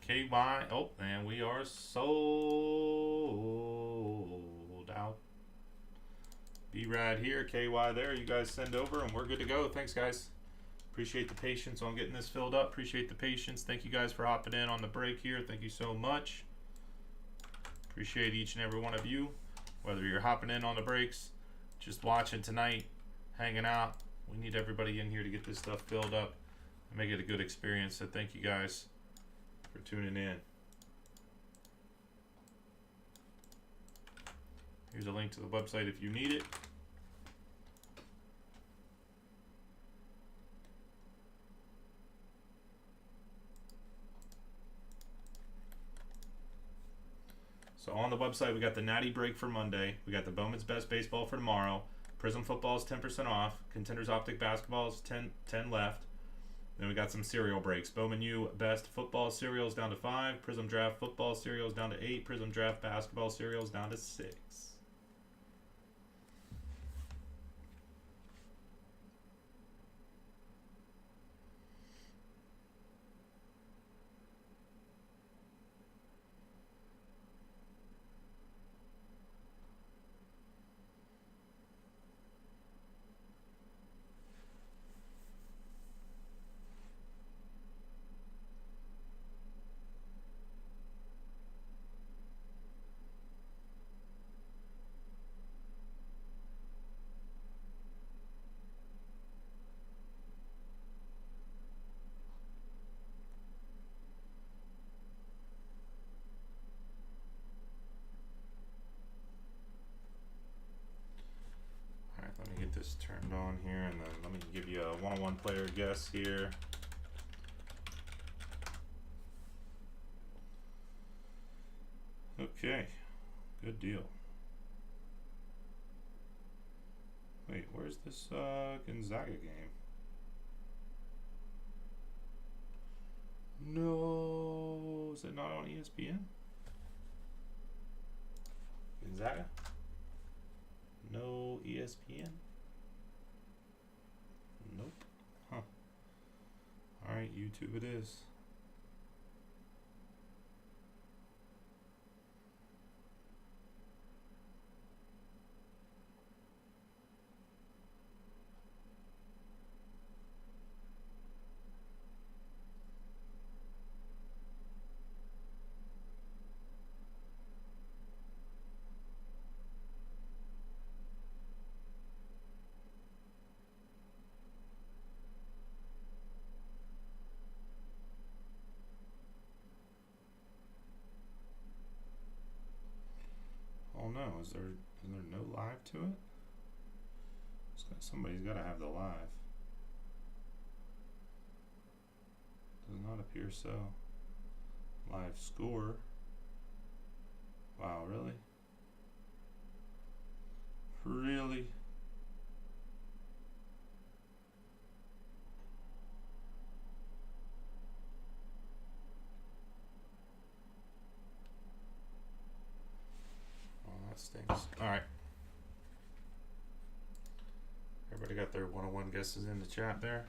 KY, oh, and we are sold out. B-Rad here, KY there. You guys send over and we're good to go. Thanks, guys. Appreciate the patience on getting this filled up. Appreciate the patience. Thank you guys for hopping in on the break here. Thank you so much. Appreciate each and every one of you. Whether you're hopping in on the breaks, just watching tonight, hanging out. We need everybody in here to get this stuff filled up and make it a good experience. So thank you guys for tuning in. Here's a link to the website if you need it. So on the website, we got the Natty Break for Monday. We got the Bowman's Best Baseball for tomorrow. Prism Football is 10% off. Contenders Optic Basketball is 10 left. Then we we got some cereal breaks. Bowman U Best Football Cereals down to 5. Prism Draft Football Cereals down to 8. Prism Draft Basketball Cereals down to 6. Let me get this turned on here, and then let me give you a one-on-one player guess here. Okay, good deal. Wait, where's this Gonzaga game? No, is it not on ESPN? Gonzaga? No ESPN? Nope. Huh. Alright, YouTube it is. Oh no, is there no live to it? Somebody's got to have the live. Does not appear so. Live score. Wow, really? Really? Stinks. Alright. Everybody got their one-on-one guesses in the chat there.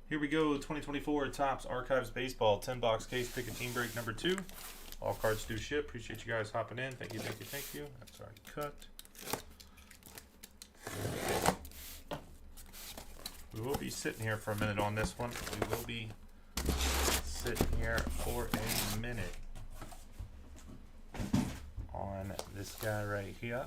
Here we go, 2024 Topps Archives Baseball 10-box case, pick a team break number 2. All cards do ship. Appreciate you guys hopping in. Thank you, thank you, thank you. That's already cut. We will be sitting here for a minute on this one. We will be sitting here for a minute on this guy right here.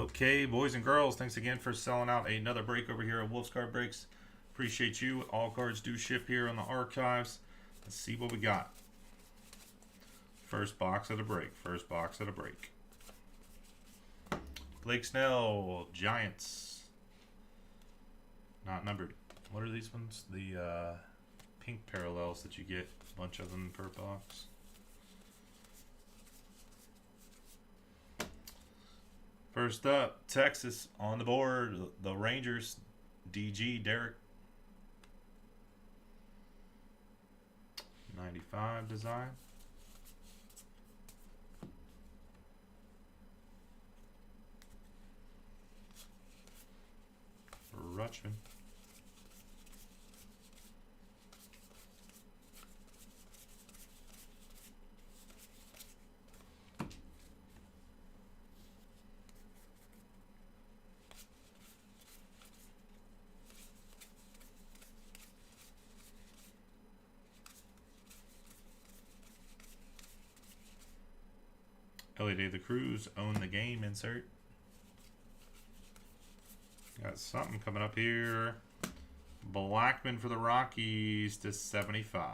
Okay, boys and girls, thanks again for selling out another break over here at Wolf's Card Breaks. Appreciate you. All cards do ship here on the archives. Let's see what we got. First box of the break. First box of the break. Blake Snell, Giants. Not numbered. What are these ones? The pink parallels that you get. A bunch of them per box. First up, Texas on the board. The Rangers, DG, Derek. 95 design. Rutschman. Ellie Day the Cruz, own the game insert. Got something coming up here. Blackman for the Rockies to 75.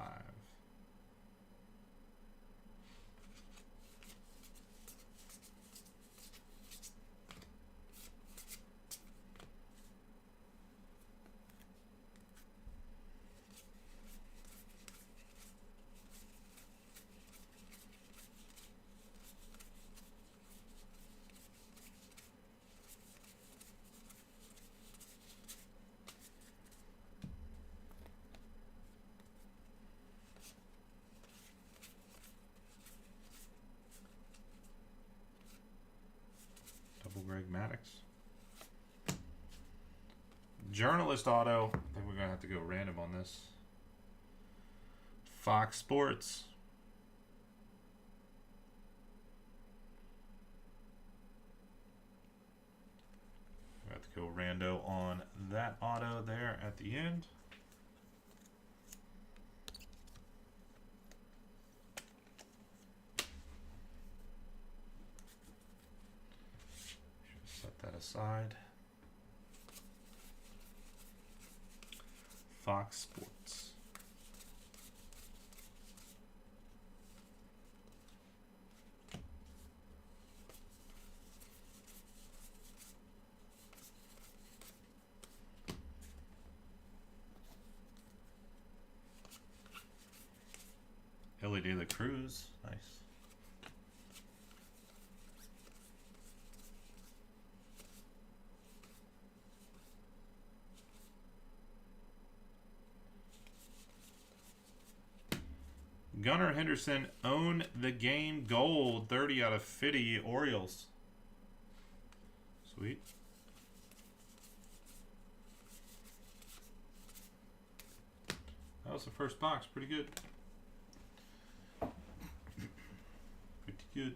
Greg Maddox. Journalist auto. I think we're going to have to go random on this. Fox Sports. We have to go rando on that auto there at the end. Set that aside. Fox Sports. Ellie De La Cruz. Nice. Gunnar Henderson, own the game gold, 30 out of 50, Orioles. Sweet. That was the first box, pretty good. Pretty good.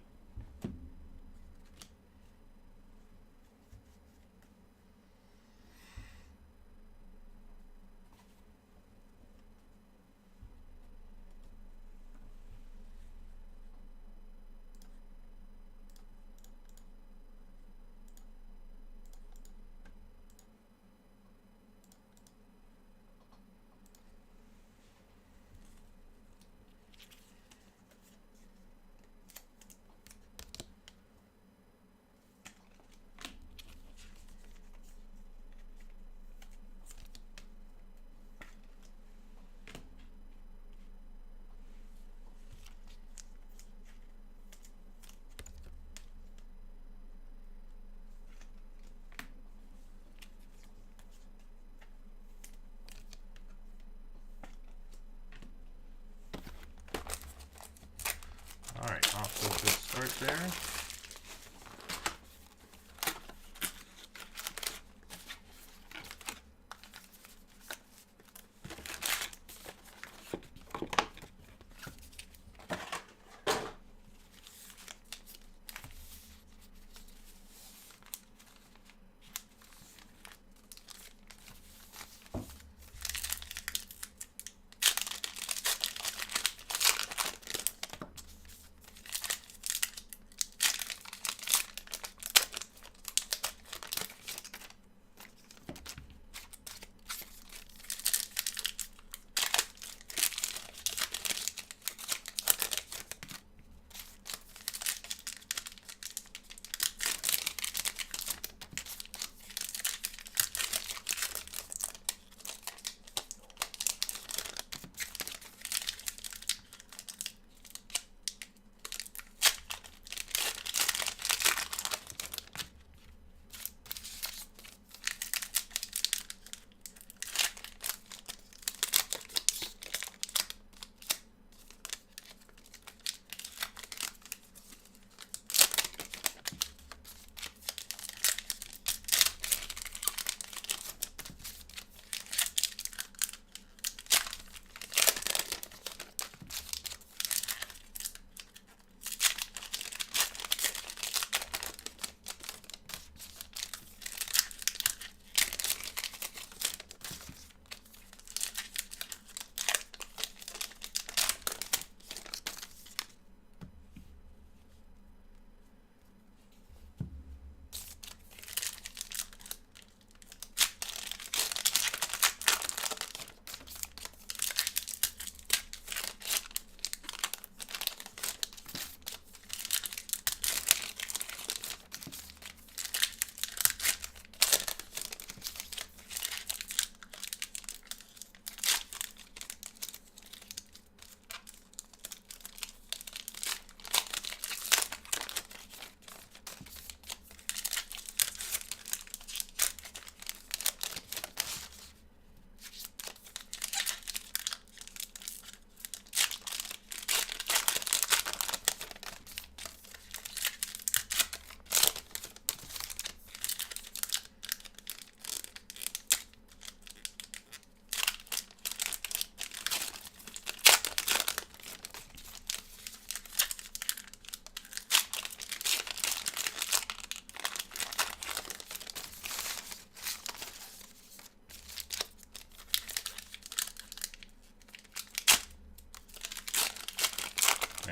Alright, off to a good start there.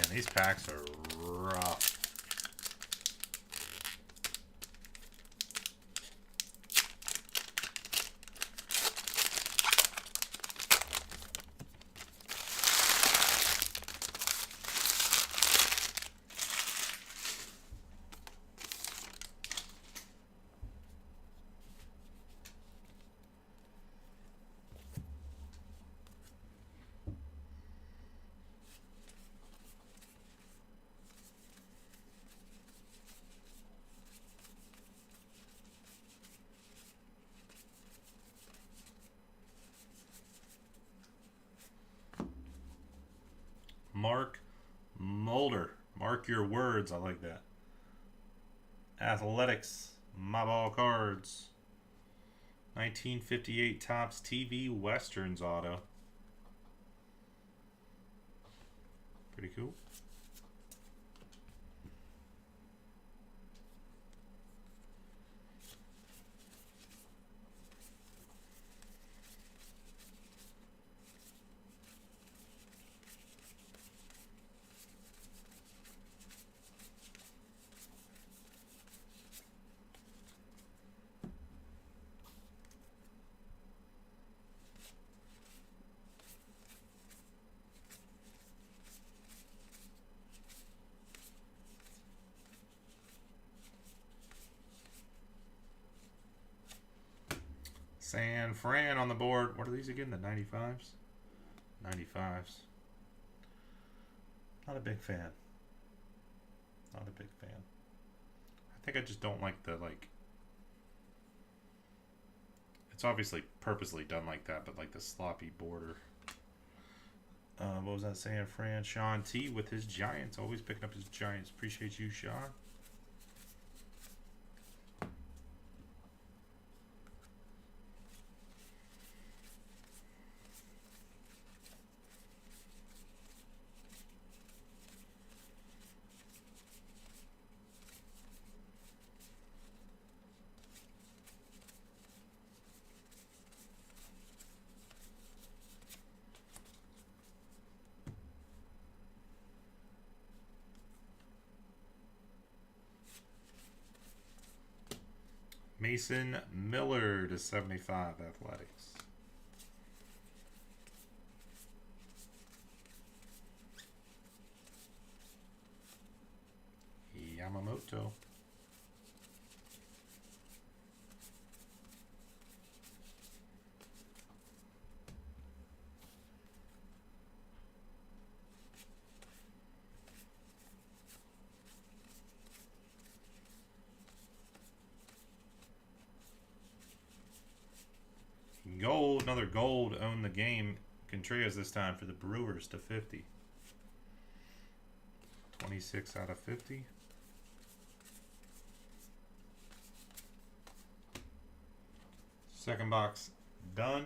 these packs are rough. Mark Mulder. Mark your words. I like that. Athletics. My ball cards. 1958 Topps TV Westerns auto. Pretty cool. San Fran on the board. What are these again? The 95s? 95s. Not a big fan. Not a big fan. I think I just don't like the, like... It's obviously purposely done like that, but like the sloppy border. What was that, San Fran? Sean T with his Giants. Always picking up his Giants. Appreciate you, Sean. Mason Miller to 75 Athletics. Yamamoto. Gold, another gold, own the game. Contreras this time for the Brewers to 50. 26 out of 50. Second box done.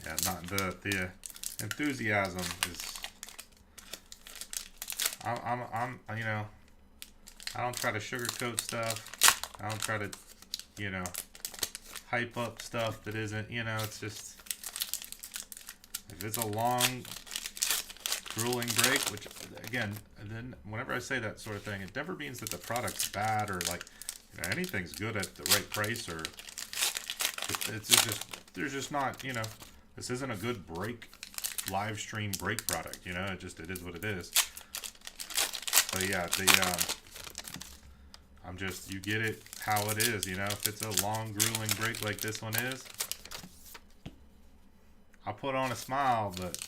Yeah, not the enthusiasm is. I'm you know, I don't try to sugarcoat stuff. I don't try to, you know, hype up stuff that isn't. You know, it's just if it's a long grueling break, which again, then whenever I say that sort of thing, it never means that the product's bad or like, you know, anything's good at the right price, or it's just, there's just not, you know, this isn't a good break, live stream break product, you know, it is what it is. But yeah, I'm just, you get it how it is, you know, if it's a long grueling break like this one is, I'll put on a smile, but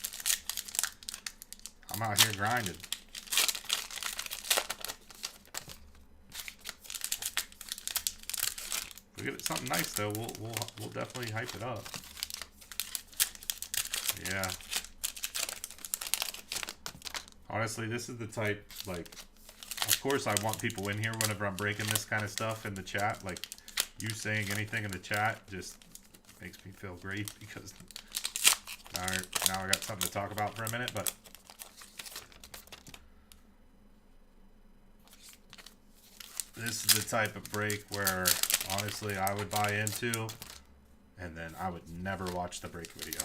I'm out here grinding. If we get something nice though, we'll definitely hype it up. Yeah. Honestly, this is the type, like, of course I want people in here whenever I'm breaking this kind of stuff in the chat. Like, you saying anything in the chat just makes me feel great, because now I got something to talk about for a minute. But this is the type of break where honestly I would buy into, and then I would never watch the break video,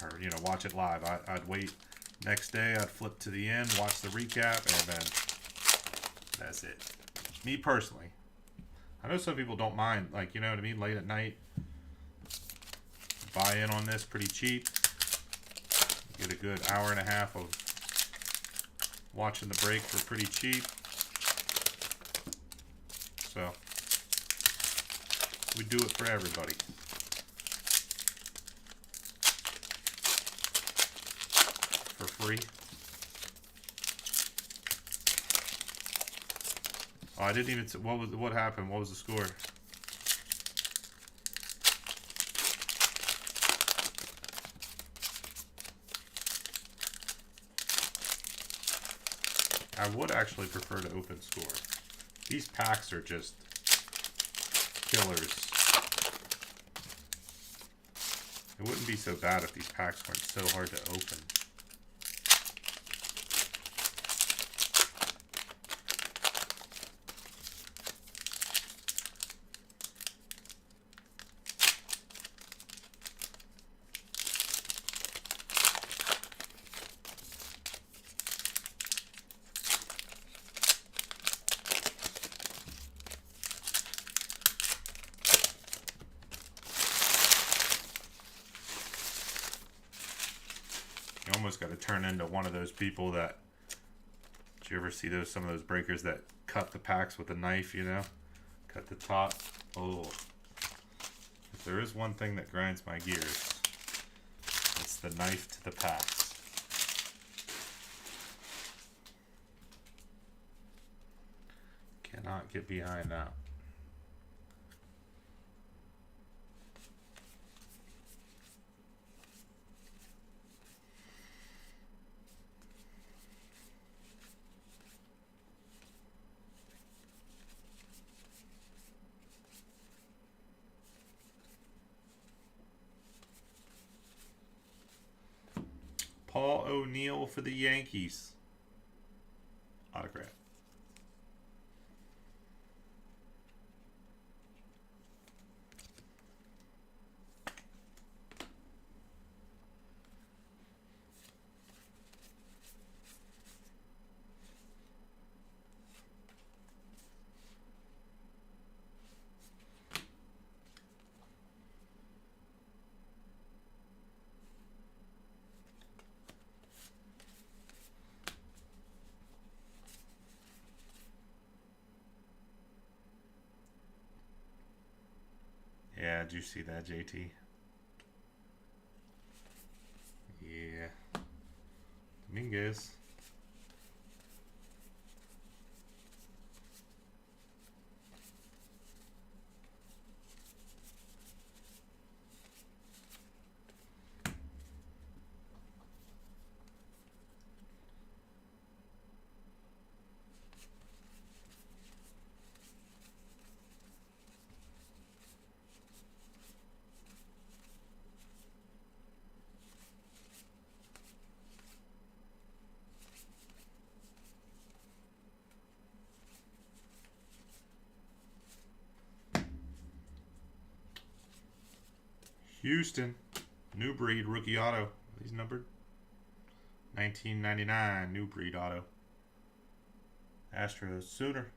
or, you know, watch it live. I'd wait next day, I'd flip to the end, watch the recap, and then that's it. Me personally. I know some people don't mind, like, you know what I mean, late at night, buy in on this pretty cheap, get a good hour and a half of watching the break for pretty cheap. So we do it for everybody. For free. Oh, I didn't even. What happened? What was the score? I would actually prefer to open score. These packs are just killers. It wouldn't be so bad if these packs weren't so hard to open. You almost got to turn into one of those people that, did you ever see some of those breakers that cut the packs with a knife, you know? Cut the top. Oh. If there is one thing that grinds my gears, it's the knife to the packs. Cannot get behind that. Paul O'Neill for the Yankees. Autograph. Yeah, did you see that, JT? Yeah. Dominguez. Houston, new breed rookie auto. He's numbered 1999 new breed auto. Astros Sooner.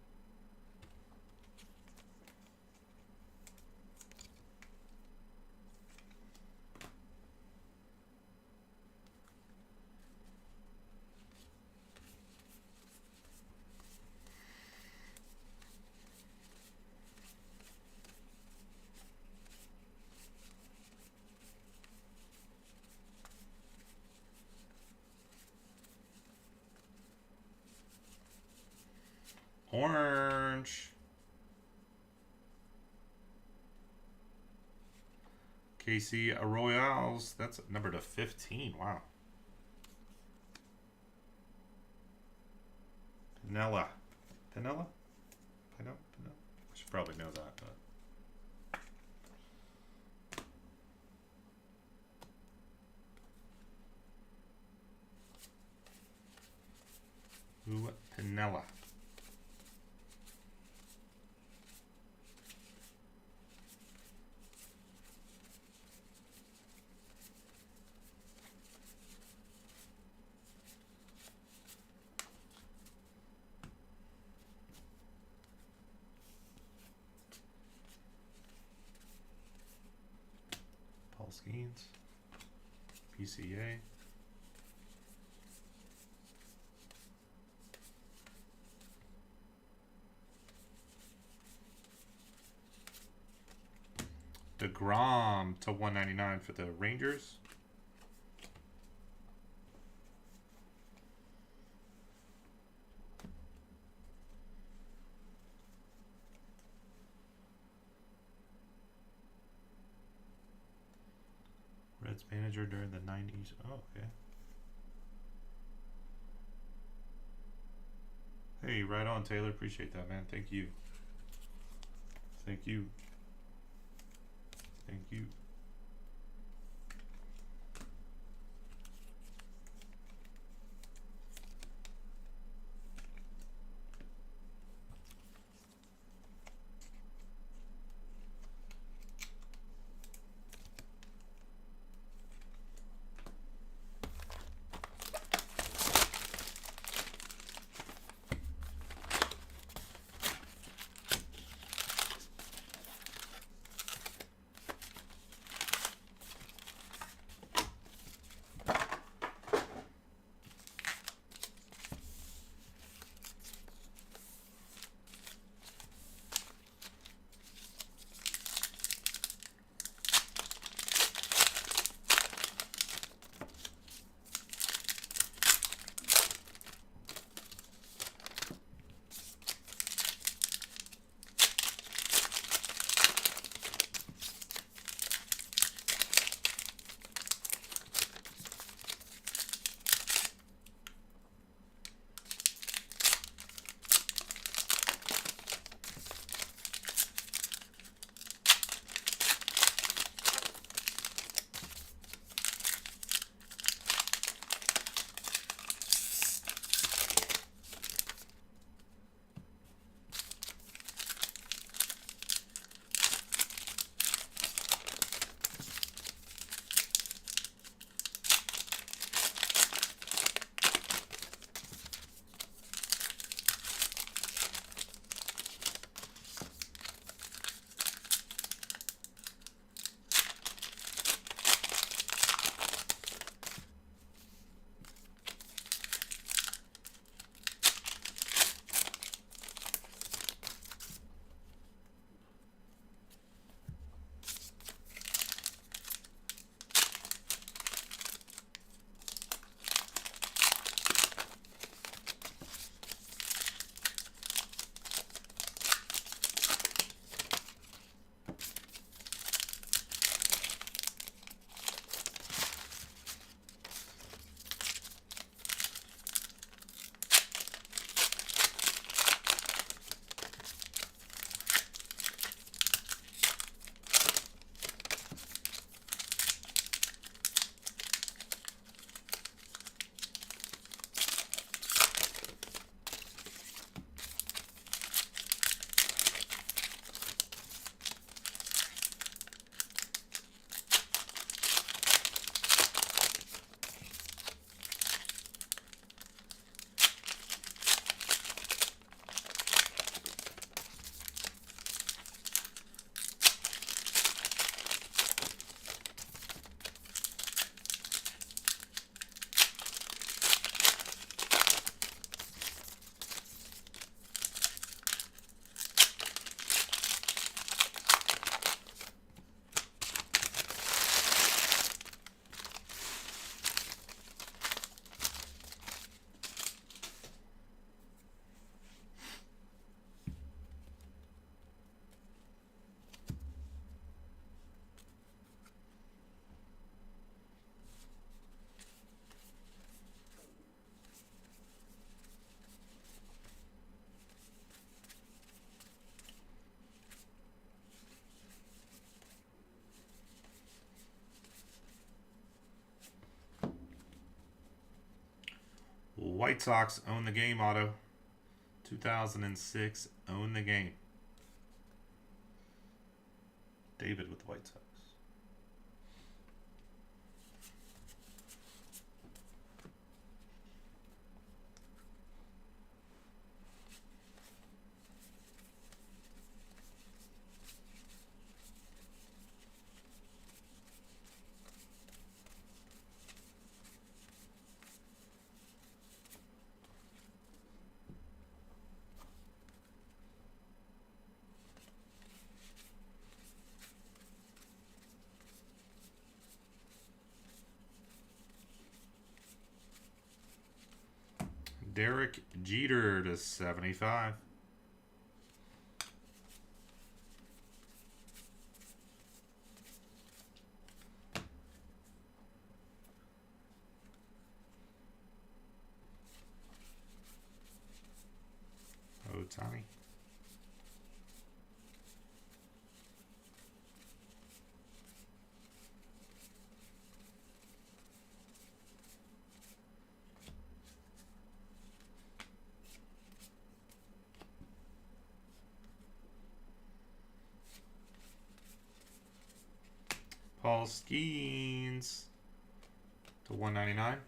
Orange. KC Royals. That's number to 15. Wow. Pinella. Pinella? Pinella? I should probably know that, but. Ooh, Pinella. Paul Skeens. PCA. DeGrom to 199 for the Rangers. Reds manager during the 90s. Oh, okay. Hey, right on, Taylor. Appreciate that, man. Thank you. Thank you. Thank you. White Sox own the game auto. 2006 own the game. David with the White Sox. Derek Jeter to 75. Ohtani. Paul Skeens to 199.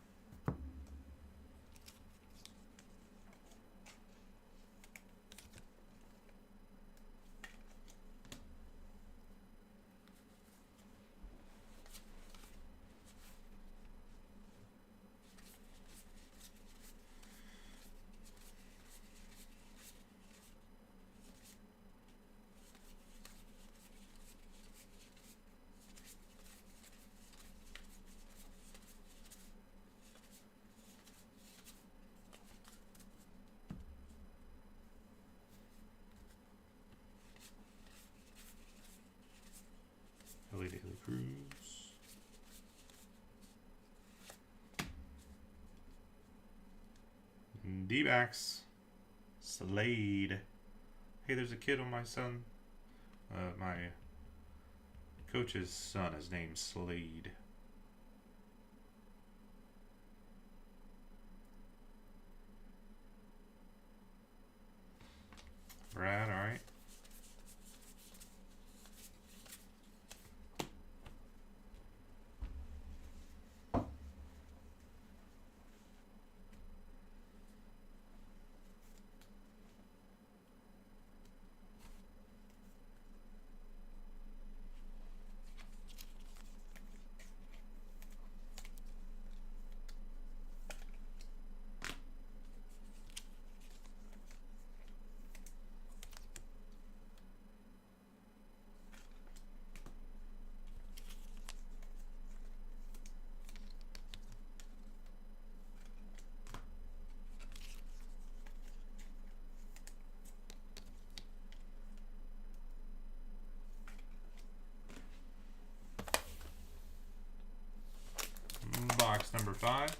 Ellie Daily Cruz. D-backs. Slade. Hey, there's a kid on my son. My coach's son is named Slade. Brad, alright. Box number 5.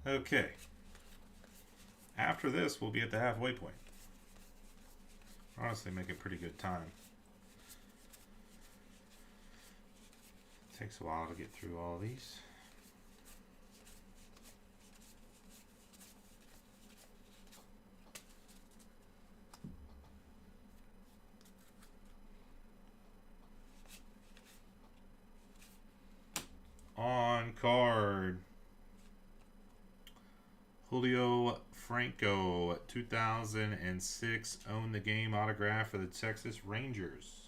Okay. After this, we'll be at the halfway point. Honestly, make a pretty good time. Takes a while to get through all these. On card, Julio Franco, 2006, own the game autograph for the Texas Rangers.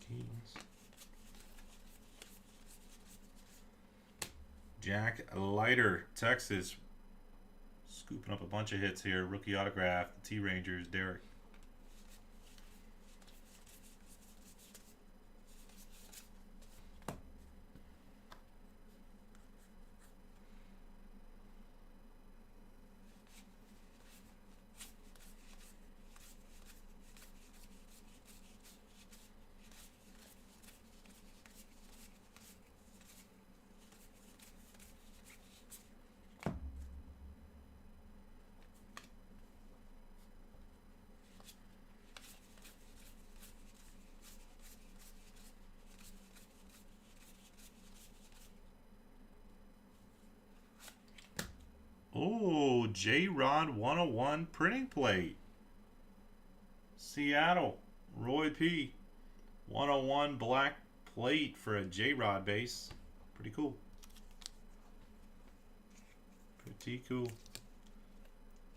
Keys. Jack Leiter, Texas. Scooping up a bunch of hits here. Rookie autograph. The T Rangers, Derek. Oh, J-Rod 101 printing plate. Seattle, Roy P. 101 black plate for a J-Rod base. Pretty cool. Pretty cool.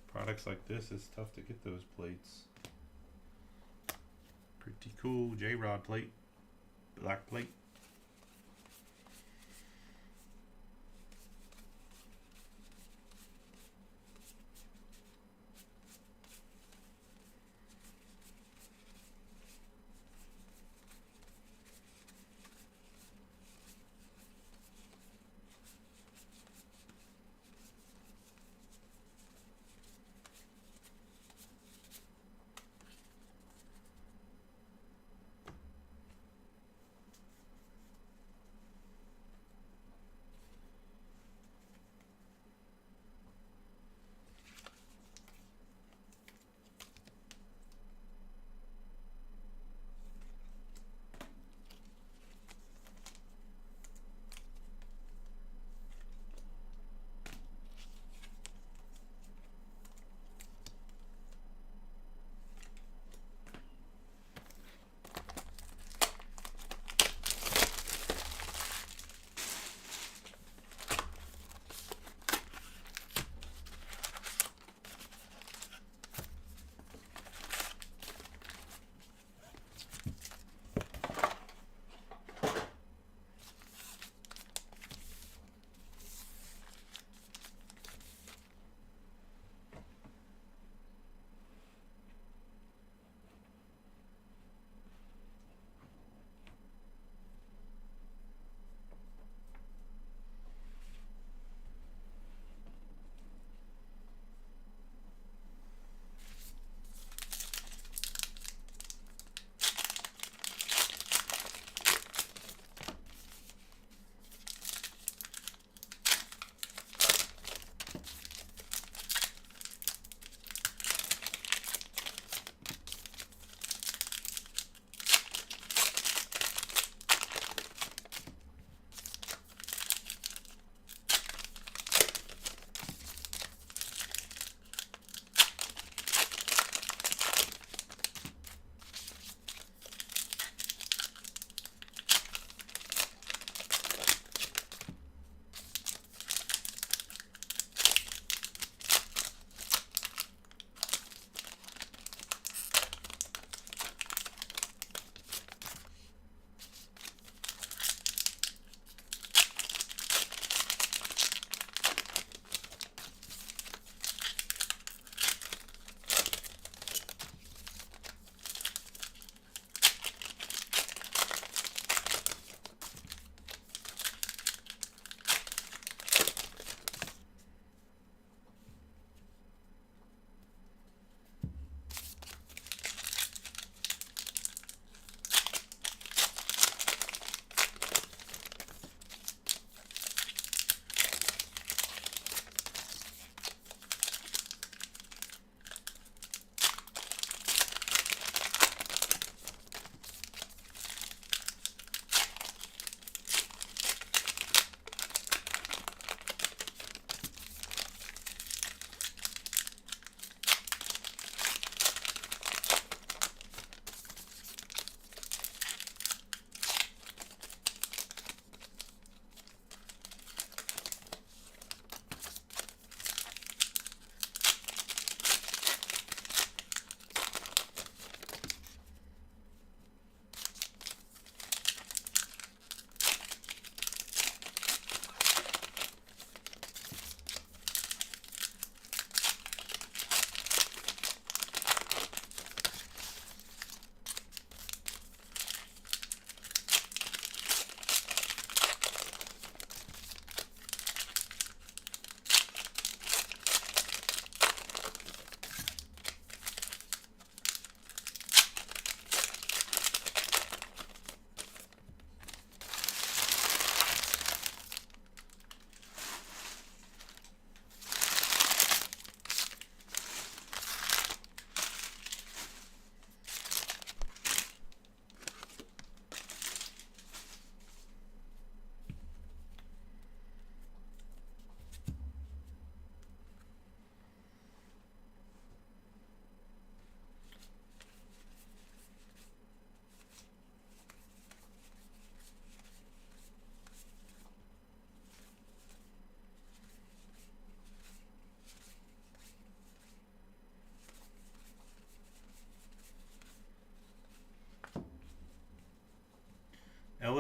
Products like this, it's tough to get those plates. Pretty cool. J-Rod plate. Black plate.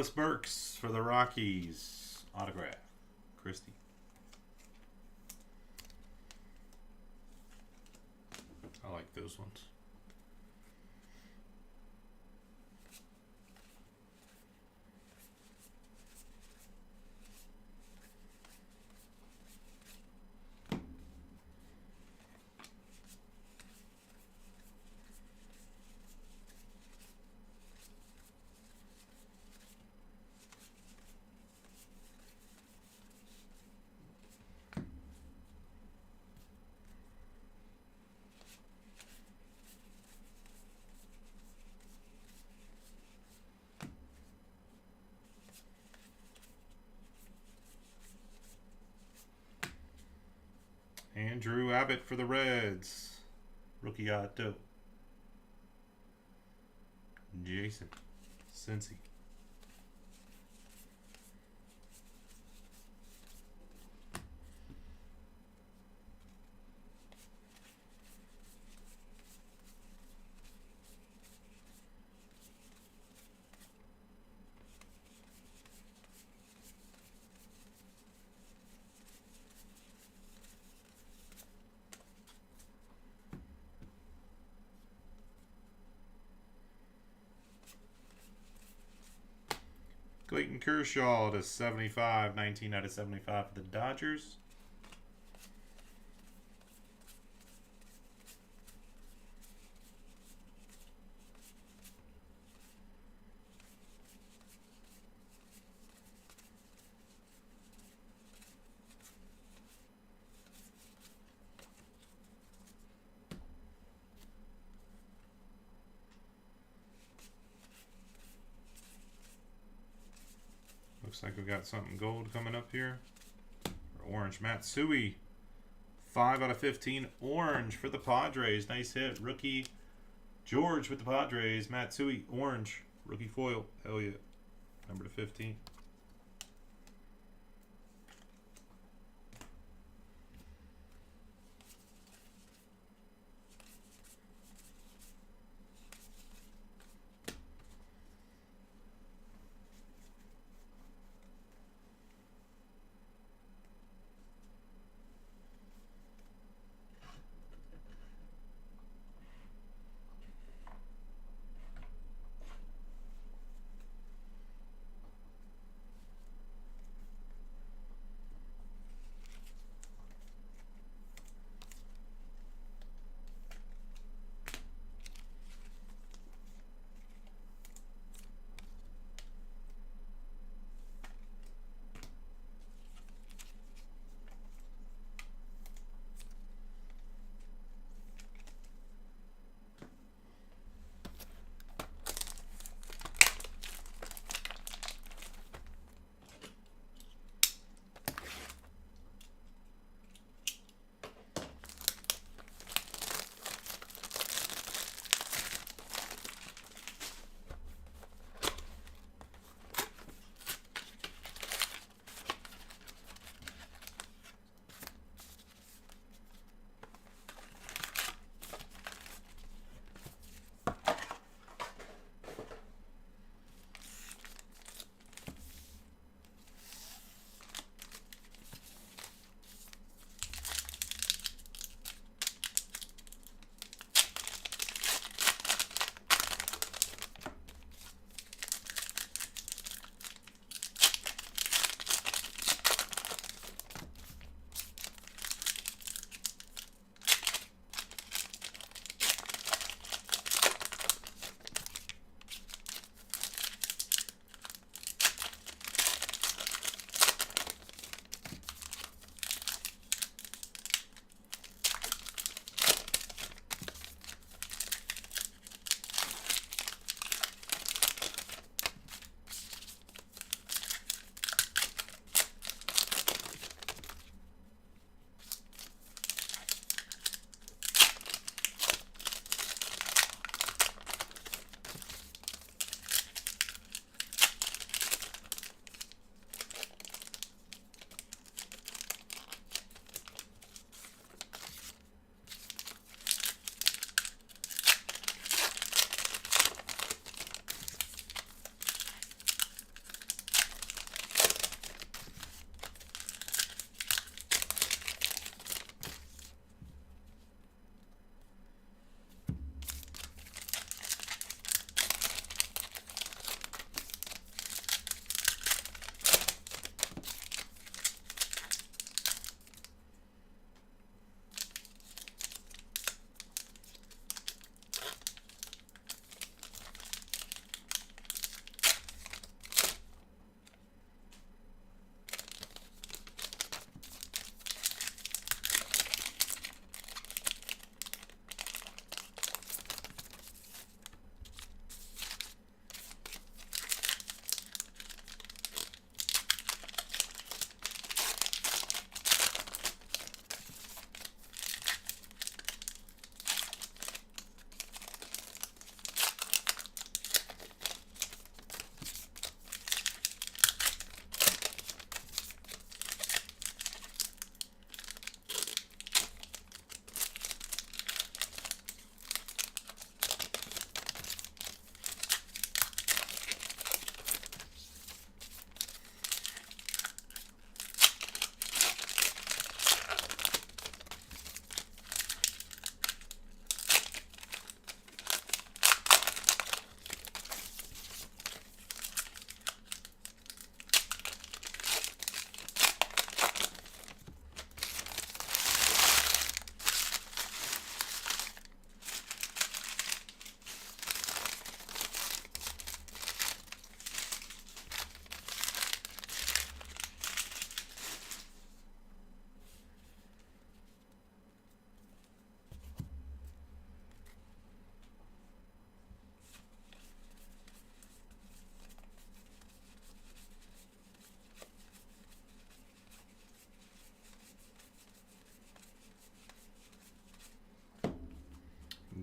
Ellis Burks for the Rockies. Autograph. Christie. I like those ones. Andrew Abbott for the Reds. Rookie auto. Jason Cincy. Clayton Kershaw to 75, 19 out of 75 for the Dodgers. Looks like we got something gold coming up here. Or orange. Matsui. 5 out of 15. Orange for the Padres. Nice hit. Rookie George with the Padres. Matsui. Orange. Rookie foil. Hell yeah. Number to 15.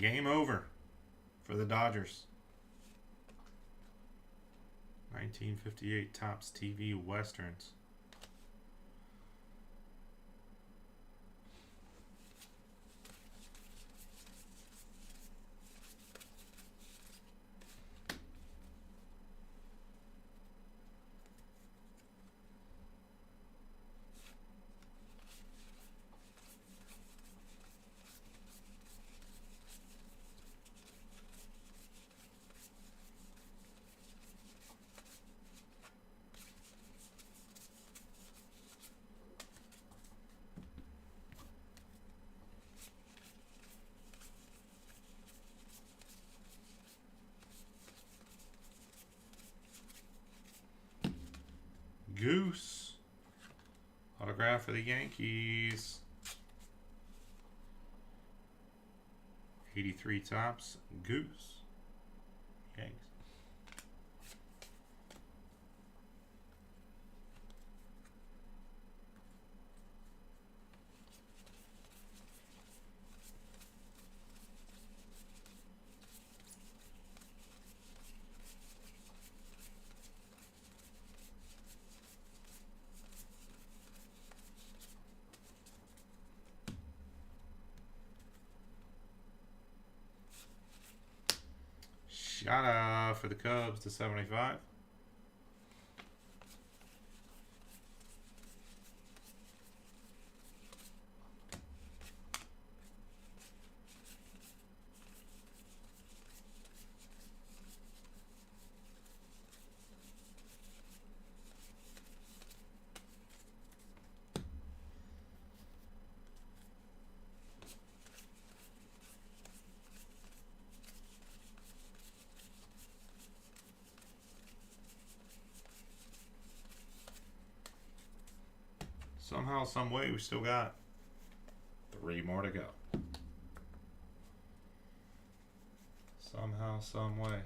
Game over for the Dodgers. 1958 Topps TV Westerns. Goose. Autograph for the Yankees. 83 Topps. Goose. Yankees. Shada for the Cubs to 75. Somehow, some way, we still got 3 more to go. Somehow, some way.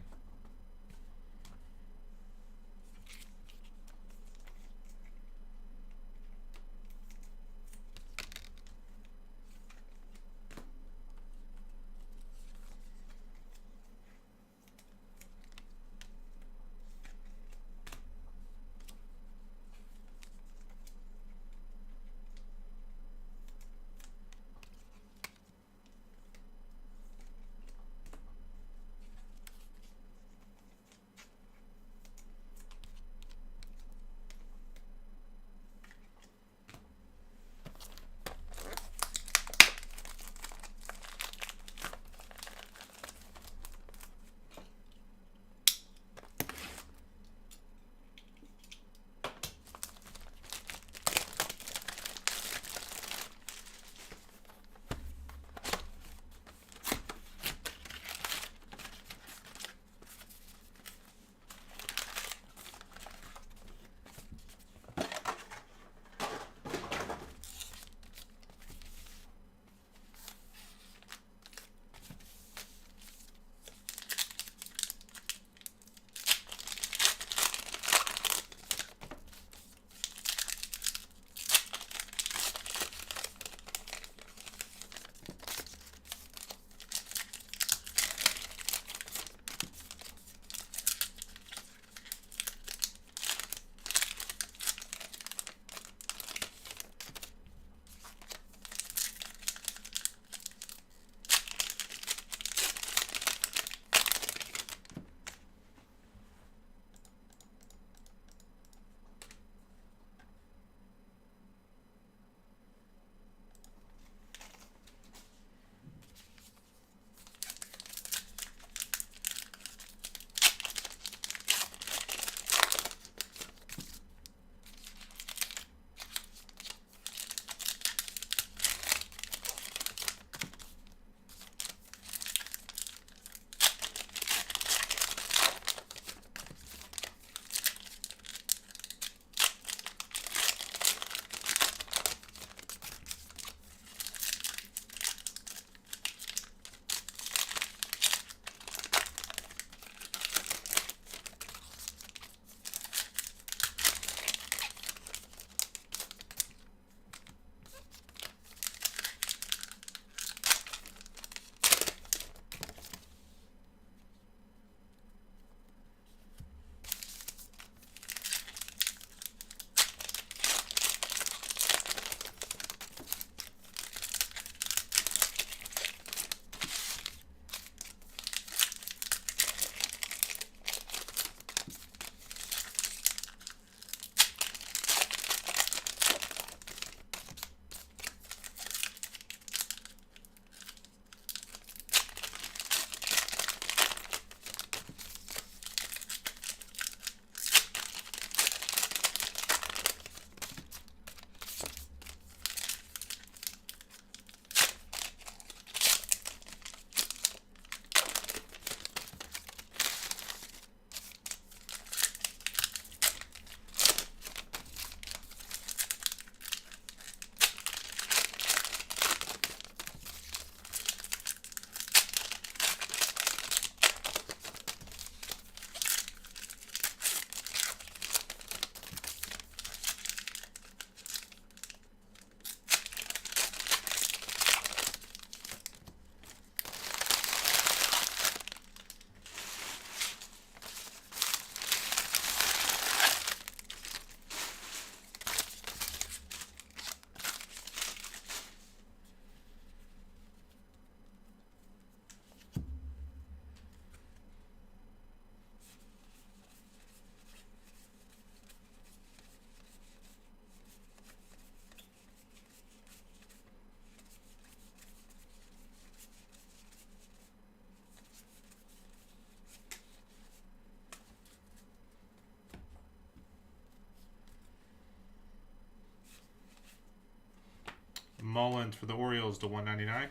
Evans for the Orioles to 199.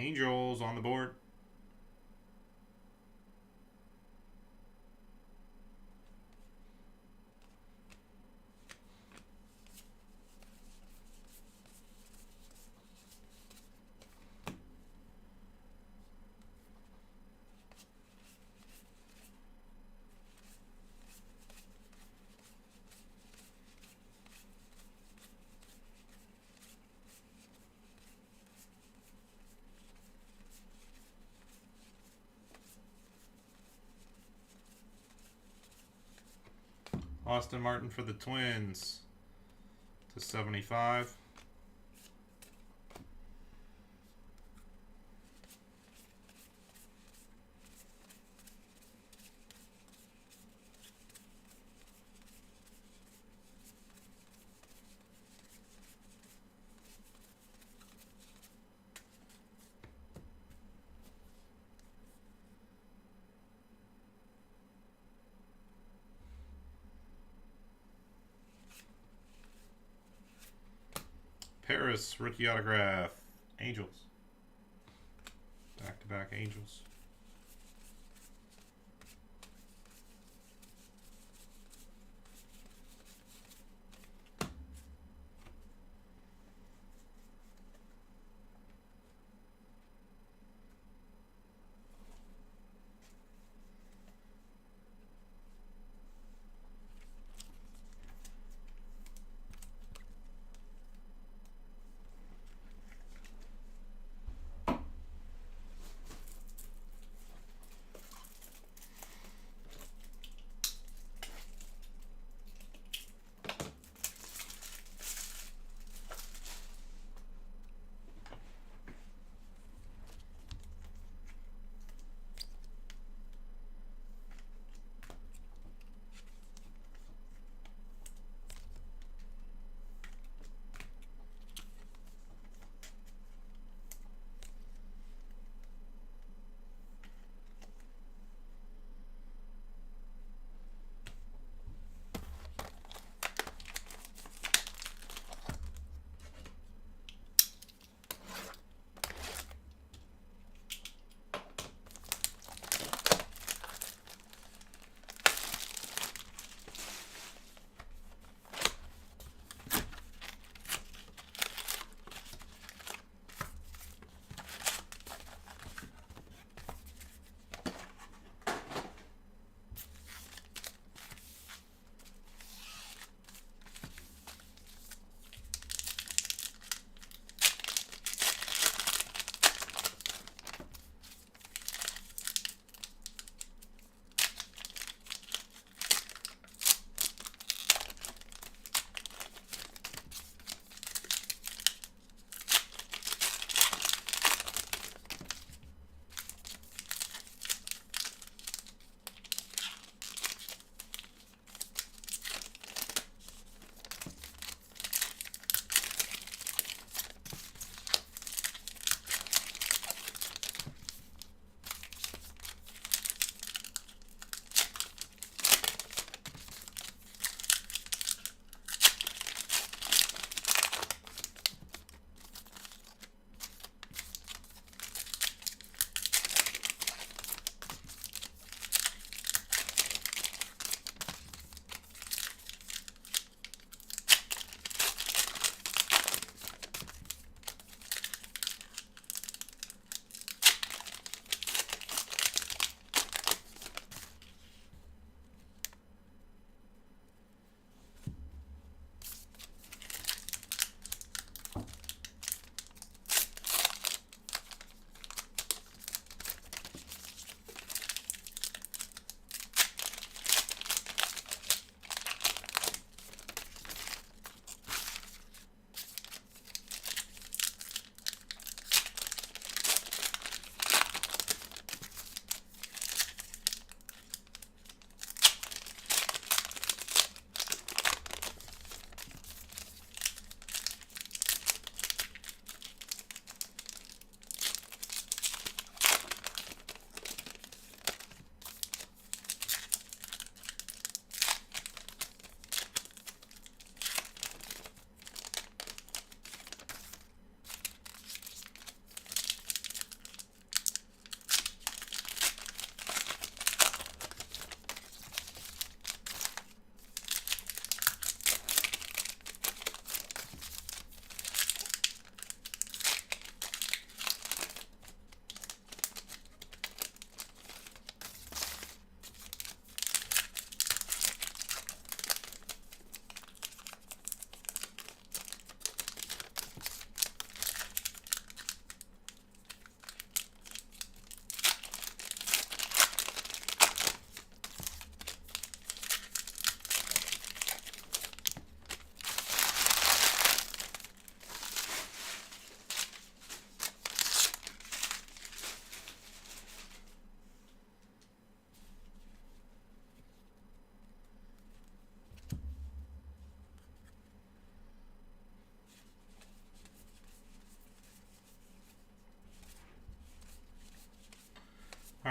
Angels on the board. Austin Martin for the Twins to 75. Paris, rookie autograph. Angels. Back-to-back Angels.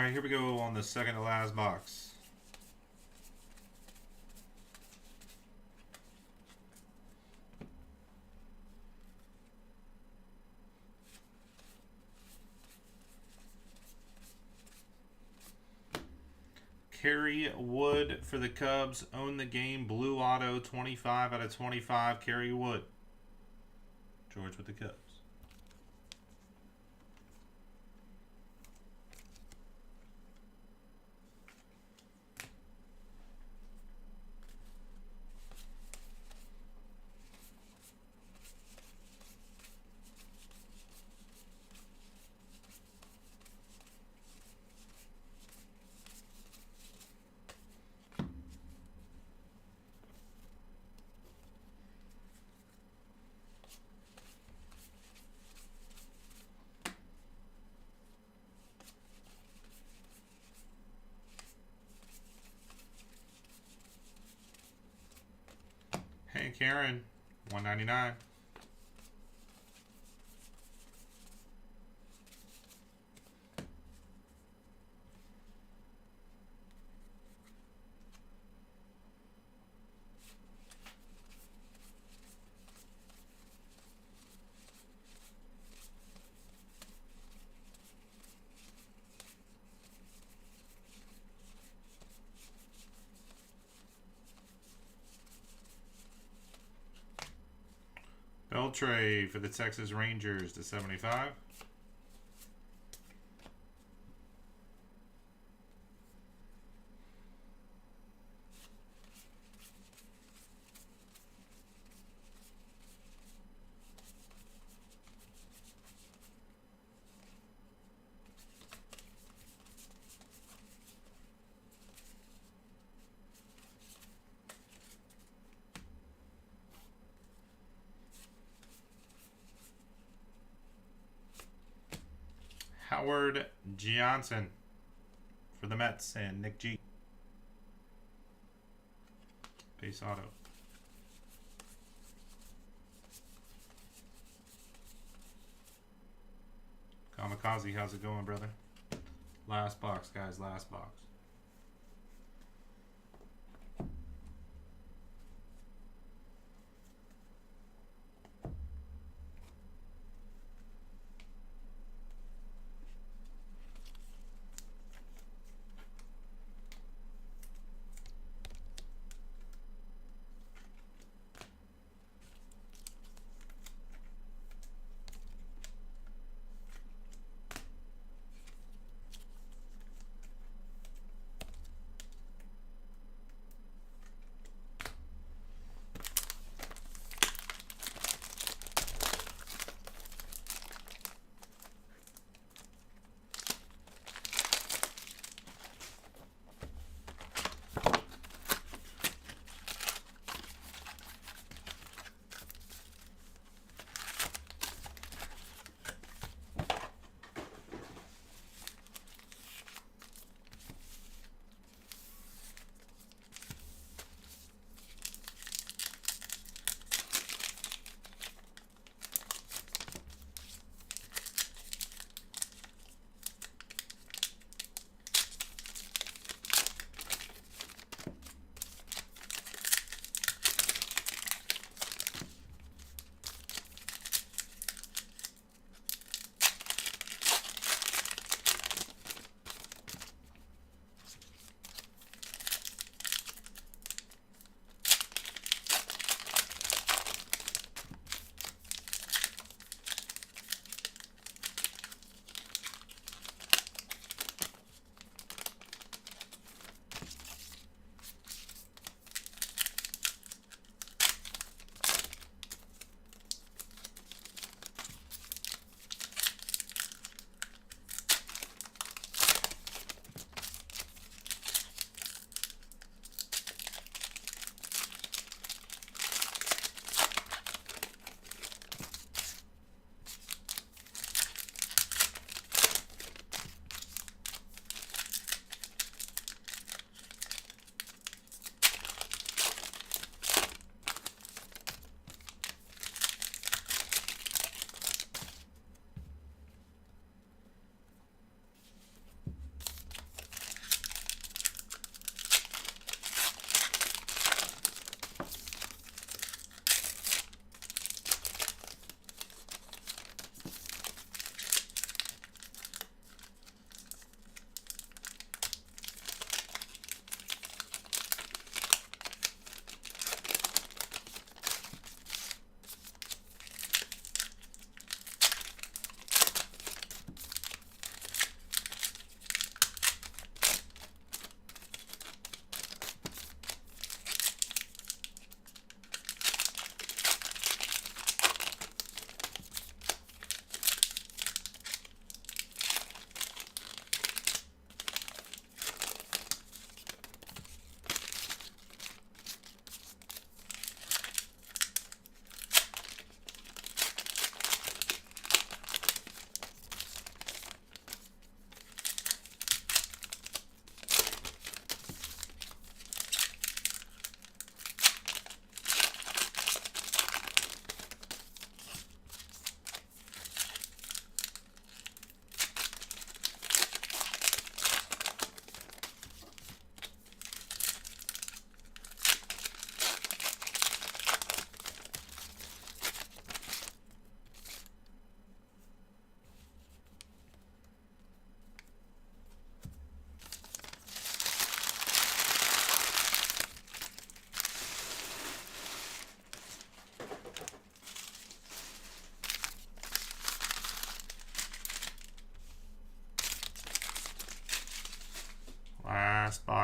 Alright, here we go on the second to last box. Kerry Wood for the Cubs. Own the game. Blue auto. 25 out of 25. Kerry Wood. George with the Cubs. Hey, Karen, $1.99. Beltray for the Texas Rangers to 75. Howard Johnson for the Mets and Nick G. Base auto. Kamikaze, how's it going, brother? Last box, guys, last box.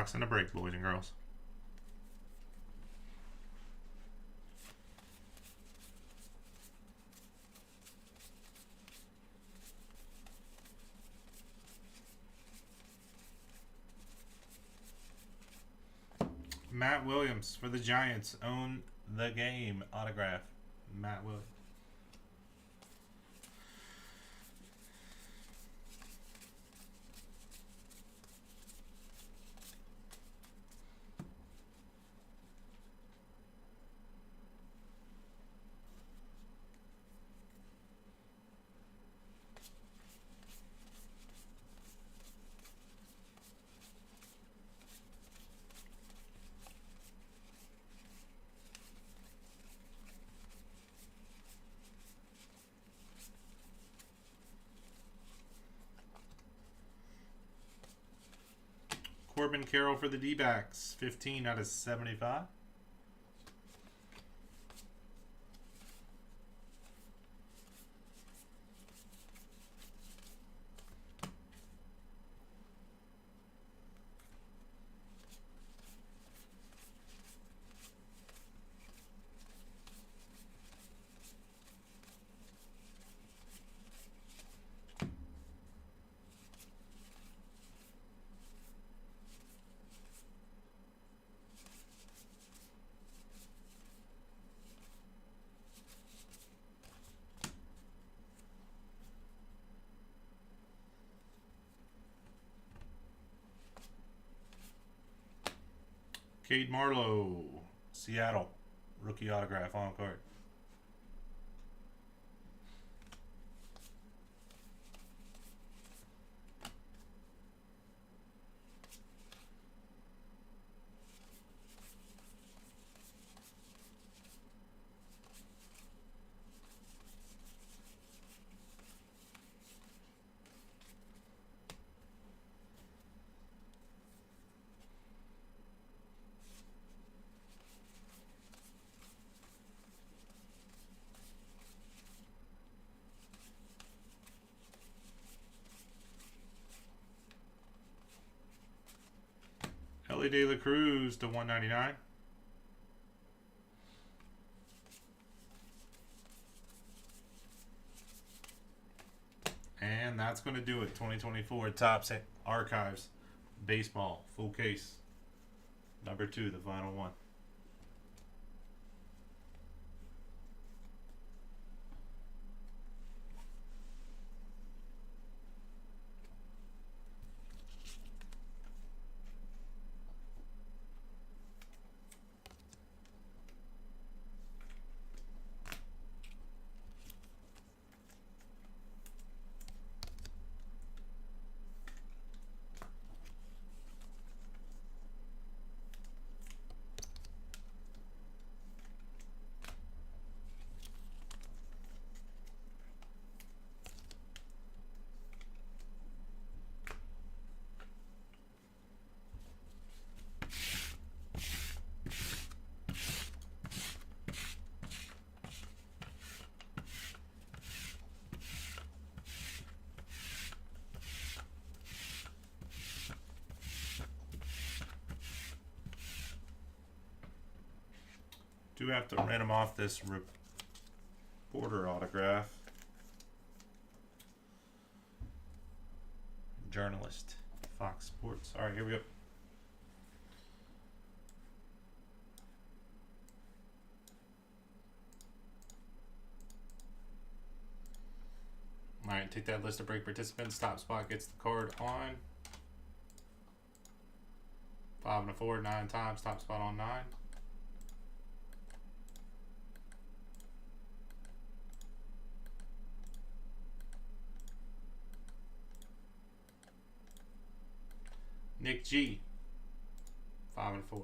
box and a break, boys and girls. Matt Williams for the Giants. Own the game. Autograph. Matt Williams. Corbin Carroll for the D-backs. 15 out of 75. Cade Marlowe, Seattle, rookie autograph on card. Ellie De La Cruz to 199. And that's going to do it. 2024 Topps Archives Baseball full case. Number 2, the final one. Do have to random off this reporter autograph. Journalist, Fox Sports. All right, here we go. All right, take that list of break participants. Top spot gets the card on. 5 and a 4, 9 times. Top spot on 9. Nick G, 5 and 4.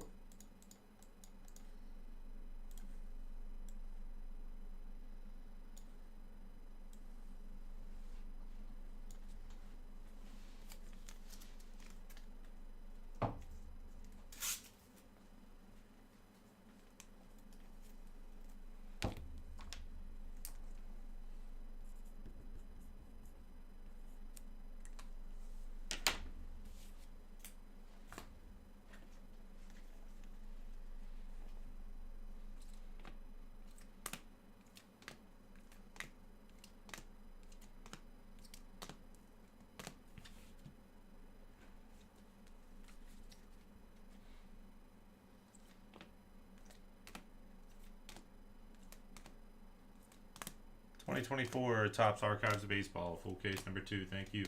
2024 Topps Archives of Baseball, full case number 2. Thank you.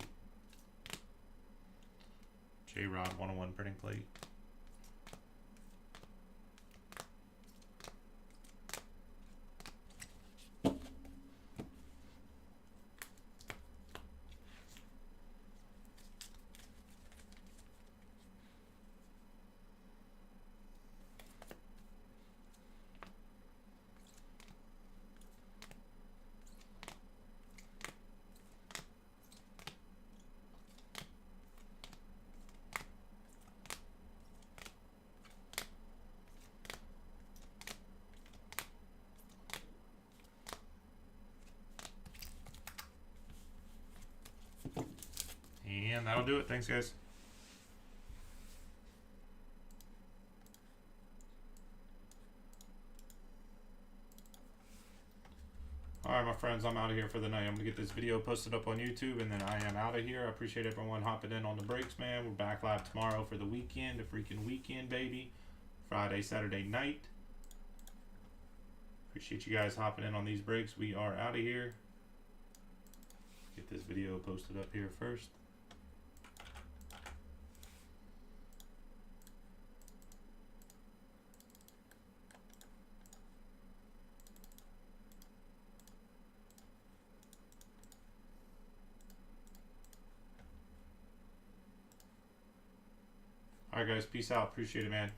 J-Rod 101 printing plate. And that'll do it. Thanks, guys. Alright, my friends, I'm out of here for the night. I'm going to get this video posted up on YouTube, and then I am out of here. I appreciate everyone hopping in on the breaks, man. We're back live tomorrow for the weekend, the freaking weekend, baby. Friday, Saturday night. Appreciate you guys hopping in on these breaks. We are out of here. Get this video posted up here first. Alright guys, peace out. Appreciate it, man.